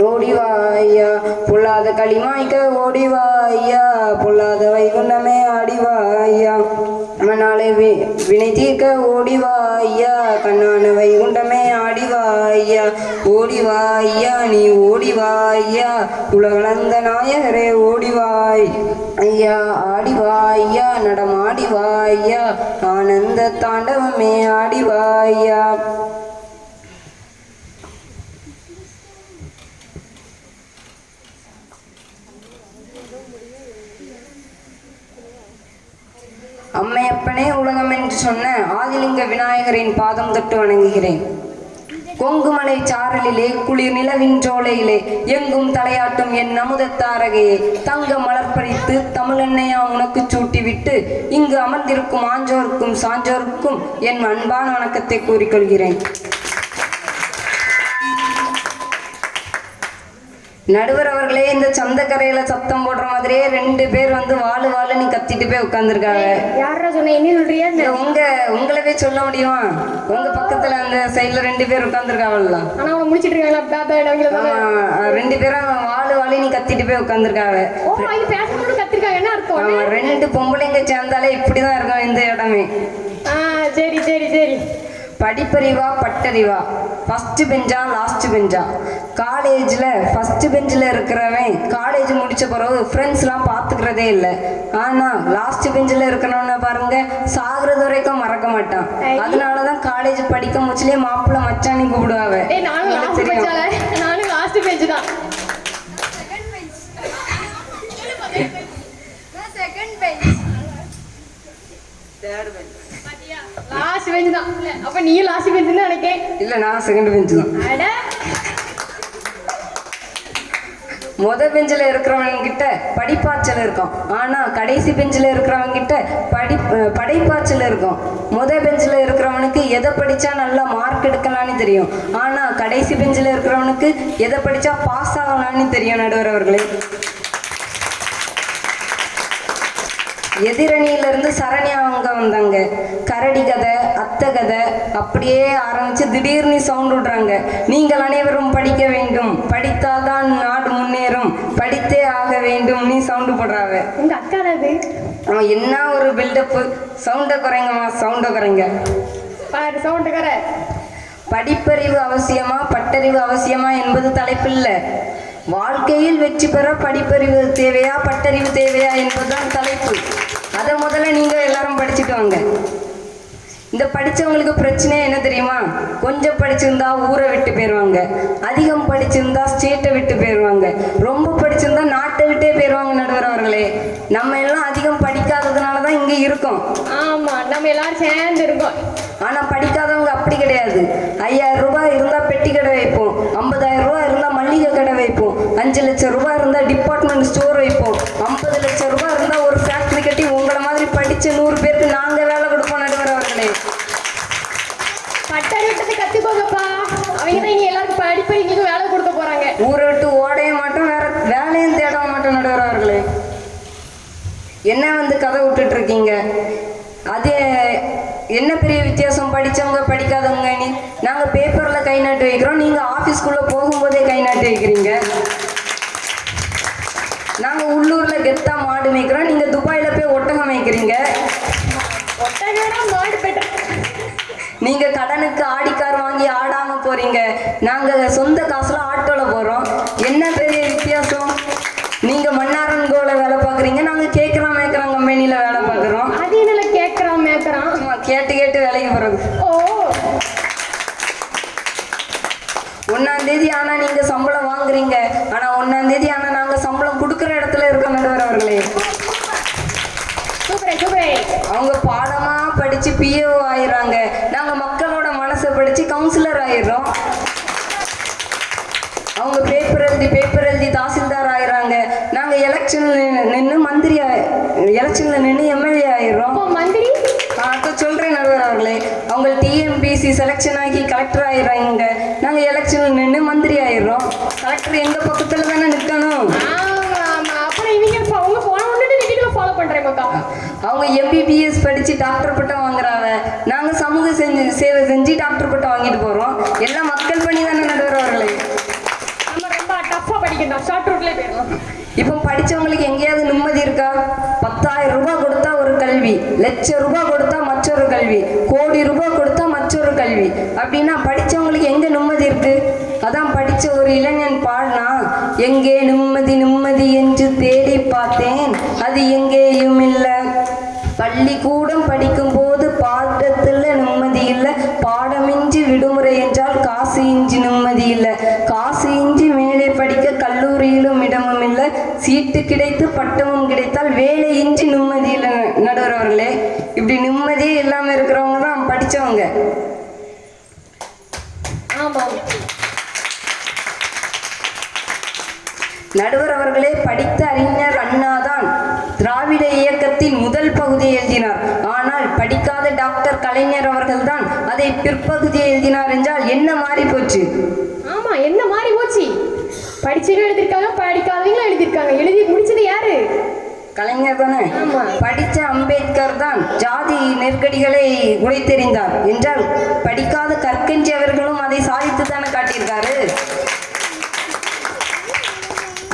ஓடிவாயா, பொல்லாத களிமாய்க்க ஓடிவாயா, பொல்லாத வைகுண்டமே ஆடிவாயா, மனாலே வினை தீர்க்க ஓடிவாயா, கண்ணான வைகுண்டமே ஆடிவாயா, ஓடிவாயா நீ ஓடிவாயா, உலகளந்த நாயகரே ஓடிவாய் ஐயா, ஆடிவாயா நடமாடிவாயா, ஆனந்த தாண்டவமே ஆடிவாயா. அம்மையப்பனே உலகம் என்று சொன்ன ஆதிலிங்க விநாயகரின் பாதம் தொட்டு வணங்குகிறேன். கொங்குமலை சாரலிலே குளிர் நிலவின் ஜோலையிலே எங்கும் தலையாட்டும் என் அமுதத்தாரகையே தங்க மலர் பறித்து தமிழெண்ணையா உனக்கு சூட்டிவிட்டு இங்கு அமர்ந்திருக்கும் ஆஞ்சோருக்கும் சான்றோருக்கும் என் அன்பான வணக்கத்தை கூறிக்கொள்கிறேன். நடுவர் அவர்களே, இந்த சந்தக்கரையில சத்தம் போடுற மாதிரியே 2 பேர் வந்து வாழு வாழுன்னு கத்திட்டு போய் உட்காந்துருக்காங்க. யாரா சொன்ன? என்ன சொல்றியா? உங்களவே சொல்ல முடியுமா? உங்க பக்கத்துல அந்த சைட்ல 2 பேர் உட்காந்துருக்காங்கல்ல. ஆனா அவங்க முடிச்சிட்டு இருக்காங்களா? 2 பேரும் வாழு வாழு நீ கத்திட்டு போய் உட்காந்துருக்காங்க. ஓ, அவங்க பேசணும்னு கத்திருக்காங்க. என்ன அர்த்தம்? 2 பொம்பளைங்க சேர்ந்தாலே இப்படிதான் இருக்கும் இந்த இடமே. சரி சரி சரி. படிப்பறிவா பட்டறிவா, ஃபர்ஸ்ட் பெஞ்சா லாஸ்ட் பெஞ்சா? காலேஜில் ஃபர்ஸ்ட் பெஞ்சில் இருக்கிறவன் காலேஜ் முடித்த பிறகு ஃப்ரெண்ட்ஸ்லாம் பார்த்துக்கிறதே இல்லை. ஆனால் லாஸ்ட் பெஞ்சில் இருக்கிறவன பாருங்க, சாகுறது வரைக்கும் மறக்க மாட்டான். அதனால தான் காலேஜ் படிக்க முச்சிலே மாப்பிள்ளை மச்சானி கூப்பிடுவாங்க. நானும் லாஸ்ட் பெஞ்ச் தான். லாஸ்ட் பெஞ்ச் தான். அப்ப நீயும் லாஸ்ட் பெஞ்ச்னு நினைக்கிறேன். இல்ல, நான் செகண்ட் பெஞ்ச் தான். முத பெஞ்சில் இருக்கிறவங்க கிட்ட படிப்பாச்சல் இருக்கும், ஆனா கடைசி பெஞ்சில் இருக்கிறவங்க கிட்ட படைப்பாச்சல் இருக்கும். முத பெஞ்சில் இருக்கிறவனுக்கு எதை படிச்சா நல்லா மார்க் எடுக்கலான்னு தெரியும், ஆனா கடைசி பெஞ்சில் இருக்கிறவனுக்கு எதை படிச்சா பாஸ் ஆகலான்னு தெரியும். நடுவர் அவர்களே, எதிரணியிலிருந்து சரண்யா அவங்க வந்தாங்க. கரடி கதை, அத்தை கதை அப்படியே ஆரம்பிச்சு திடீர்னு சவுண்ட் விடுறாங்க. நீங்கள் அனைவரும் படிக்க வேண்டும், படித்தால்தான் நாடு முன்னேறும், படித்தே ஆக வேண்டும் நீ சவுண்டு போடுறாங்க. உங்க அக்கா அவன் என்ன ஒரு பில்டப்பு. சவுண்டை குறைங்கம்மா, சவுண்டை குறைங்க. சவுண்டு குறை. படிப்பறிவு அவசியமா பட்டறிவு அவசியமா என்பது தலைப்பில்லை. வாழ்க்கையில் வெற்றி பெற படிப்பறிவு தேவையா பட்டறிவு தேவையா என்பதுதான் தலைப்பு. அதை முதல்ல நீங்க எல்லாரும் படிச்சுட்டு வாங்க. இந்த படிச்சவங்களுக்கு பிரச்சனை என்ன தெரியுமா? கொஞ்சம் படிச்சிருந்தா ஊரை விட்டு போயிடுவாங்க, அதிகம் படிச்சிருந்தா ஸ்டேட்டை விட்டு போயிடுவாங்க, ரொம்ப படிச்சிருந்தா நாட்டை விட்டே போயிடுவாங்க. நடுவர் அவர்களே, நம்ம எல்லாம் அதிகம் படிக்காததுனாலதான் இங்க இருக்கோம். ஆமா, நம்ம எல்லாரும் சேர்ந்து இருக்கோம். ஆனா படிக்காதவங்க அப்படி கிடையாது. 5000 ரூபாய் இருந்தா பெட்டி கடை வைப்போம், 50,000 ரூபாய் இருந்தா மல்லிகை கடை வைப்போம், 5 லட்சம் ரூபாய் இருந்தா டிபார்ட்மெண்ட் ஸ்டோர் வைப்போம், 50 லட்சம் ரூபாய் இருந்தா ஒரு ஃபேக்டரி கட்டி உங்களை மாதிரி படிச்ச 100 பேருக்கு நாங்க வேலை கொடுப்போம். நடுவர் அவர்களே, பட்டறிவிட்டத்தை கத்துக்கோங்கப்பா. அவங்க தான் இங்க எல்லாருக்கும் படிப்பறிஞருக்கு வேலை கொடுக்க போறாங்க. ஊரை விட்டு ஓடைய மாட்டோம், வேற வேலையும் தேட மாட்டோம். நடுவர் அவர்களே, என்ன வந்து கதை விட்டுட்டு இருக்கீங்க? அது என்ன பெரிய வித்தியாசம் படிச்சவங்க படிக்காதவங்க? நாங்க பேப்பர்ல கை நாட்டு வைக்கிறோம், நீங்க ஆபீஸ்க்குள்ள போகும்போதே கை நாட்டு வைக்கிறீங்க. நாங்க உள்ளூர்ல கெத்தா மாடு மேய்க்கிறோம், நீங்க துபாயில போய் ஒட்டகம் மேய்க்கிறீங்க. நீங்க கடனுக்கு ஆடிக்கார் வாங்கி ஆடாம போறீங்க, நாங்க சொந்த காசுல ஆட்டோல போறோம். என்ன பெரிய வித்தியாசம்? நீங்க மன்னாரன்கோல வேலை பாக்குறீங்க, நாங்க கேட்கிறோம் மேய்க்கிறோம் கம்பெனில வேலை பாக்குறோம். அது என்ன கேட்கிறோம் மேய்க்கிறோம்? கேட்டு கேட்டு வேலைக்கு போறது. ஓ, 1ஆம் தேதி ஆனா நீங்க சம்பளம் வாங்குறீங்க, ஆனா 1ஆம் தேதி ஆனா நாங்க சம்பளம் கொடுக்குற இடத்துல இருக்கோம். நடுவர் அவர்களே, அவங்க பாடமா படிச்சு பிஏஓ ஆயிடுறாங்க, நாங்க மக்களோட மனசை படிச்சு கவுன்சிலர் ஆயிடுறோம். அவங்க பேப்பர் எழுதி தாசில்தார் ஆயிடுறாங்க, நாங்க எலெக்ஷன்ல நின்று மந்திரி, எலெக்ஷன்ல நின்று எம்எல்ஏ ஆயிடுறோம். மந்திரி சொல்றேன் நடுவர் அவர்களே, அவங்க டிஎம்பிசி செலெக்ஷன் ஆகி கலெக்டர் ஆயிடுறாங்க, நாங்க எலெக்ஷன்ல நின்று மந்திரி ஆயிடுறோம். கலெக்டர் எங்க பக்கத்துல தானே நிற்கணும். அவங்க எம்பிபிஎஸ் படிச்சு டாக்டர் பட்டம் வாங்குறாங்க, நாங்க சமூக சேவை செஞ்சு டாக்டர் பட்டம் வாங்கிட்டு போறோம். எல்லாம் மக்கள் பணி தானே நடுவர் அவர்களே. இப்போ படிச்சவங்களுக்கு எங்கேயாவது நிம்மதி இருக்கா? 10,000 ரூபாய் கொடுத்தா ஒரு கல்வி, லட்சம் ரூபாய் கொடுத்தா மற்றொரு கல்வி, கோடி ரூபாய் கொடுத்தா மற்றொரு கல்வி. அப்படின்னா படிச்சவங்களுக்கு எங்க நிம்மதி இருக்கு? அதான் படிச்ச ஒரு இளைஞன் பாடினா, எங்கே நிம்மதி நிம்மதி என்று தேடி பார்த்தேன், அது எங்கேயும் இல்லை. பள்ளிக்கூடம் படிக்கும் போது பாடத்துல நிம்மதி இல்லை, பாடமின்றி விடுமுறை என்றால் காசு இன்றி நிம்மதி இல்லை, காசு இன்றி மேலே படிக்க கல்லூரியிலும் இடமும் இல்லை, சீட்டு கிடைத்து பட்டமும் கிடைத்தால் வேலையின்றி நிம்மதி இல்லை. நடுவர் அவர்களே, அதை பிற்பகுதியை எழுதினார் என்றால் என்ன மாறி போச்சு? ஆமா, என்ன மாறி போச்சு? படிச்சவங்க எழுதியிருக்காங்க, படிக்காதவங்களும் எழுதியிருக்காங்க. எழுதி முடிச்சது யாரு? கலைஞர் தானே. ஆமா. படித்த அம்பேத்கர் தான் ஜாதி நெருக்கடிகளை உடைத்தெறிந்தார் என்றால் படிக்காத கற்கஞ்சி அவர்களும் அதை சாதித்து தானே காட்டியிருக்காரு.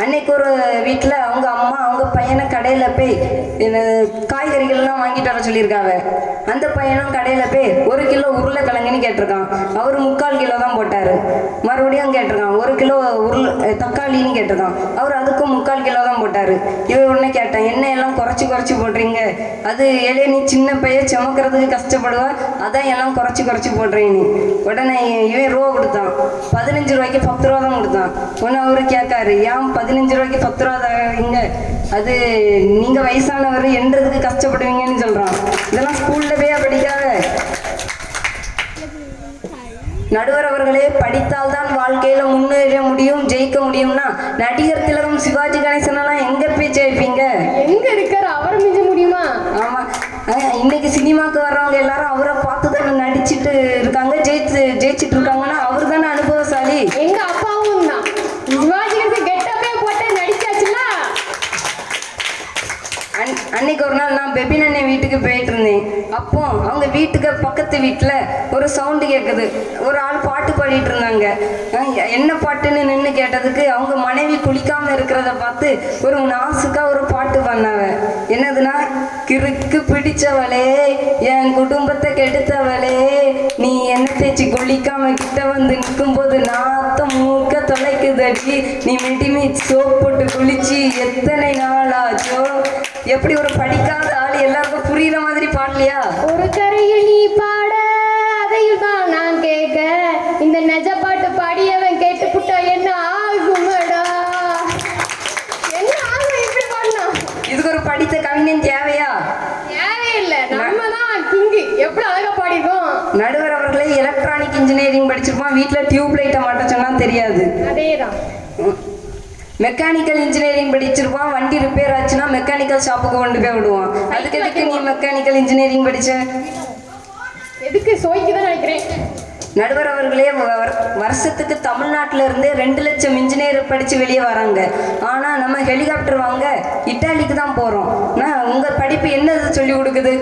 அன்னைக்கு ஒரு வீட்டில் அவங்க அம்மா அவங்க பையனை கடையில் போய் காய்கறிகள்லாம் வாங்கிட்டு வர சொல்லியிருக்காங்க. அந்த பையனும் கடையில் போய் 1 கிலோ உருளைக்கிழங்குன்னு கேட்டிருக்கான். அவர் 3/4 கிலோ தான் போட்டார். மறுபடியும் கேட்டிருக்கான் 1 கிலோ தக்காளின்னு கேட்டிருக்கான். அவர் அதுக்கும் 3/4 கிலோ தான் போட்டார். இவர் உடனே கேட்டான், என்ன எல்லாம் குறைச்சி போடுறீங்க? அது நீ சின்ன பையன் சுமக்கிறதுக்கு கஷ்டப்படுவா, அதான் எல்லாம் குறைச்சி போடுறீன்னு. உடனே இவன் ரூபா கொடுத்தான். 15 ரூபாய்க்கு 10 ரூபா தான் கொடுத்தான். உடனே அவரு கேட்காரு, ஏன் 15 ரூபாய்க்கு 10 ரூபா தரீங்க? அது நீங்க வயசானவர் என்றதுக்கு கஷ்டப்படுவீங்கன்னு சொல்றான். இதெல்லாம் ஸ்கூல்ல போய் படிக்காத. நடுவர் அவர்களே, படித்தால்தான் வாழ்க்கையில முன்னேற முடியும், ஜெயிக்க முடியும்னா நடிகர் திலகம் சிவாஜி கணேசன் எல்லாம் எங்க போய் ஜெயிப்பீங்க? எங்க இருக்காரு? அவரை மிஞ்ச முடியுமா? ஆமா, இன்னைக்கு சினிமாக்கு வர்றவங்க எல்லாரும் அவரை பார்த்து தானே நடிச்சிட்டு இருக்காங்க, ஜெயிச்சிட்டு இருக்காங்கன்னா அவர் தானே அனுபவசாலி. எங்க அப்பாவும் தான் சிவாஜி கெட்டப்பே போட்டு நடிச்சாச்சுல. அன்னைக்கு ஒரு நாள் நான் பெபின் அண்ணன் வீட்டுக்கு போயிட்டு இருந்தேன். அப்போ அவங்க வீட்டுக்கு பக்கத்து வீட்டில் ஒரு சவுண்டு கேட்குது. ஒரு ஆள் பாட்டு பாடிட்டு இருந்தாங்க. என்ன பாட்டுன்னு நின்று கேட்டதுக்கு அவங்க மனைவி குளிக்காம இருக்கிறத பார்த்து ஒரு நாசுக்கா ஒரு பாட்டு பண்ணாங்க. என்னதுன்னா, கிறுக்கு பிடிச்சவளே, என் குடும்பத்தை கெடுத்தவளே, நீ என்ன தேய்ச்சி குளிக்காம கிட்ட வந்து நிற்கும் போது நாத்தம் மூக்க தொலைக்குதடி, நீ மெடிமி சோப் போட்டு குளிச்சு எத்தனை நாள் ஆச்சோ. எப்படி ஒரு படிக்காத ஆள் எல்லாருக்கும் புரியுற மாதிரி பாடலையா? ஒரு கரையில் நீ பாட, அதையும் தான் நான் கேட்க, இந்த நெஜ பாட்டு பாடியவன் கேட்டு புட்டா என்ன ஆகுமடா? என்ன ஆகும் இப்படி பாடினா? இதுக்கு ஒரு படித்த கவிஞன் தேவையா? தேவையில்லை. நம்ம தான் கிங்கு. எப்படி அழகா பாடிருக்கோம். நடுவர் அவர்களே, எலக்ட்ரானிக் இன்ஜினியரிங் படிச்சிருப்பான், வீட்டில் டியூப் லைட்டை மாட்ட சொன்னா தெரியாது. அதேதான். மெக்கானிக்கல் இன்ஜினியரிங் படிச்சிருப்பான், வண்டி ரிப்பேர் ஆச்சுன்னா மெக்கானிக்கல் ஷாப்புக்கு கொண்டு போய் விடுவான். அதுக்கு எதுக்கு நீ மெக்கானிக்கல் இன்ஜினியரிங் படிச்ச? எதுக்கு? சோய்க்கு தான் நினைக்கிறேன். நடுவர் அவர்களே, வருஷத்துக்கு தமிழ்நாட்டில இருந்தே 2 லட்சம் இன்ஜினியர் படிச்சு வெளியே வராங்க. ஆனா நம்ம ஹெலிகாப்டர் வாங்க இட்டாலிக்கு தான் போறோம். உங்க படிப்பு என்னது சொல்லி கொடுக்குது?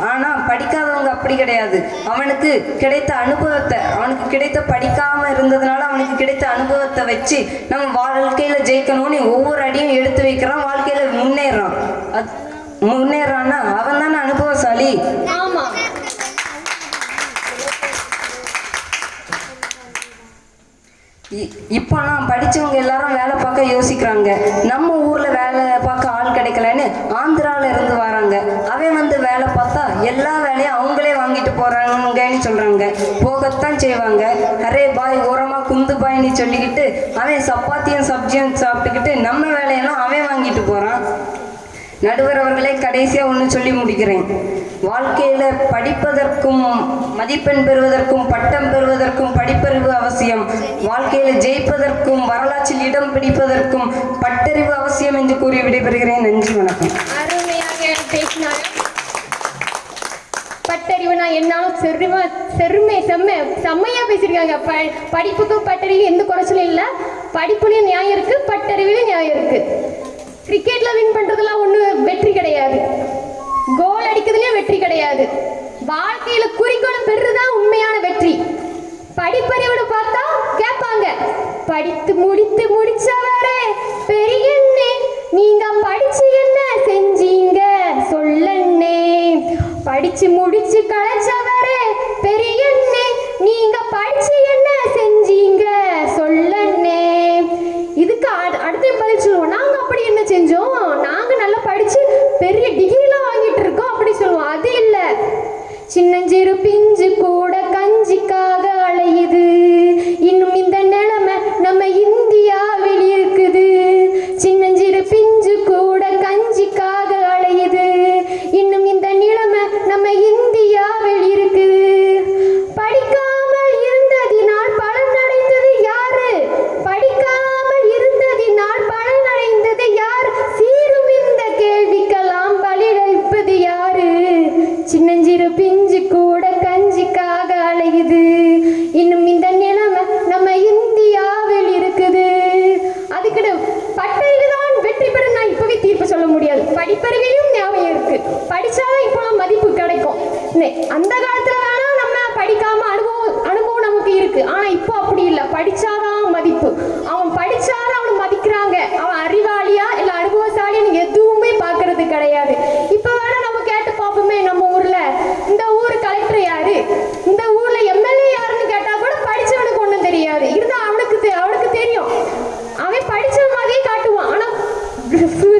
ஆனா படிக்காதவங்க அப்படி கிடையாது. அவனுக்கு கிடைத்த அனுபவத்தை, அவனுக்கு கிடைத்த படிக்காம இருந்ததுனால அவனுக்கு கிடைத்த அனுபவத்தை வச்சு நம்ம வாழ்க்கையில ஜெயிக்கணும்னு ஒவ்வொரு அடியும் எடுத்து வைக்கிறான், வாழ்க்கையில முன்னேறான்னா அவன் தானே அனுபவசாலி. ஆமா. இப்போலாம் படித்தவங்க எல்லாரும் வேலை பார்க்க யோசிக்கிறாங்க. நம்ம ஊரில் வேலை பார்க்க ஆள் கிடைக்கலன்னு ஆந்திராவில் இருந்து வராங்க. அவன் வந்து வேலை பார்த்தா எல்லா வேலையும் அவங்களே வாங்கிட்டு போகிறாங்கன்னு சொல்கிறாங்க. போகத்தான் செய்வாங்க. அரே பாய் ஓரமாக குந்து பாய்ன்னு சொல்லிக்கிட்டு அவன் சப்பாத்தியும் சப்ஜியும் சாப்பிட்டுக்கிட்டு நம்ம வேலையெல்லாம் அவன் வாங்கிட்டு போகிறான். நடுவர் அவர்களே, கடைசியாக ஒன்று சொல்லி முடிக்கிறேன். வாழ்க்கையில் படிப்பதற்கும் மதிப்பெண் பெறுவதற்கும் பட்டம் பெறுவதற்கும் படிப்பறிவு அவசியம். வாழ்க்கையில் ஜெயிப்பதற்கும் வரலாற்றில் இடம் பிடிப்பதற்கும் பட்டறிவு அவசியம் என்று கூறி விடைபெறுகிறேன். நன்றி, வணக்கம். அருமையாக பேசினார். பட்டறிவுனா என்னாலும் செம்மையா பேசியிருக்காங்க. படிப்புக்கும் பட்டறிவு எந்த குறைச்சலும் இல்லை. படிப்புலையும் நியாயம் இருக்கு, பட்டறிவிலும் நியாயம் இருக்கு. கிரிக்கெட்ல வின் பண்றதுலாம் ஒன்றும் வெற்றி கிடையாது, கோல் அடிக்கிறதுலயும் வெற்றி கிடையாது. வாழ்க்கையில குறிக்கோளை பெறுறதுதான் உண்மையான வெற்றி. படிப்பறிவோட பார்த்தா கேட்பாங்க, படித்து முடிச்சவரே பெரியண்ணே, நீங்க படிச்சு என்ன செஞ்சீங்க சொல்லண்ணே. படிச்சு முடிச்சு களைச்சவரே பெரியண்ணே, நீங்க படிச்சு என்ன செஞ்சீங்க சொல்லண்ணே. இதுக்கு அடுத்த பதில் சொல்லுவோம், நாங்க அப்படி என்ன செஞ்சோம், நாங்க நல்லா படிச்சு பெரிய டிகிரிலாம் வாங்கிட்டு இருக்கோம் அப்படி சொல்லுவோம். அது இல்ல, சின்னஞ்சிறு பிஞ்சு கூட கஞ்சிக்காக அலையுது, இன்னும் இந்த நிலைமை நம்ம இந்தியாவில் இருக்குது. சின்னஞ்சிறு பிஞ்சு கூட கஞ்சிக்காக அலையுது, இன்னும் இந்த நிலைமை நம்ம இந்தியாவில் இருக்குது. படிக்காமல் இருந்ததினால் பலன் அடைந்தது யாரு? படிக்காமல் இருந்ததினால் பலன் அடைந்தது யார்? சீரும் இந்த கேள்விக்கெல்லாம் பதிலளிப்பது யாரு? சின்னஞ்சிறு பிஞ்சு கூட கஞ்சி படிப்பறிவிலும் ஞாபகம் இருக்கு. படிச்சாதான் இப்போலாம் மதிப்பு கிடைக்கும். அந்த காலத்துல வேணா நம்ம படிக்காம அனுபவம் நமக்கு இருக்கு. ஆனா இப்போ அப்படி இல்லை. படிச்சாதான் மதிப்பு. அவன் படிச்சாதான் அவனை மதிக்கிறாங்க. அவன் அறிவாளியா இல்ல அனுபவசாலியா நீங்க எதுவுமே பாக்குறது கிடையாது. இப்ப வேணா நம்ம கேட்டு பார்ப்போமே, நம்ம ஊர்ல இந்த ஊர் கலெக்டர் யாரு, இந்த ஊர்ல எம்எல்ஏ யாருன்னு கேட்டா கூட படிச்சவனுக்கு ஒண்ணும் தெரியாது. இருந்தா அவனுக்கு தெரியும். அவன் படிச்ச மாதிரியே காட்டுவான். ஆனா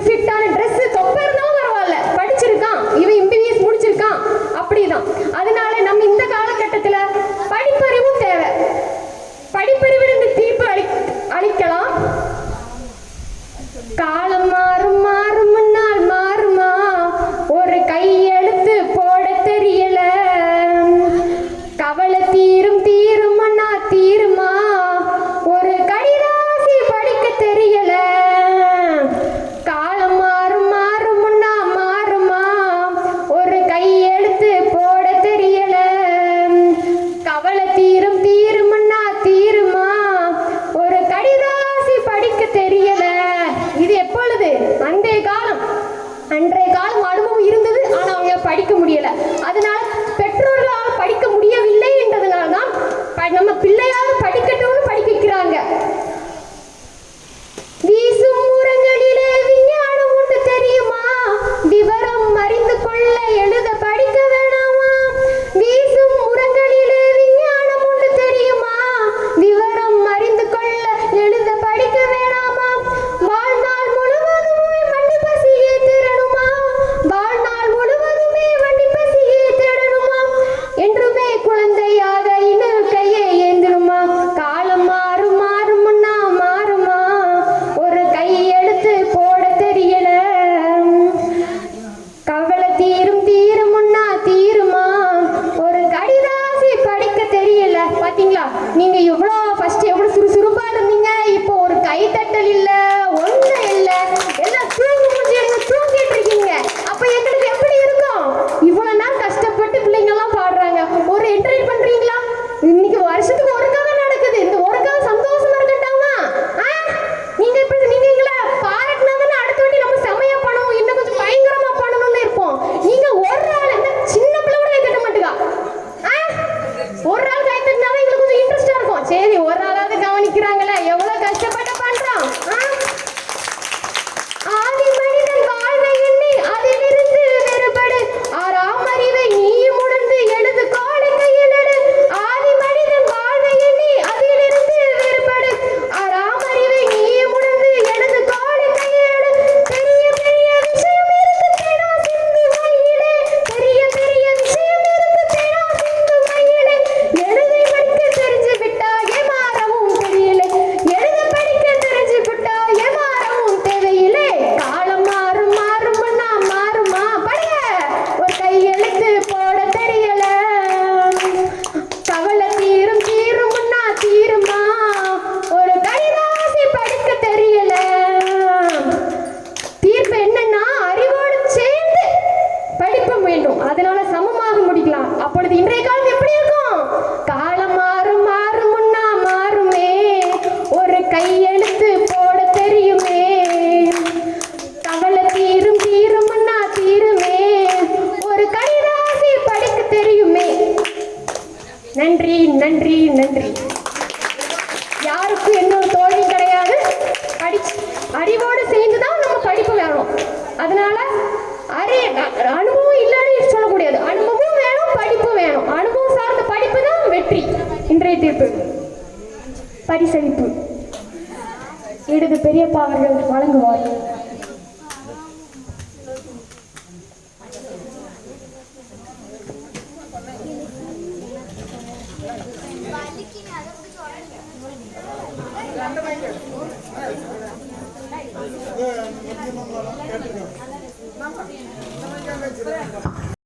ஃபிட்டான ட்ரெஸ் தொப்ப இருந்தாலும் பரவாயில்ல, படிச்சிருக்கான், இவன் எம்பிபிஎஸ் முடிச்சிருக்கான், அப்படிதான். அதனால நம்ம இந்த காலகட்டத்துல படிப்பறிவும் தேவை. படிப்பறிவு தீர்ப்பு அளிக்கலாம். காலம் மாறும் மாறும் முன்னால் மாறுமா, ஒரு கையெழுத்து போட தெரியல, கவலை தீரும் தீரும் அண்ணா தீருமா, ஒரு கடிதாசி படிக்க தெரியல, காலம் மாறும் மாறும் முன்னா மாறுமா, ஒரு கையெழுத்து போட தெரியல, கவலை தீரும் தீரும் அண்ணா தீருமா, ஒரு கடிதாசி படிக்க தெரியல. இது எப்பொழுது? அன்றைய காலம். அன்றைய காலம் அனுபவம் இருந்தது, ஆனா அவங்க படிக்க முடியல. அதனால பெற்றோர்களால் படிக்க முடியவில்லை என்றதுனால தான் நம்ம பிள்ளையாவது படிக்கட்டும்னு படிக்க வைக்கிறாங்க. வீசும் ஊரங்களிலே விஞ்ஞானம் உண்டு தெரியுமா, விவரம் அறிந்து கொள்ள எழுத படிக்க வேணாமா, வீசும் ஊரங்களிலே விஞ்ஞானம் உண்டு தெரியுமா, விவரம் அறிந்து கொள்ள எழுத படிக்க வேணாமா, வாழ்நாள் முழுவதுமே வண்டி பசியே தேடணுமா, வாழ்நாள் முழுவதுமே வண்டி பசியே தேடணுமா, என்றுமே குழந்தையாக இன்னொரு கையை ஏந்திருமா, காலம் மாறும் மாறும் முன்னா மாறுமா, ஒரு கையெழுத்து போட தெரியல, கவலை தீரும் தீரும் முன்னா தீருமா, ஒரு கடிதாசி படிக்க தெரியல. பாத்தீங்களா, நீங்க ஃபர்ஸ்ட் எவ்வளவு சுறுசுறுப்பா இருந்தீங்க. இப்போ ஒரு கைத்தட்டல் இல்ல, ஒண்ணு இல்ல, எல்லாம் தூங்கிட்டு இருக்கீங்க. அப்ப எங்களுக்கு எப்படி இருக்கும்? இவ்வளவு நாள் கஷ்டப்பட்டு பிள்ளைங்க எல்லாம் பாடுறாங்க. ஒரு என்டர்டெயின் பண்றீங்களா? இன்னைக்கு வருஷத்துக்கு ஒரு கதை நடக்குது. இந்த ஒரு கதை சந்தோஷமா இருக்கட்டாமா? நீங்க இப்படி நீங்களா பாராட்டினாதானே அடுத்த வாட்டி நம்ம செமையா பண்ணுவோம், இன்னும் கொஞ்சம் பயங்கரமா பண்ணணும்னு இருப்போம். நீங்க ஒரு ஆள் இந்த சின்ன பிள்ளை கூட கட்ட மாட்டுக்கா. ஒரு ஆள் கை தட்டினாதான் எங்களுக்கு கொஞ்சம் இன்ட்ரெஸ்டா இருக்கும். சரி, ஒரு ஆளாவது கவனிக்கிறாங்களே, எவ்வளவு கஷ்டப்பட்டு பண்றோம். ஆதி மனிதன் வாழ்வை எண்ணி அதிலிருந்து வேறுபடு, ஆறாம் அறிவை நீயும் உணர்ந்து எழுது கோலை கையில் எடு, ஆதி மனிதன் வாழ்வை எண்ணி அதிலிருந்து வேறுபடு, ஆறாம் அறிவை நீயும் உணர்ந்து எழுது கோலை கையில் எடு, பெரிய பெரிய விஷயம் இருக்கு தேனா சிந்து மையிலே, பெரிய பெரிய விஷயம் இருக்கு தேனா சிந்து மையிலே, எழுதி படிக்க தெரிஞ்சு விட்டா ஏமாறவும் தெரியல, எழுத படிக்க தெரிஞ்சு விட்டா ஏமாறவும் தேவையில்லை, காலம் மாறும் மாறும் முன்னா மாறுமா, படிய ஒரு கையெழுத்து போட தெரியல, கவலை தீரும் தீரும் முன்னா தீருமா, ஒரு கடிதாசி படிக்க தெரியல. தீர்ப்பு என்னன்னா, அறிவோடு சேர்ந்து படிப்பு வேண்டும். அதனால சமமாக முடிக்கலாம். அப்பொழுது இன்றைய காலம் எப்படி இருக்கும்? காலம் மாறும் மாறும் முன்னா மாறுமே, ஒரு கையெழுத்து போட தெரியுமே, கவலை தீரும் தீரும் முன்னா தீருமே, ஒரு கடிதாசி படிக்க தெரியுமே. நன்றி நன்றி நன்றி. யாருக்கும் எந்த ஒரு தோல்வியும் கிடையாது. அறிவோடு சேர்ந்துதான் நம்ம படிப்பு வேணும். அதனால அனுபவம் இல்லைன்னு சொல்லக்கூடாது. அனுபவம் வேணும், படிப்பு வேணும். அனுபவம் சார்ந்த படிப்பு தான் வெற்றி. இன்றைய தீர்ப்பு பரிசளிப்பு இடது பெரியப்பா அவர்கள் வழங்குவார்.